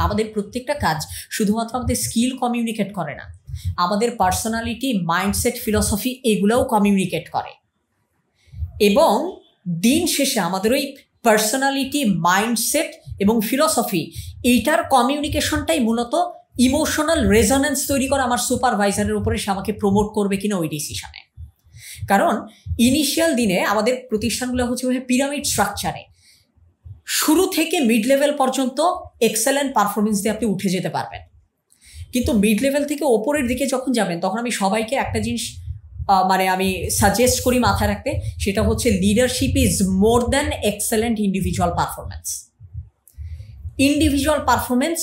আমাদের প্রত্যেকটা কাজ শুধুমাত্র আমাদের স্কিল কমিউনিকেট করে না, আমাদের পার্সোনালিটি, মাইন্ডসেট, ফিলসফি এগুলোও কমিউনিকেট করে। এবং দিন শেষে আমাদের ওই পার্সোনালিটি, মাইন্ডসেট এবং ফিলসফি, এইটার কমিউনিকেশনটাই মূলত ইমোশনাল রেজোনেন্স তৈরি করে আমার সুপারভাইজারের উপরে, সে আমাকে প্রমোট করবে কিনা ওই ডিসিশনে। কারণ ইনিশিয়াল দিনে আমাদের প্রতিষ্ঠানগুলো হচ্ছে পিরামিড স্ট্রাকচারে, শুরু থেকে মিড লেভেল পর্যন্ত এক্সেলেন্ট পারফরমেন্স দিয়ে আপনি উঠে যেতে পারবেন। কিন্তু মিড লেভেল থেকে ওপরের দিকে যখন যাবেন, তখন আমি সবাইকে একটা জিনিস আমি সাজেস্ট করি মাথায় রাখতে, সেটা হচ্ছে leadership is more than excellent individual performance. Individual performance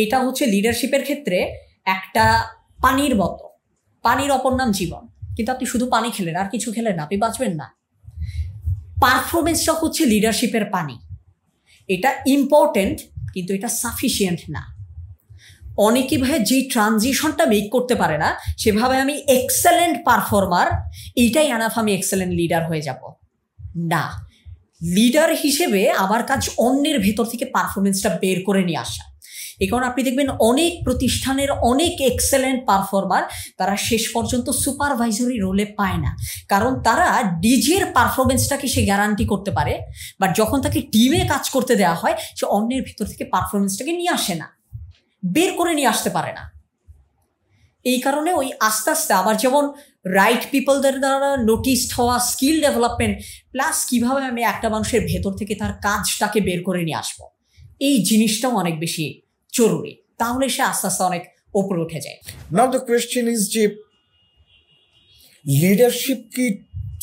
এটা হচ্ছে লিডারশিপের ক্ষেত্রে একটা পানির মতো, পানির অপর নাম জীবন। কিন্তু আপনি শুধু পানি খেলেন আর কিছু খেলেন না, আপনি বাঁচবেন না। পারফরমেন্সটা হচ্ছে লিডারশিপের পানি। এটা ইম্পর্টেন্ট, কিন্তু এটা সাফিসিয়েন্ট না। অনেকে ভাই যে ট্রানজিশনটা মেক করতে পারে না, সেভাবে আমি এক্সেলেন্ট পারফর্মার, এইটাই এনাফ, আমি এক্সেলেন্ট লিডার হয়ে যাব না। লিডার হিসেবে আমার কাজ অন্যের ভেতর থেকে পারফরমেন্সটা বের করে নিয়ে আসা। এই কারণে আপনি দেখবেন অনেক প্রতিষ্ঠানের অনেক এক্সেলেন্ট পারফর্মার তারা শেষ পর্যন্ত সুপারভাইজারি রোলে পায় না, কারণ তারা নিজের পারফরমেন্সটাকে সে গ্যারান্টি করতে পারে, বাট যখন তাকে টিমে কাজ করতে দেওয়া হয় সে অন্যের ভেতর থেকে পারফরমেন্সটাকে নিয়ে আসে না, বের করে নিয়ে আসতে পারে না। এই কারণে ওই আস্তে আস্তে আবার যেমন রাইট পিপলদের দ্বারা নোটিসড হওয়া, স্কিল ডেভেলপমেন্ট, প্লাস কিভাবে আমি একটা মানুষের ভেতর থেকে তার কাজটাকে বের করে নিয়ে আসবো, এই জিনিসটাও অনেক বেশি জরুরি। তাহলে সে আস্তে আস্তে অনেক উপরে উঠে যায়। নাও দ্য কোয়েশ্চেন ইজ যে লিডারশিপ কি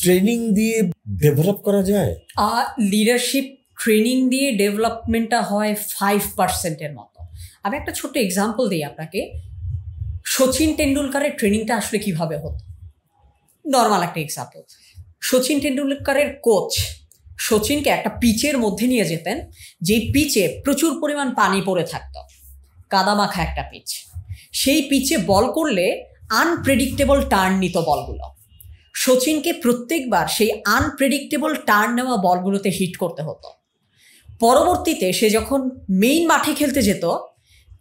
ট্রেনিং দিয়ে ডেভেলপ করা যায়? লিডারশিপ ট্রেনিং দিয়ে ডেভেলপমেন্টটা হয় 5%-এর মতো। আমি একটা ছোট্ট এক্সাম্পল দিই আপনাকে। সচিন টেন্ডুলকারের ট্রেনিংটা আসলে কিভাবে হতো, নর্মাল একটা এক্সাম্পল। সচিন টেন্ডুলকারের কোচ সচিনকে একটা পিচের মধ্যে নিয়ে যেতেন, যেই পিচে প্রচুর পরিমাণ পানি পড়ে থাকতো, কাদামাখা একটা পিচ। সেই পিচে বল করলে আনপ্রেডিক্টেবল টার্ন নিত বলগুলো। সচিনকে প্রত্যেকবার সেই আনপ্রেডিক্টেবল টার্ন নেওয়া বলগুলোতে হিট করতে হতো। পরবর্তীতে সে যখন মেইন মাঠে খেলতে যেত,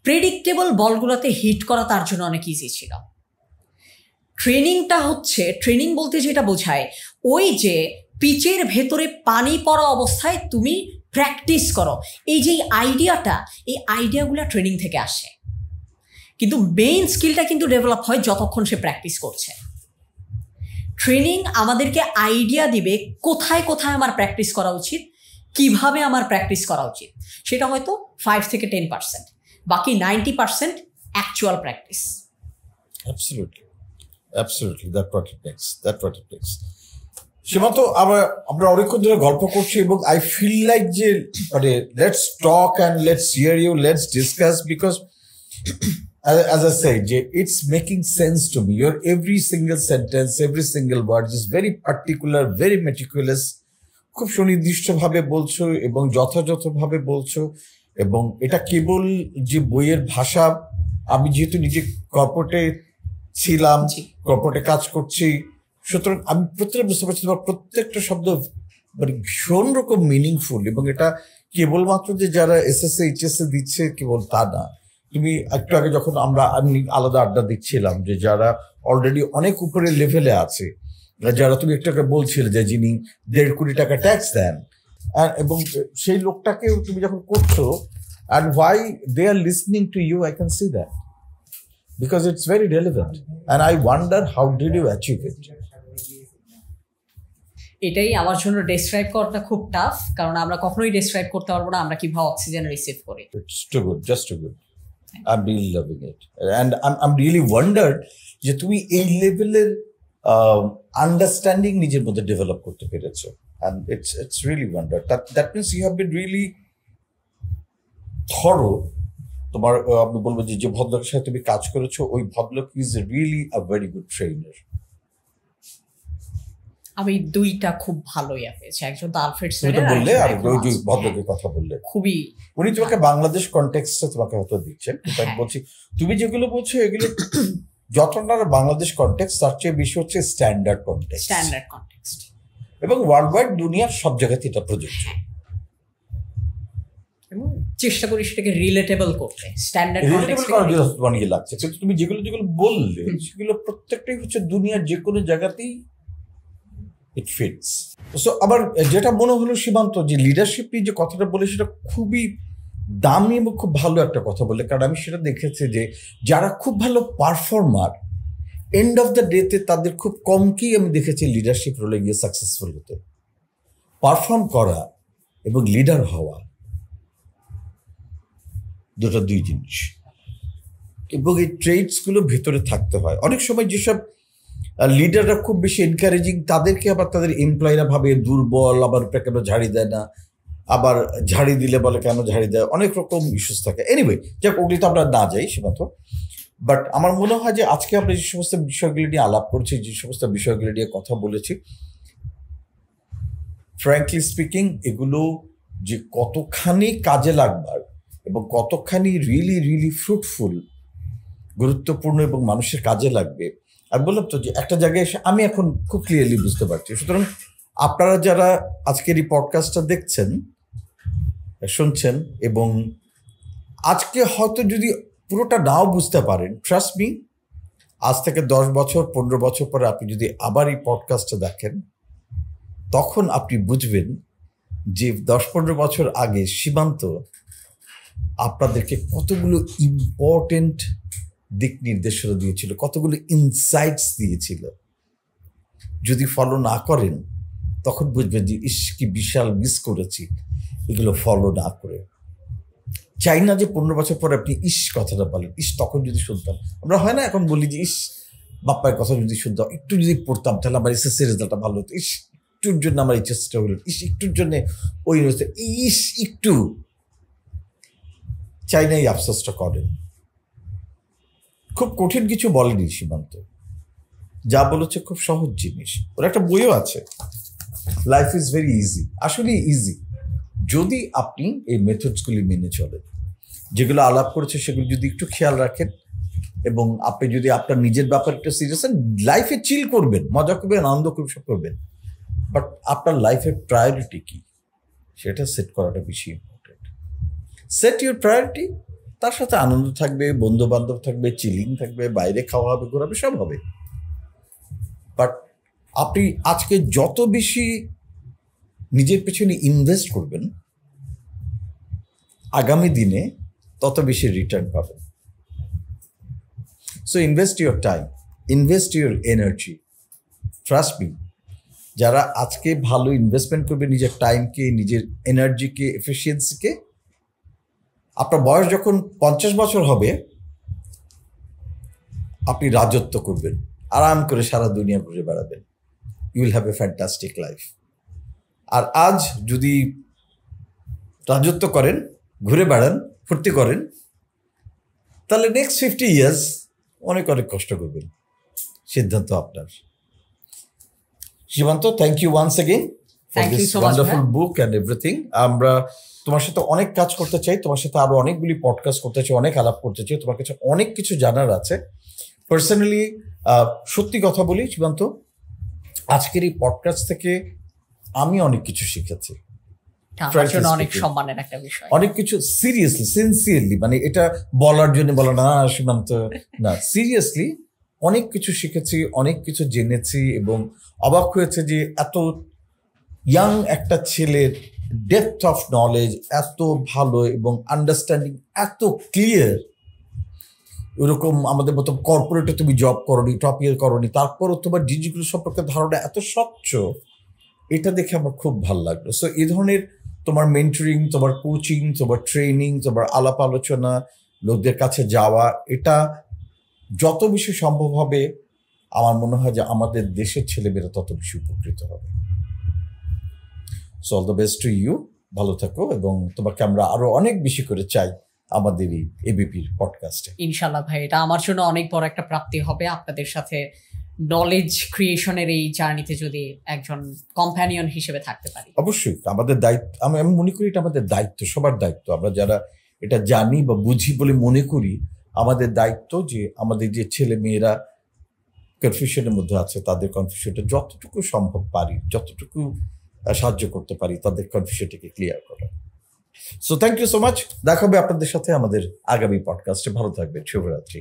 প্রেডিক্টেবল বলগুলোতে হিট করা তার জন্য অনেক ইজি ছিল। ট্রেনিংটা হচ্ছে, ট্রেনিং বলতে যেটা বোঝায়, ওই যে পিচের ভেতরে পানি পড়া অবস্থায় তুমি প্র্যাকটিস করো, এই যে আইডিয়াটা, এই আইডিয়াগুলো ট্রেনিং থেকে আসে। কিন্তু মেইন স্কিলটা কিন্তু ডেভেলপ হয় যতক্ষণ সে প্র্যাকটিস করছে। ট্রেনিং আমাদেরকে আইডিয়া দিবে কোথায় কোথায় আমার প্র্যাকটিস করা উচিত, কিভাবে আমার প্র্যাকটিস করা উচিত। সেটা হয়তো 5-10%, বাকি 90% actual practice. Absolutely, that's what it takes. সীমান্ত, আমরা অনেকক্ষণ ধরে গল্প করছি এবং আই ফিল লাইক যে মানে let's talk and let's hear you, let's discuss, because as I said, it's making sense to me. Your every single sentence, every single word is very particular, very meticulous. খুব সুনির্দিষ্টভাবে বলছো এবং যথাযথভাবে বলছো, এবং এটা কেবল যে বইয়ের ভাষা। আমি যেহেতু নিজে কর্পোরেটে ছিলাম, কর্পোরেটে কাজ করছি, সুতরাং আমি প্রত্যেকটা বুঝতে পারছি তোমার প্রত্যেকটা শব্দ মানে ভীষণ রকম মিনিংফুল। এবং এটা কেবলমাত্র যে যারা এসএসসি এইচএসসি দিচ্ছে কেবল তা না। তুমি একটু আগে যখন আমি আলাদা আড্ডা দিচ্ছিলাম যে যারা অলরেডি অনেক উপরের লেভেলে আছে, যারা তুমি একটু আগে বলছিলে যে যিনি 1.5 কোটি টাকা ট্যাক্স দেন, এবং সেই লোকটাকে তুমি যখন করছো, and why they are listening to you, I can see that because it's very relevant, and I wonder how did you achieve it? এটাই আমার জন্য ডেসক্রাইব করাটা খুব টাফ, কারণ আমরা কখনোই ডেসক্রাইব করতে পারবো না আমরা কিভাবে অক্সিজেন রিসিভ করি। It's too good, just too good. I'm really loving it, and I'm really wondered যে তুমি এই লেভেলের আন্ডারস্ট্যান্ডিং নিজের মধ্যে ডেভেলপ করতে পেরেছো, and it's really wondered. That means you have been really thorough. তোমার আমি বলবো যে ভদ্রলোকের সাথে তুমি কাজ করেছো, ওই ভদ্রলোক is really a very good trainer. আমি দুইটা খুব ভালো ইয়া পেয়েছি, একজন তো আলফ্রেড বললে আর ওই ভদ্রলোকের কথা বললে, খুবই উনি তোমাকে বাংলাদেশ কনটেক্সটে তোমাকে হয়তো দিচ্ছেন, কিন্তু আমি বলছি তুমি যেগুলো বলছো এগুলো যতটা বাংলাদেশ কনটেক্সট তার চেয়ে বেশি হচ্ছে স্ট্যান্ডার্ড কনটেক্সট, এবং ওয়ার্ল্ড ওয়াইড দুনিয়ার সব জায়গাতে এটা প্রযোজ্য। এবং চেষ্টা করি সেটাকে রিলেটেবল করতে, স্ট্যান্ডার্ড কনটেক্সট অনেক লাগছে। কিন্তু তুমি যেগুলো বললে সেগুলো প্রত্যেকটাই হচ্ছে দুনিয়ার যে কোনো জায়গাতেই ইট ফিটস। সো আবার যেটা মনে হলো সীমান্ত, যে লিডারশিপ যে কথাটা বলে সেটা খুবই দামি এবং খুব ভালো একটা কথা বলে, কারণ আমি সেটা দেখেছি যে যারা খুব ভালো পারফর্মার এন্ড অফ দ্য ডেতে তাদের খুব কমকেই আমি দেখেছি লিডারশিপ রোলে গিয়ে সাকসেসফুল হতে। পারফর্ম করা এবং লিডার হওয়া দুই জিনিস, এবং এই ট্রেডসগুলো ভেতরে থাকতে হয়। অনেক সময় যেসব লিডাররা খুব বেশি এনকারেজিং, তাদেরকে আবার তাদের এমপ্লয়িরা ভাবে দুর্বল, আবার কেন ঝাড়ি দেয় না, আবার ঝাড়ি দিলে বলে কেন ঝাড়ি দেয়, অনেক রকম ইস্যুস থাকে। এনিওয়ে, যাক ওগুলি তো আমরা না যাই সীমান্ত, বাট আমার মনে হয় যে আজকে আমরা যে সমস্ত বিষয়গুলি নিয়ে আলাপ করছি, যে সমস্ত বিষয়গুলি নিয়ে কথা বলেছি, ফ্র্যাঙ্কলি স্পিকিং এগুলো যে কতখানি কাজে লাগবার এবং কতখানি রিয়েলি ফ্রুটফুল গুরুত্বপূর্ণ এবং মানুষের কাজে লাগবে, আমি বললাম তো যে একটা জায়গায় এসে আমি এখন খুব ক্লিয়ারলি বুঝতে পারছি। সুতরাং আপনারা যারা আজকের এই পডকাস্টটা দেখছেন, শুনছেন, এবং আজকে হয়তো যদি পুরোটা নাও বুঝতে পারেন, ট্রাস্ট মি, আজ থেকে 10 বছর 15 বছর পরে আপনি যদি আবার এই পডকাস্টটা দেখেন, তখন আপনি বুঝবেন যে 10-15 বছর আগে সীমান্ত আপনাদেরকে কতগুলো ইম্পর্টেন্ট দিক নির্দেশনা দিয়েছিল, কতগুলো ইনসাইটস দিয়েছিল। যদি ফলো না করেন তখন বুঝবেন যে ইস কি বিশাল মিস করেছি এগুলো ফলো না করে। চাই না যে 15 বছর পরে আপনি ইস কথাটা বলেন, ইস তখন যদি শুনতাম। আমরা হয় না এখন বলি যে ইস বাপ্পার কথা যদি শুনতাম, একটু যদি পড়তাম তাহলে আমার এসএসসি রেজাল্টটা ভালো হতো, ইস একটুর জন্য আমার এইচএসসিটা হলো, ইস একটুর জন্য ওই হচ্ছে, ইস একটু। চাই না এই আফসোসটা করেন। খুব কঠিন কিছু বলেনি সীমান্ত, যা বলেছে খুব সহজ জিনিস। ওর একটা বইও আছে, লাইফ ইজ ভেরি ইজি। আসলে ইজি যদি আপনি এই মেথডসগুলি মেনে চলেন, যেগুলো আলাপ করেছে সেগুলো যদি একটু খেয়াল রাখেন, এবং আপনি যদি আপনার নিজের ব্যাপারে একটু সিরিয়াস হন, লাইফে চিল করবেন, মজা করবেন, আনন্দ সব করবেন, বাট আপনার লাইফের প্রায়োরিটি কি সেটা সেট করাটা বেশি ইম্পর্টেন্ট। সেট ইউর প্রায়োরিটি, তার সাথে আনন্দ থাকবে, বন্ধু বান্ধব থাকবে, চিলিং থাকবে, বাইরে খাওয়া হবে, ঘোরাবে, সব হবে। বাট আপনি আজকে যত বেশি নিজের পেছনে ইনভেস্ট করবেন, আগামী দিনে তত বেশি রিটার্ন পাবেন। So invest your time, invest your energy. Trust me, যারা আজকে ভালো ইনভেস্টমেন্ট করবে নিজের টাইমকে, নিজের এনার্জিকে, এফিসিয়েন্সিকে, আপনার বয়স যখন 50 বছর হবে আপনি রাজত্ব করবেন, আরাম করে সারা দুনিয়া ঘুরে বেড়াবেন। You will have a fantastic life. আর আজ যদি রাজত্ব করেন, ঘুরে বেড়ান, ফুর্তি করেন, তাহলে নেক্সট 50 ইয়ার্স অনেক অনেক কষ্ট করবেন। সিদ্ধান্ত আপনার। Simanta, thank you once again for this wonderful book and everything. আমরা তোমার সাথে অনেক কাজ করতে চাই, তোমার সাথে আরো অনেকগুলি পডকাস্ট করতে চাই, অনেক আলাপ করতে চাই, তোমার কাছে অনেক কিছু জানার আছে। পার্সোনালি সত্যি কথা বলি সীমান্ত, আজকের এই পডকাস্ট থেকে আমি অনেক কিছু শিখেছি, অনেক সম্মানের একটা বিষয়, অনেক কিছু সিরিয়াসলি, সিনসিয়ারলি, মানে এটা বলার জন্য বলা না সীমান্ত না, সিরিয়াসলি অনেক কিছু শিখেছি, অনেক কিছু জেনেছি, এবং অবাক হয়েছে যে এত ইয়াং একটা ছেলের ডেপথ অফ নলেজ এত ভালো, এবং আন্ডারস্ট্যান্ডিং এত ক্লিয়ার। ওরকম আমাদের মতো কর্পোরেটে তুমি জব করনি, টপ ইয়ার করনি, তারপরও তোমার জিনিসগুলো সম্পর্কে ধারণা এত স্বচ্ছ, এটা দেখে আমার খুব ভালো লাগলো। সো এই ধরনের তোমার মেন্টরিং, তোমার কোচিং, তোমার ট্রেনিং, তোমার আলাপ আলোচনা, লোকদের কাছে যাওয়া, এটা যত বেশি সম্ভব হবে আমার মনে হয় যে আমাদের দেশের ছেলেমেয়েরা তত বেশি উপকৃত হবে। So all the best to you, ভালো থাকো, এবং তোমাকে আমরা আরো অনেক বেশি করে চাই আমাদের এই এবিপির পডকাস্টে। ইনশাল্লাহ ভাই, এটা আমার জন্য অনেক বড় একটা প্রাপ্তি হবে আপনাদের সাথে নলেজ ক্রিয়েশনের এই জার্নিতে যদি একজন কম্প্যানিয়ন হিসেবে থাকতে পারি। অবশ্যই আমাদের দায়িত্ব, আমি মনে করি এটা আমাদের দায়িত্ব, সবার দায়িত্ব। আমরা যারা এটা জানি বা বুঝি বলে মনে করি, আমাদের দায়িত্ব যে আমাদের যে ছেলে মেয়েরা কনফিউশনের মধ্যে আছে তাদের কনফিউশনটা যতটুকু সম্ভব পারি, যতটুকু সাহায্য করতে পারি তাদের কনফিউশনটাকে ক্লিয়ার করা। So thank you so much. দেখা হবে আপনাদের সাথে আমাদের আগামী পডকাস্টে। ভালো থাকবেন, শুভরাত্রি।